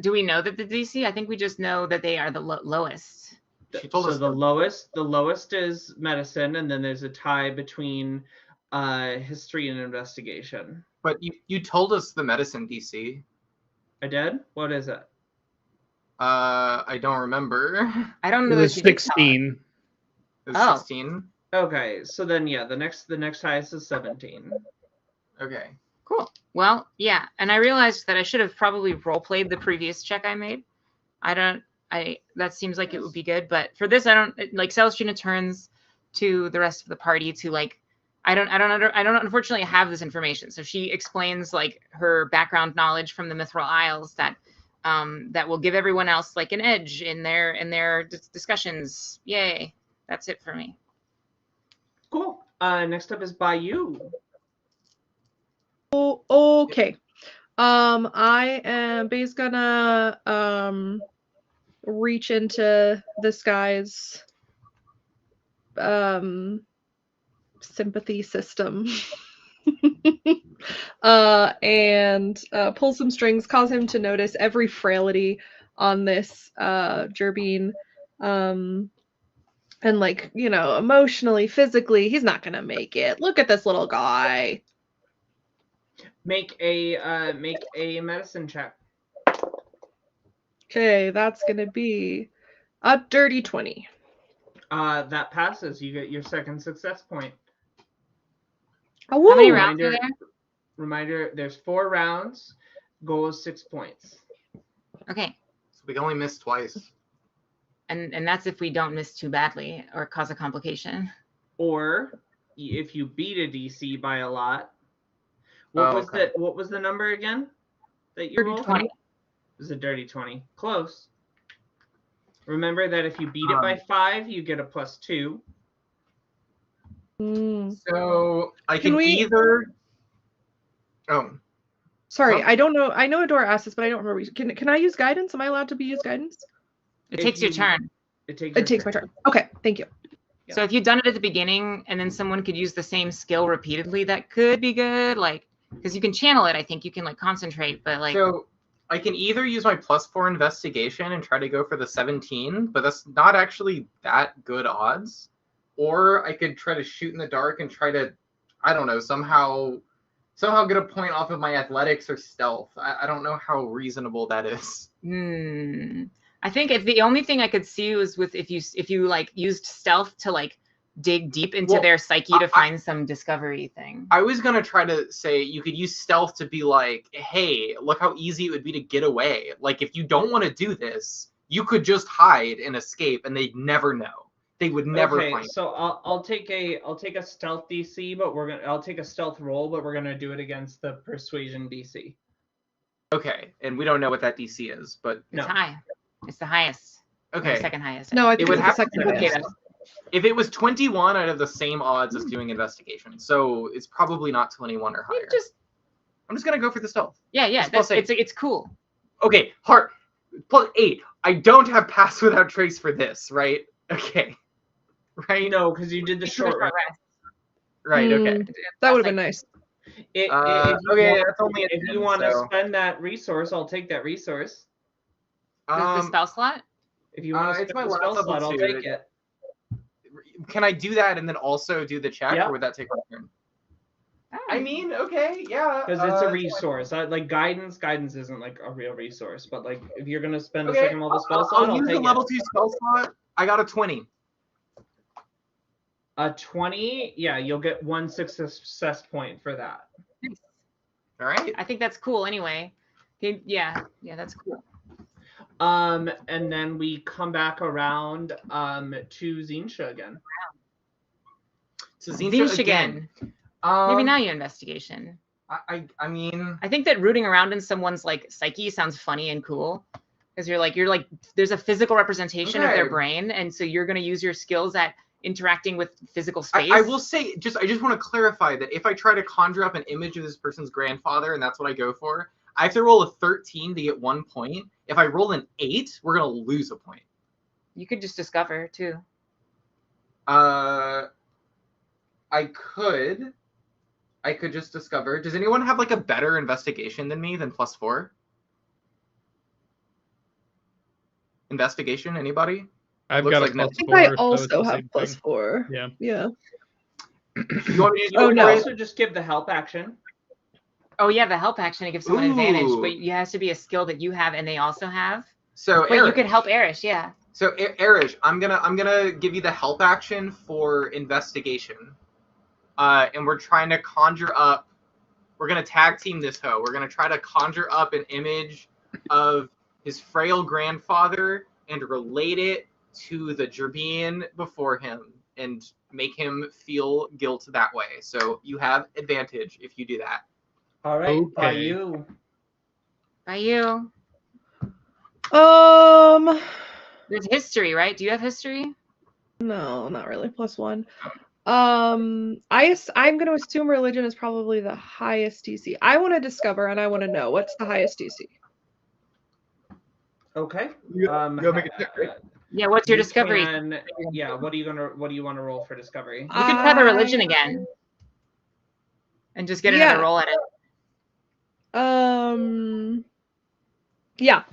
Do we know that the DC? I think we just know that they are the lowest. She told So us the lowest is medicine, and then there's a tie between history and investigation. But you told us the medicine DC. I did? What is it? I don't remember. I don't It know that was she did tell us. 16. It was Oh. 16. Okay, so then yeah, the next highest is 17. Okay. Cool. Well, yeah, and I realized that I should have probably role played the previous check I made. That seems like it would be good, but for this, I don't like. Celestina turns to the rest of the party to like, I don't unfortunately have this information. So she explains like her background knowledge from the Mithril Isles that will give everyone else like an edge in their discussions. Yay! That's it for me. Cool. Next up is Bayou. Oh, okay. I am basically gonna reach into this guy's sympathy system and pull some strings, cause him to notice every frailty on this Gerbine, and like, you know, emotionally, physically, he's not gonna make it. Look at this little guy. Make a medicine check. Okay, that's gonna be a dirty 20. That passes. You get your second success point. Oh, How many woo! rounds are there? Reminder, there's 4 rounds. Goal is 6 points. Okay, So we can only miss twice. and that's if we don't miss too badly or cause a complication. Or if you beat a DC by a lot. What was the number again that you Dirty rolled? 20. It was a dirty 20. Close. Remember that if you beat it by 5, you get a +2. So I Can can we- either. Oh, Sorry, Huh? I don't know. I know Adora asked this, but I don't remember. Can I use guidance? Am I allowed to use guidance? It If takes your you- turn. It takes My turn. Okay, thank you. Yeah. So if you'd done it at the beginning and then someone could use the same skill repeatedly, that could be good. Like, because you can channel it, I think you can like concentrate, but like, so I can either use my +4 investigation and try to go for the 17, but that's not actually that good odds. Or I could try to shoot in the dark and try to, I don't know, somehow get a point off of my athletics or stealth. I don't know how reasonable that is. I think if the only thing I could see was with if you like used stealth to like dig deep into Well, their psyche to find some discovery thing. I was gonna try to say you could use stealth to be like, hey, look how easy it would be to get away. Like if you don't want to do this, you could just hide and escape and they'd never know. They would never Okay, find. so I'll take a stealth DC, but I'll take a stealth roll, but we're gonna do it against the persuasion DC. Okay, and we don't know what that DC is, but It's No. high. It's the highest. Or the okay. second highest. No, I think would it's the have second to- highest. Okay, If it was 21, I'd have the same odds as doing investigation. So it's probably not 21 or higher. I'm just gonna go for the stealth. Yeah, It's plus eight. it's cool. Okay, heart plus 8. I don't have pass without trace for this, right? Okay. Right? No, because you did the short rest. Right, okay. That would have been nice. If Okay, you that's only a if 10, you want to so- spend that resource, I'll take that resource. The spell slot? If you want to it's spend my the spell last level slot, I'll too. take it. Can I do that and then also do the check, Yeah. or would that take my turn? Oh. I mean, okay, yeah. Because it's a resource. Like guidance isn't like a real resource, but like if you're gonna spend a second level spell slot, I'll use the take level it. 2 spell slot. I got a 20. A 20, yeah, you'll get 1 success point for that. All right. I think that's cool anyway. Yeah, that's cool. And then we come back around to Zinsha again. So Zinch again. Maybe now you investigation. I mean, I think that rooting around in someone's like psyche sounds funny and cool. Because you're like there's a physical representation of their Okay. brain, and so you're gonna use your skills at interacting with physical space. I will say, I just want to clarify that if I try to conjure up an image of this person's grandfather, and that's what I go for, I have to roll a 13 to get 1 point. If I roll an 8, we're gonna lose a point. You could just discover too. I could just discover. Does anyone have like a better investigation than me than +4? Investigation? Anybody? I've Looks got like a nothing. plus I think 4. I so it's also the have same plus thing. 4. Yeah. Yeah. You want me to do Oh, it You no. for also just give the help action. Oh yeah, the help action to give someone advantage, Ooh. but it has to be a skill that you have and they also have. So Wait, you Eric, could help Erish, yeah. So Erish, I'm gonna give you the help action for investigation, and we're trying to conjure up. We're gonna tag team this hoe. We're gonna try to conjure up an image of his frail grandfather and relate it to the Jerbean before him and make him feel guilt that way. So you have advantage if you do that. All right, by Okay. you. By you. There's history, right? Do you have history? No, not really. +1. I'm going to assume religion is probably the highest DC. I want to discover and I want to know what's the highest DC. Okay. You gotta make a check, right? Yeah, what's your you discovery? can- yeah. What do you want to roll for discovery? You can try the religion again. And just get another Yeah. roll at it. Yeah.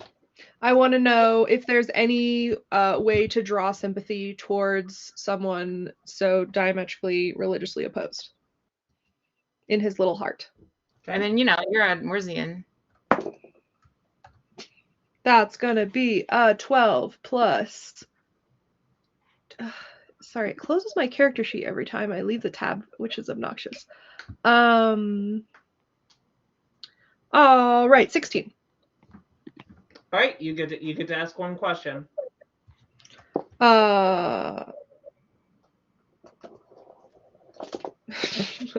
I want to know if there's any way to draw sympathy towards someone so diametrically religiously opposed in his little heart. And then, you're a Morsian. That's going to be 12 plus. Sorry, it closes my character sheet every time I leave the tab, which is obnoxious. All right, 16. All right, you get to ask one question.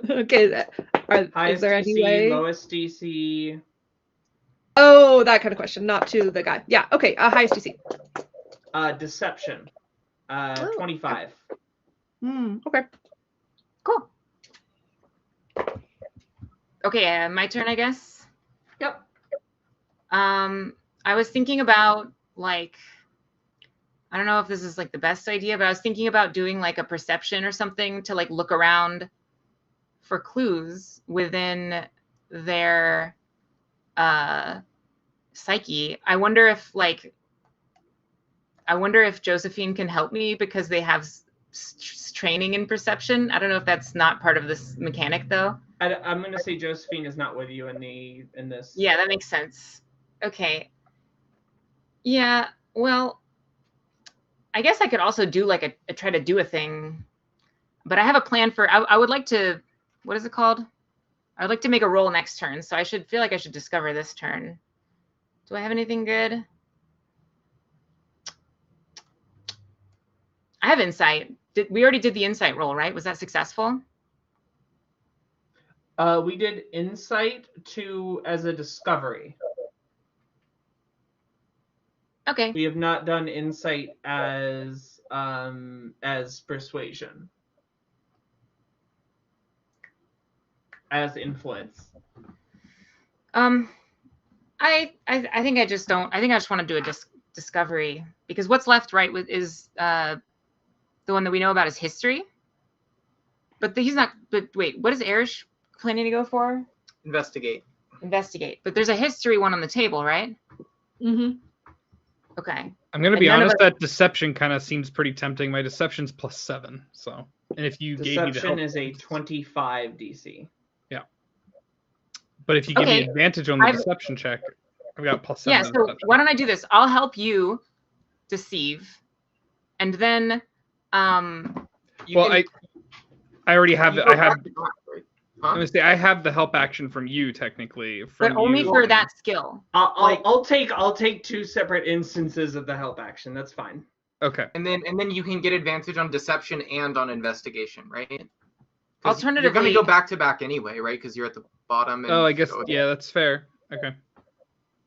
Okay, is there any DC, way? lowest DC. Oh, that kind of question, not to the guy. Yeah, okay, highest DC. Deception. Oh. 25. Okay. Cool. Okay, my turn, I guess. Yep. I was thinking about I don't know if this is like the best idea, but I was thinking about doing like a perception or something to like look around for clues within their psyche. I wonder if Josephine can help me because they have training in perception. I don't know if that's not part of this mechanic though. I'm gonna say Josephine is not with you in this. Yeah, that makes sense. Okay. Yeah, well, I guess I could also do like try to do a thing, but I have a plan for, I would like to, what is it called? I would like to make a roll next turn, so I feel like I should discover this turn. Do I have anything good? I have insight. We already did the insight roll, right? Was that successful? We did insight as a discovery. Okay. We have not done insight as persuasion. As influence. I think I just don't. I think I just want to do a discovery, because what's left, right, is the one that we know about is history. But he's not. But wait, what is Erish planning to go for? Investigate. Investigate. But there's a history one on the table, right? Mm-hmm. Okay. I'm gonna be honest. That deception kind of seems pretty tempting. My deception's +7, so and if you gave me the help, deception is a 25 DC. Yeah. But if you give me advantage on the deception check, I've got +7. Yeah. So why don't I do this? I'll help you deceive, and then I already have it. I have. I'm gonna say I have the help action from you technically. But only for that skill. I'll take 2 separate instances of the help action. That's fine. Okay. And then you can get advantage on deception and on investigation, right? Alternatively, you're gonna go back to back anyway, right? Because you're at the bottom. And I guess that's fair. Okay.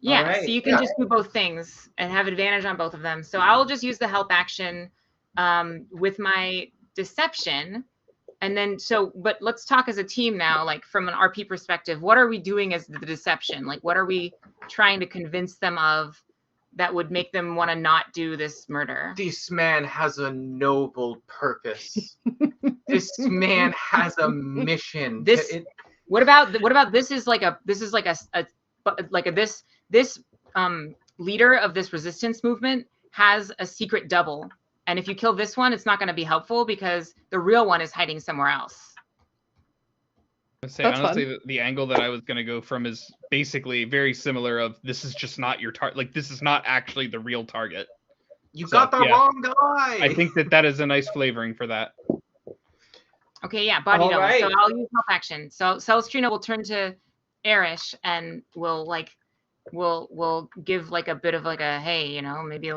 Yeah, right. so you can just do both things and have advantage on both of them. So I'll just use the help action with my deception. And then, but let's talk as a team now, like from an RP perspective, what are we doing as the deception? Like, what are we trying to convince them of that would make them want to not do this murder? This man has a noble purpose. This man has a mission. What about this is like a leader of this resistance movement has a secret double. And if you kill this one, it's not going to be helpful because the real one is hiding somewhere else. Honestly, the angle that I was going to go from is basically very similar of this is just not your target. Like, this is not actually the real target. You got the wrong guy. I think that is a nice flavoring for that. Okay, yeah, body double. Right. So I'll use help action. So Celestrina will turn to Erish and we'll give like a bit of like a, hey, you know, maybe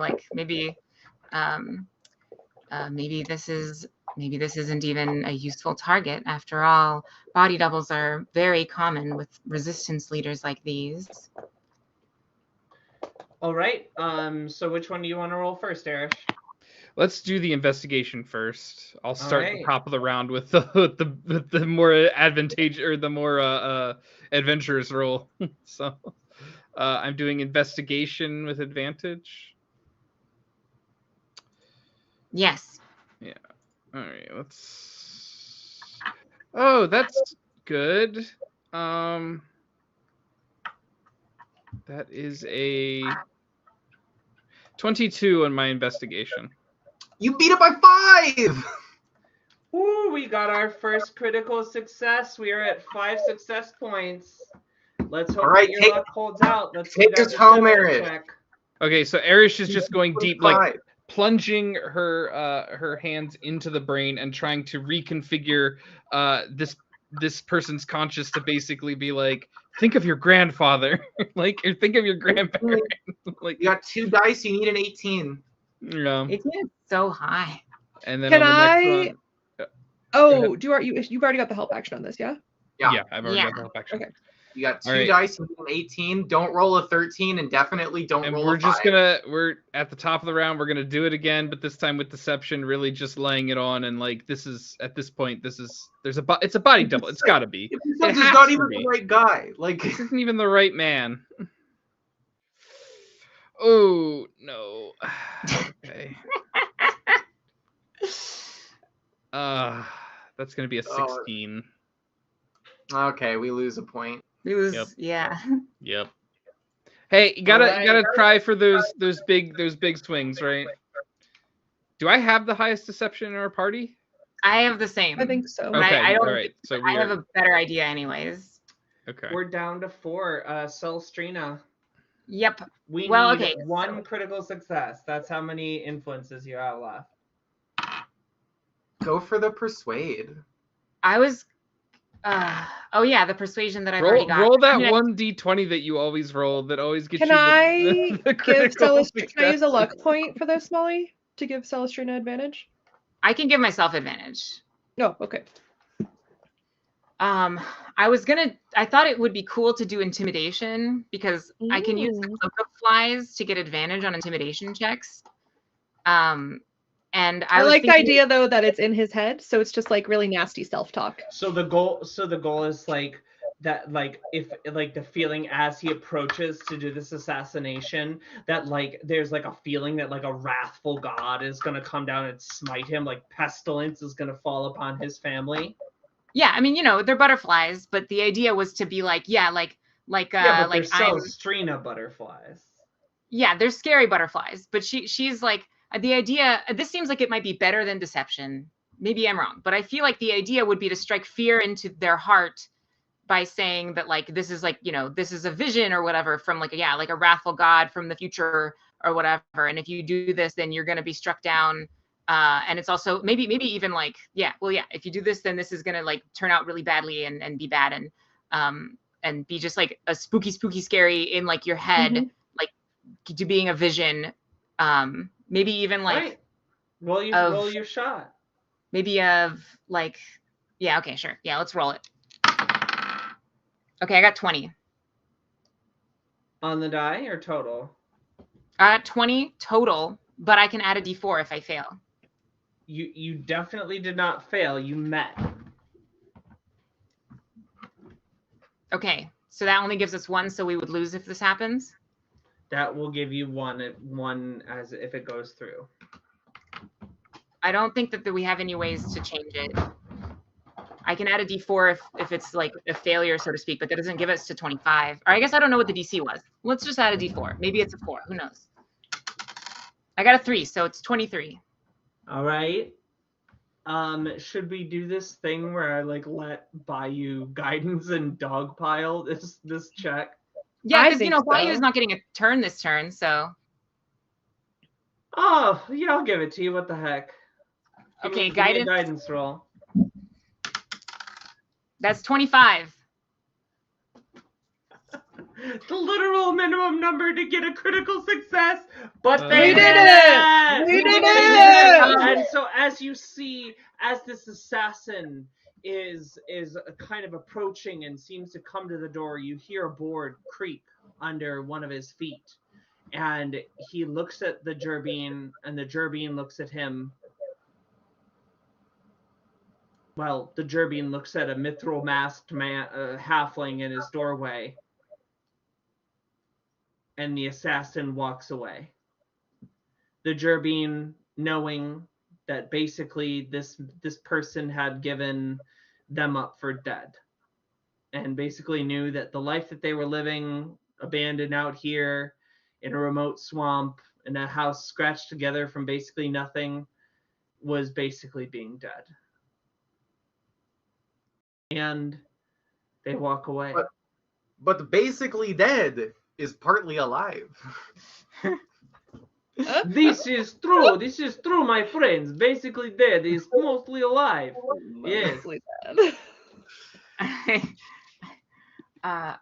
this isn't even a useful target. After all, body doubles are very common with resistance leaders like these. All right. So which one do you want to roll first, Erish? Let's do the investigation first. I'll start at the top of the round with the more advantageous or the more adventurous roll. So I'm doing investigation with advantage. Yes. Yeah. All right. Let's. Oh, that's good. That is a 22 on my investigation. You beat it by 5. Ooh, we got our first critical success. We are at 5 success points. Let's hope that your luck holds out. Let's take us home, Erish. Okay, so Erish is just going deep, like plunging her hands into the brain and trying to reconfigure this person's conscious to basically be like, think of your grandfather, like, or think of your grandparent. Like, you got 2 dice, you need an 18. Yeah. 18 is so high. And then Can on the next one, oh, you've already got the help action on this, yeah? Yeah, I've already got the help action. Okay. You got 2 dice, you need an 18. Don't roll a 13, and definitely don't roll a 5. We're at the top of the round. We're gonna do it again, but this time with deception, really just laying it on. And like, this is at this point, it's a body double. It's gotta be. It's not even the right guy. Like, this isn't even the right man. Oh no. Okay. That's gonna be a 16. Okay, we lose a point. We lose. Yep. Yeah. Yep. Hey, you gotta try for those big swings, right? Do I have the highest deception in our party? I have the same. I think so. Okay. I don't. All right. So I have a better idea, anyways. Okay. We're down to 4. Celestrina. Yep. We need 1 critical success. That's how many influences you have left. Go for the persuade. I was. Oh yeah, the persuasion that I've already got. Roll that 1d20 that you always roll that always gets Can you the give Celestrina? Can I use a luck point for this, Molly, to give Celestrina advantage? I can give myself advantage. No, okay. I thought it would be cool to do intimidation because I can use the cloak of flies to get advantage on intimidation checks. And I was like the thinking, idea though that it's in his head, so it's just like really nasty self-talk. So the goal is like that, like if like the feeling as he approaches to do this assassination, that like there's like a feeling that like a wrathful god is gonna come down and smite him, like pestilence is gonna fall upon his family. yeah, I mean, they're butterflies, but the idea was to be like, yeah, but they're Celestina butterflies. Yeah, they're scary butterflies, but she's like, the idea, this seems like it might be better than deception. Maybe I'm wrong, but I feel like the idea would be to strike fear into their heart by saying that like this is like, this is a vision or whatever from like a wrathful god from the future or whatever, and if you do this then you're going to be struck down, and it's also maybe even like if you do this then this is going to like turn out really badly and be bad and be just like a spooky scary in like your head, like to being a vision, maybe even like roll your shot, maybe of like, yeah, okay, sure, yeah, let's roll it. Okay, I got 20 on the die or total. 20 total, but I can add a d4 if I fail. You definitely did not fail. You met. Okay, so that only gives us 1, so we would lose if this happens. That will give you one as if it goes through. I don't think that we have any ways to change it. I can add a d4 if it's like a failure, so to speak, but that doesn't give us to 25. Or I guess I don't know what the DC was. Let's just add a d4. Maybe it's a 4. Who knows? I got a 3, so it's 23. All right. Should we do this thing where I like let Bayou guidance and dogpile this check? Yeah, because Bayou's not getting a turn this turn, so. Oh yeah, I'll give it to you. What the heck? Okay, give me a guidance. Guidance roll. That's 25. The literal minimum number to get a critical success, but We did it! We did it! And so as you see, as this assassin is kind of approaching and seems to come to the door, you hear a board creak under one of his feet. And he looks at the Gerbine, and the Gerbine looks at him. Well, the Gerbine looks at a mithril masked man, halfling in his doorway, and the assassin walks away. The Gerbine, knowing that basically this person had given them up for dead, and basically knew that the life that they were living, abandoned out here in a remote swamp, in a house scratched together from basically nothing, was basically being dead. And they walk away. But basically dead is partly alive. This is true. This is true, my friends. Basically dead is mostly alive. Mostly Yes. dead.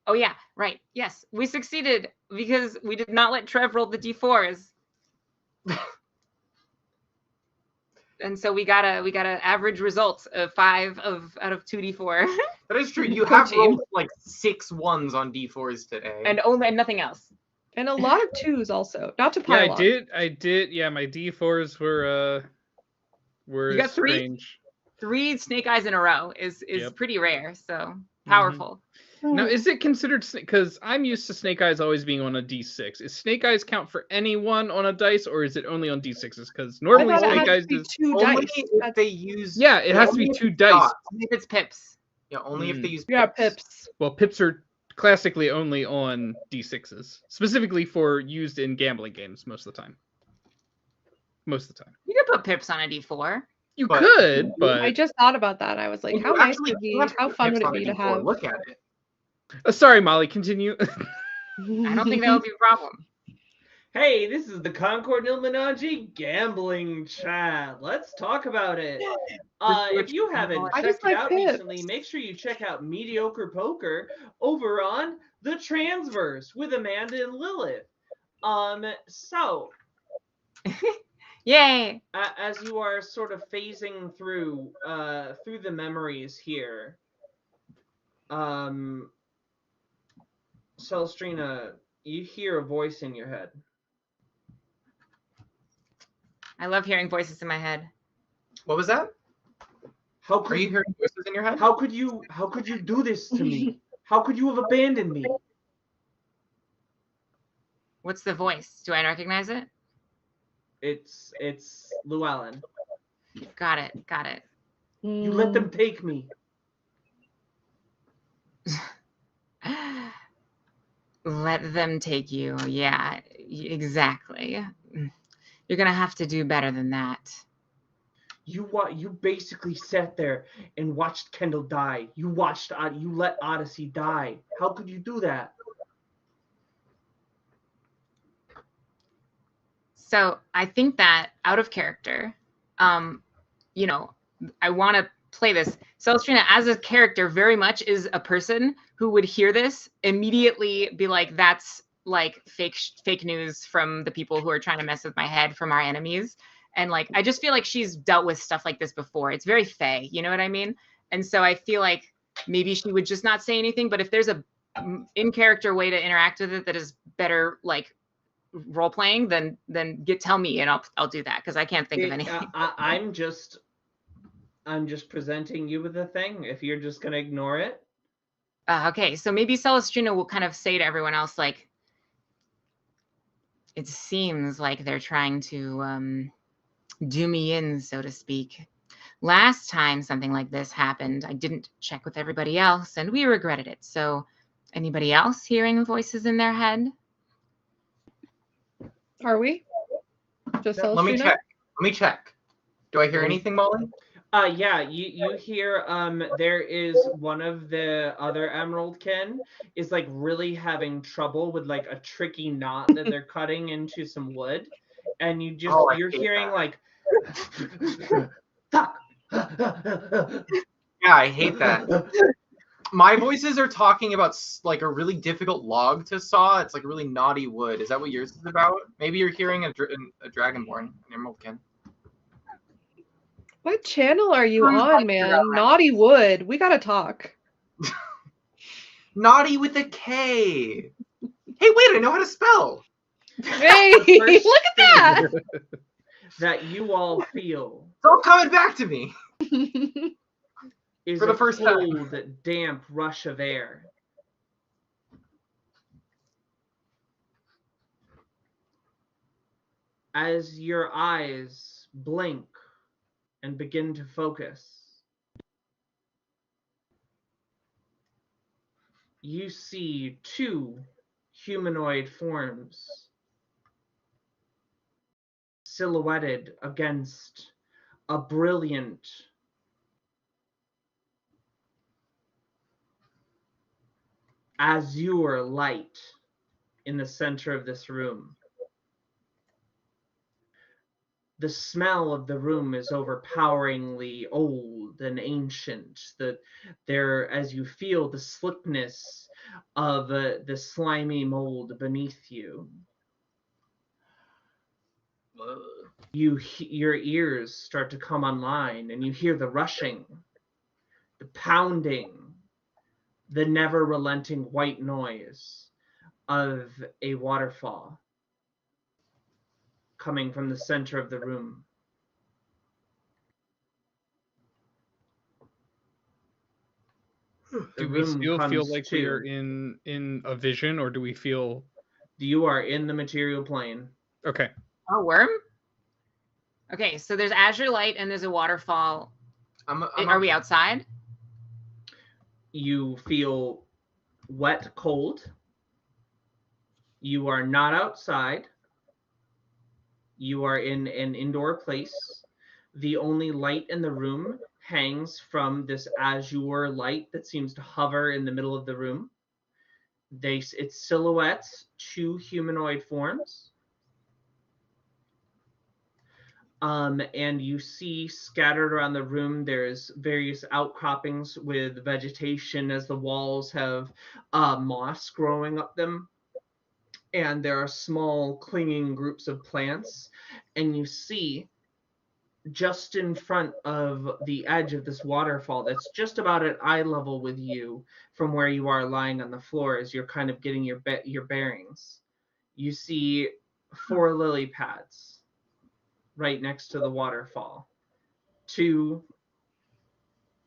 Oh yeah, right. Yes, we succeeded because we did not let Trev roll the d4s. And so we got a average result of 5 out of 2d4. That is true. You have rolled like 6 1s on d4s today. And nothing else. And a lot of 2s also. Not to pile on. Yeah, I did. Yeah, my D4s were You got strange. 3 snake eyes in a row is pretty rare, so powerful. Now, is it considered, because I'm used to snake eyes always being on a d6. Is snake eyes count for anyone on a dice, or is it only on d6s? Because normally snake eyes is 2 only dice. if they use. Yeah, it has to be 2 dice. If it's pips. Yeah, only if they use. Yeah, pips. Well, pips are classically only on d6s, specifically for used in gambling games most of the time. Most of the time. You could put pips on a d4. You could, but I just thought about that. I was like, how nice would it be? How fun would it be to have? Look at it. Sorry, Molly, continue. I don't think that would be a problem. Hey, this is the Concord Illuminati gambling chat. Let's talk about it. If you haven't checked it out recently, make sure you check out Mediocre Poker over on the Transverse with Amanda and Lilith. So Yay! As you are sort of phasing through the memories here, Celstrina, you hear a voice in your head. I love hearing voices in my head. What was that? How Are could you hearing voices in your head? How could you do this to me? How could you have abandoned me? What's the voice? Do I recognize it? It's Llewellyn. Got it. Got it. You let them take me. Let them take you. Yeah, exactly. You're gonna have to do better than that. You basically sat there and watched Kendall die. You let Odyssey die. How could you do that? So I think that out of character, you know, I want to play this. Celstrina, as a character, very much is a person who would hear this, immediately be like, that's like fake news from the people who are trying to mess with my head, from our enemies. And like, I just feel like she's dealt with stuff like this before. It's very Fae, you know what I mean? And so I feel like maybe she would just not say anything, but if there's a in character way to interact with it that is better, like role playing, then tell me and I'll do that, because I can't think of anything. I'm just presenting you with a thing. If you're just gonna ignore it. Okay, so maybe Celstrina will kind of say to everyone else, like, it seems like they're trying to do me in, so to speak. Last time something like this happened, I didn't check with everybody else, and we regretted it. So, anybody else hearing voices in their head? Are we? Just Let me check. Do I hear anything, Molly? Yeah, you hear there is one of the other Emerald kin is like really having trouble with like a tricky knot that they're cutting into some wood, and you're hearing that. like Yeah, I hate that. My voices are talking about like a really difficult log to saw. It's like really knotty wood. Is that what yours is about? Maybe you're hearing a Dragonborn, an Emeraldkin. What channel are you on, man? Naughty Wood. We gotta talk. Naughty with a K. Hey, wait, I know how to spell. Hey, look at that. That you all feel. It's all coming back to me. Is For the a first time. cold, damp rush of air. As your eyes blink and begin to focus, you see two humanoid forms silhouetted against a brilliant azure light in the center of this room. The smell of the room is overpoweringly old and ancient. As you feel the slickness of the slimy mold beneath you. Your ears start to come online, and you hear the rushing, the pounding, the never-relenting white noise of a waterfall coming from the center of the room. Do we still feel like we are in a vision, or do we feel... You are in the material plane. Okay. A worm? Okay, so there's azure light and there's a waterfall. Are we outside? You feel wet, cold. You are not outside. You are in an indoor place. The only light in the room hangs from this azure light that seems to hover in the middle of the room. It silhouettes two humanoid forms. And you see scattered around the room, there's various outcroppings with vegetation as the walls have moss growing up them. and there are small clinging groups of plants, and you see just in front of the edge of this waterfall that's just about at eye level with you from where you are lying on the floor as you're kind of getting your bearings. You see 4 lily pads right next to the waterfall. 2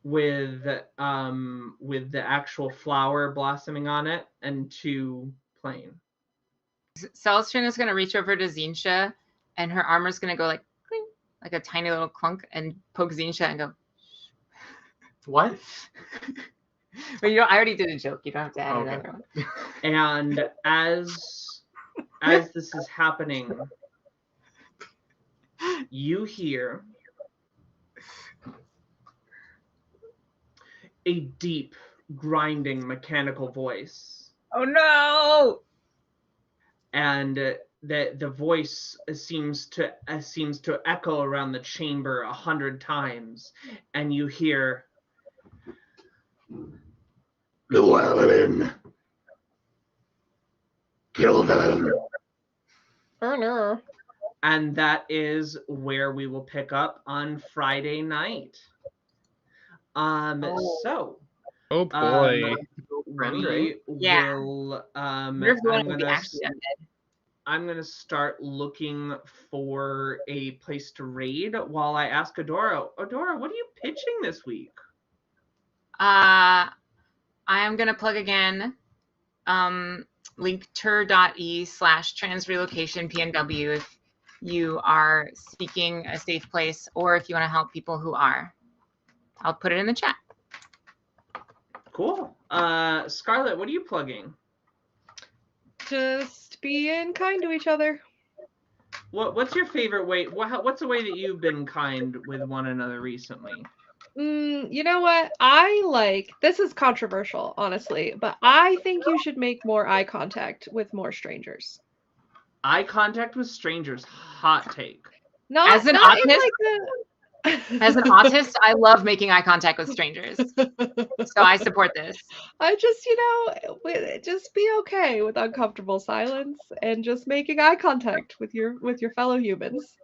with the actual flower blossoming on it, and 2 plain. Celestine is going to reach over to Zinsha, and her armor's going to go like cling, like a tiny little clunk, and poke Zinsha and go. What? But you know, I already did a joke. You don't have to add Okay. another one. And as this is happening, you hear a deep, grinding mechanical voice. Oh no! And the voice seems to echo around the chamber 100 times, and you hear, "Llewellyn, kill them." Oh no. And that is where we will pick up on Friday night. So Oh boy. Friend, right? Yeah. will Wonder if one will be actually undead. I'm gonna start looking for a place to raid while I ask Adora. Adora, what are you pitching this week? I am gonna plug again. linkter.e/transrelocation_PNW if you are seeking a safe place or if you want to help people who are. I'll put it in the chat. Cool. Scarlett, what are you plugging? Just being kind to each other. What's your favorite way? What's a way that you've been kind with one another recently? You know what? This is controversial, honestly, but I think you should make more eye contact with more strangers. Eye contact with strangers, hot take. Not As an not in autist- like the As an autist, I love making eye contact with strangers. So I support this. I just, just be okay with uncomfortable silence and just making eye contact with your fellow humans.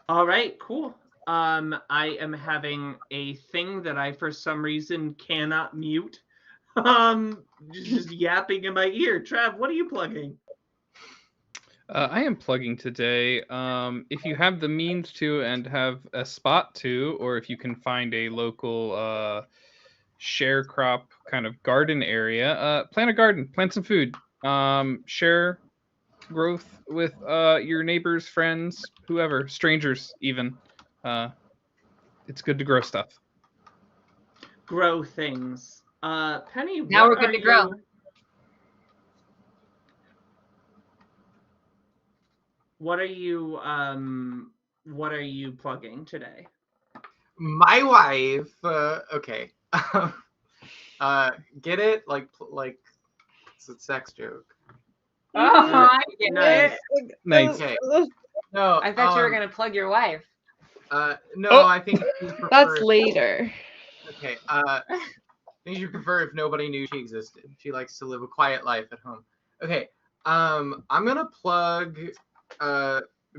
All right, cool. I am having a thing that I for some reason cannot mute. Just yapping in my ear. Trav, what are you plugging? I am plugging today. If you have the means to and have a spot to, or if you can find a local share crop kind of garden area, plant a garden, plant some food, share growth with your neighbors, friends, whoever, strangers even. It's good to grow stuff. Grow things. Penny, Now we're good to grow. What are you plugging today? My wife. Okay. Get it? Like it's a sex joke. Oh, I get Nice. it. Nice. Okay. No. I thought you were gonna plug your wife. No, Oh. I think you prefer. That's later. Okay. I think you prefer if nobody knew she existed. She likes to live a quiet life at home. Okay. I'm gonna plug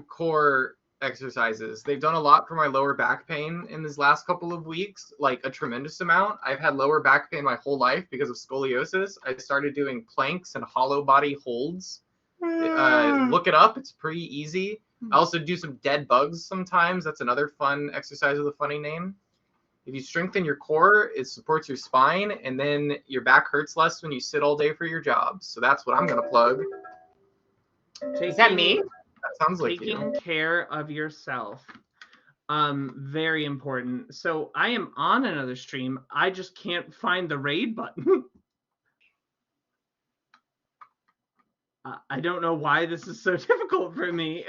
core exercises. They've done a lot for my lower back pain in these last couple of weeks, like a tremendous amount. I've had lower back pain my whole life because of scoliosis. I started doing planks and hollow body holds. Look it up. It's pretty easy. I also do some dead bugs sometimes. That's another fun exercise with a funny name. If you strengthen your core, it supports your spine, and then your back hurts less when you sit all day for your job. So that's what I'm going to plug. Is that me? That sounds like Taking you. care of yourself. Very important. So I am on another stream. I just can't find the raid button. I don't know why this is so difficult for me.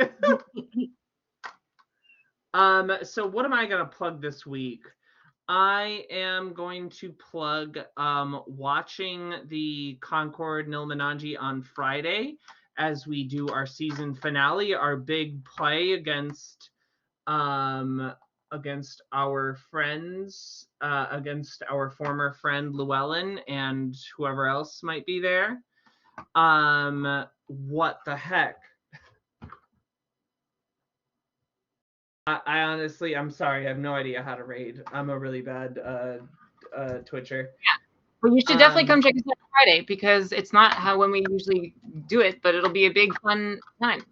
So what am I gonna plug this week? I am going to plug watching the Concord Nilmananji on Friday as we do our season finale, our big play against our friends, against our former friend Llewellyn and whoever else might be there. What the heck? I honestly, I'm sorry, I have no idea how to raid. I'm a really bad Twitcher. Well, you should definitely come check us out on Friday, because it's not when we usually do it, but it'll be a big fun time.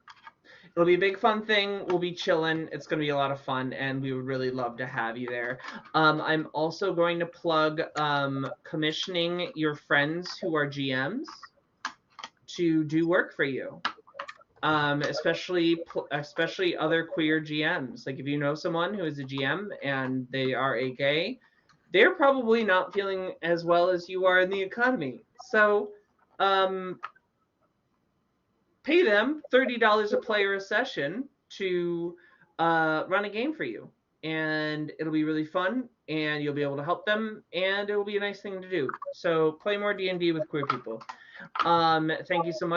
It'll be a big fun thing. We'll be chilling. It's going to be a lot of fun, and we would really love to have you there. I'm also going to plug commissioning your friends who are GMs to do work for you. Especially other queer GMs. Like if you know someone who is a GM and they are a gay, they're probably not feeling as well as you are in the economy. So pay them $30 a player a session to run a game for you. And it'll be really fun, and you'll be able to help them, and it will be a nice thing to do. So play more D&D with queer people. Thank you so much.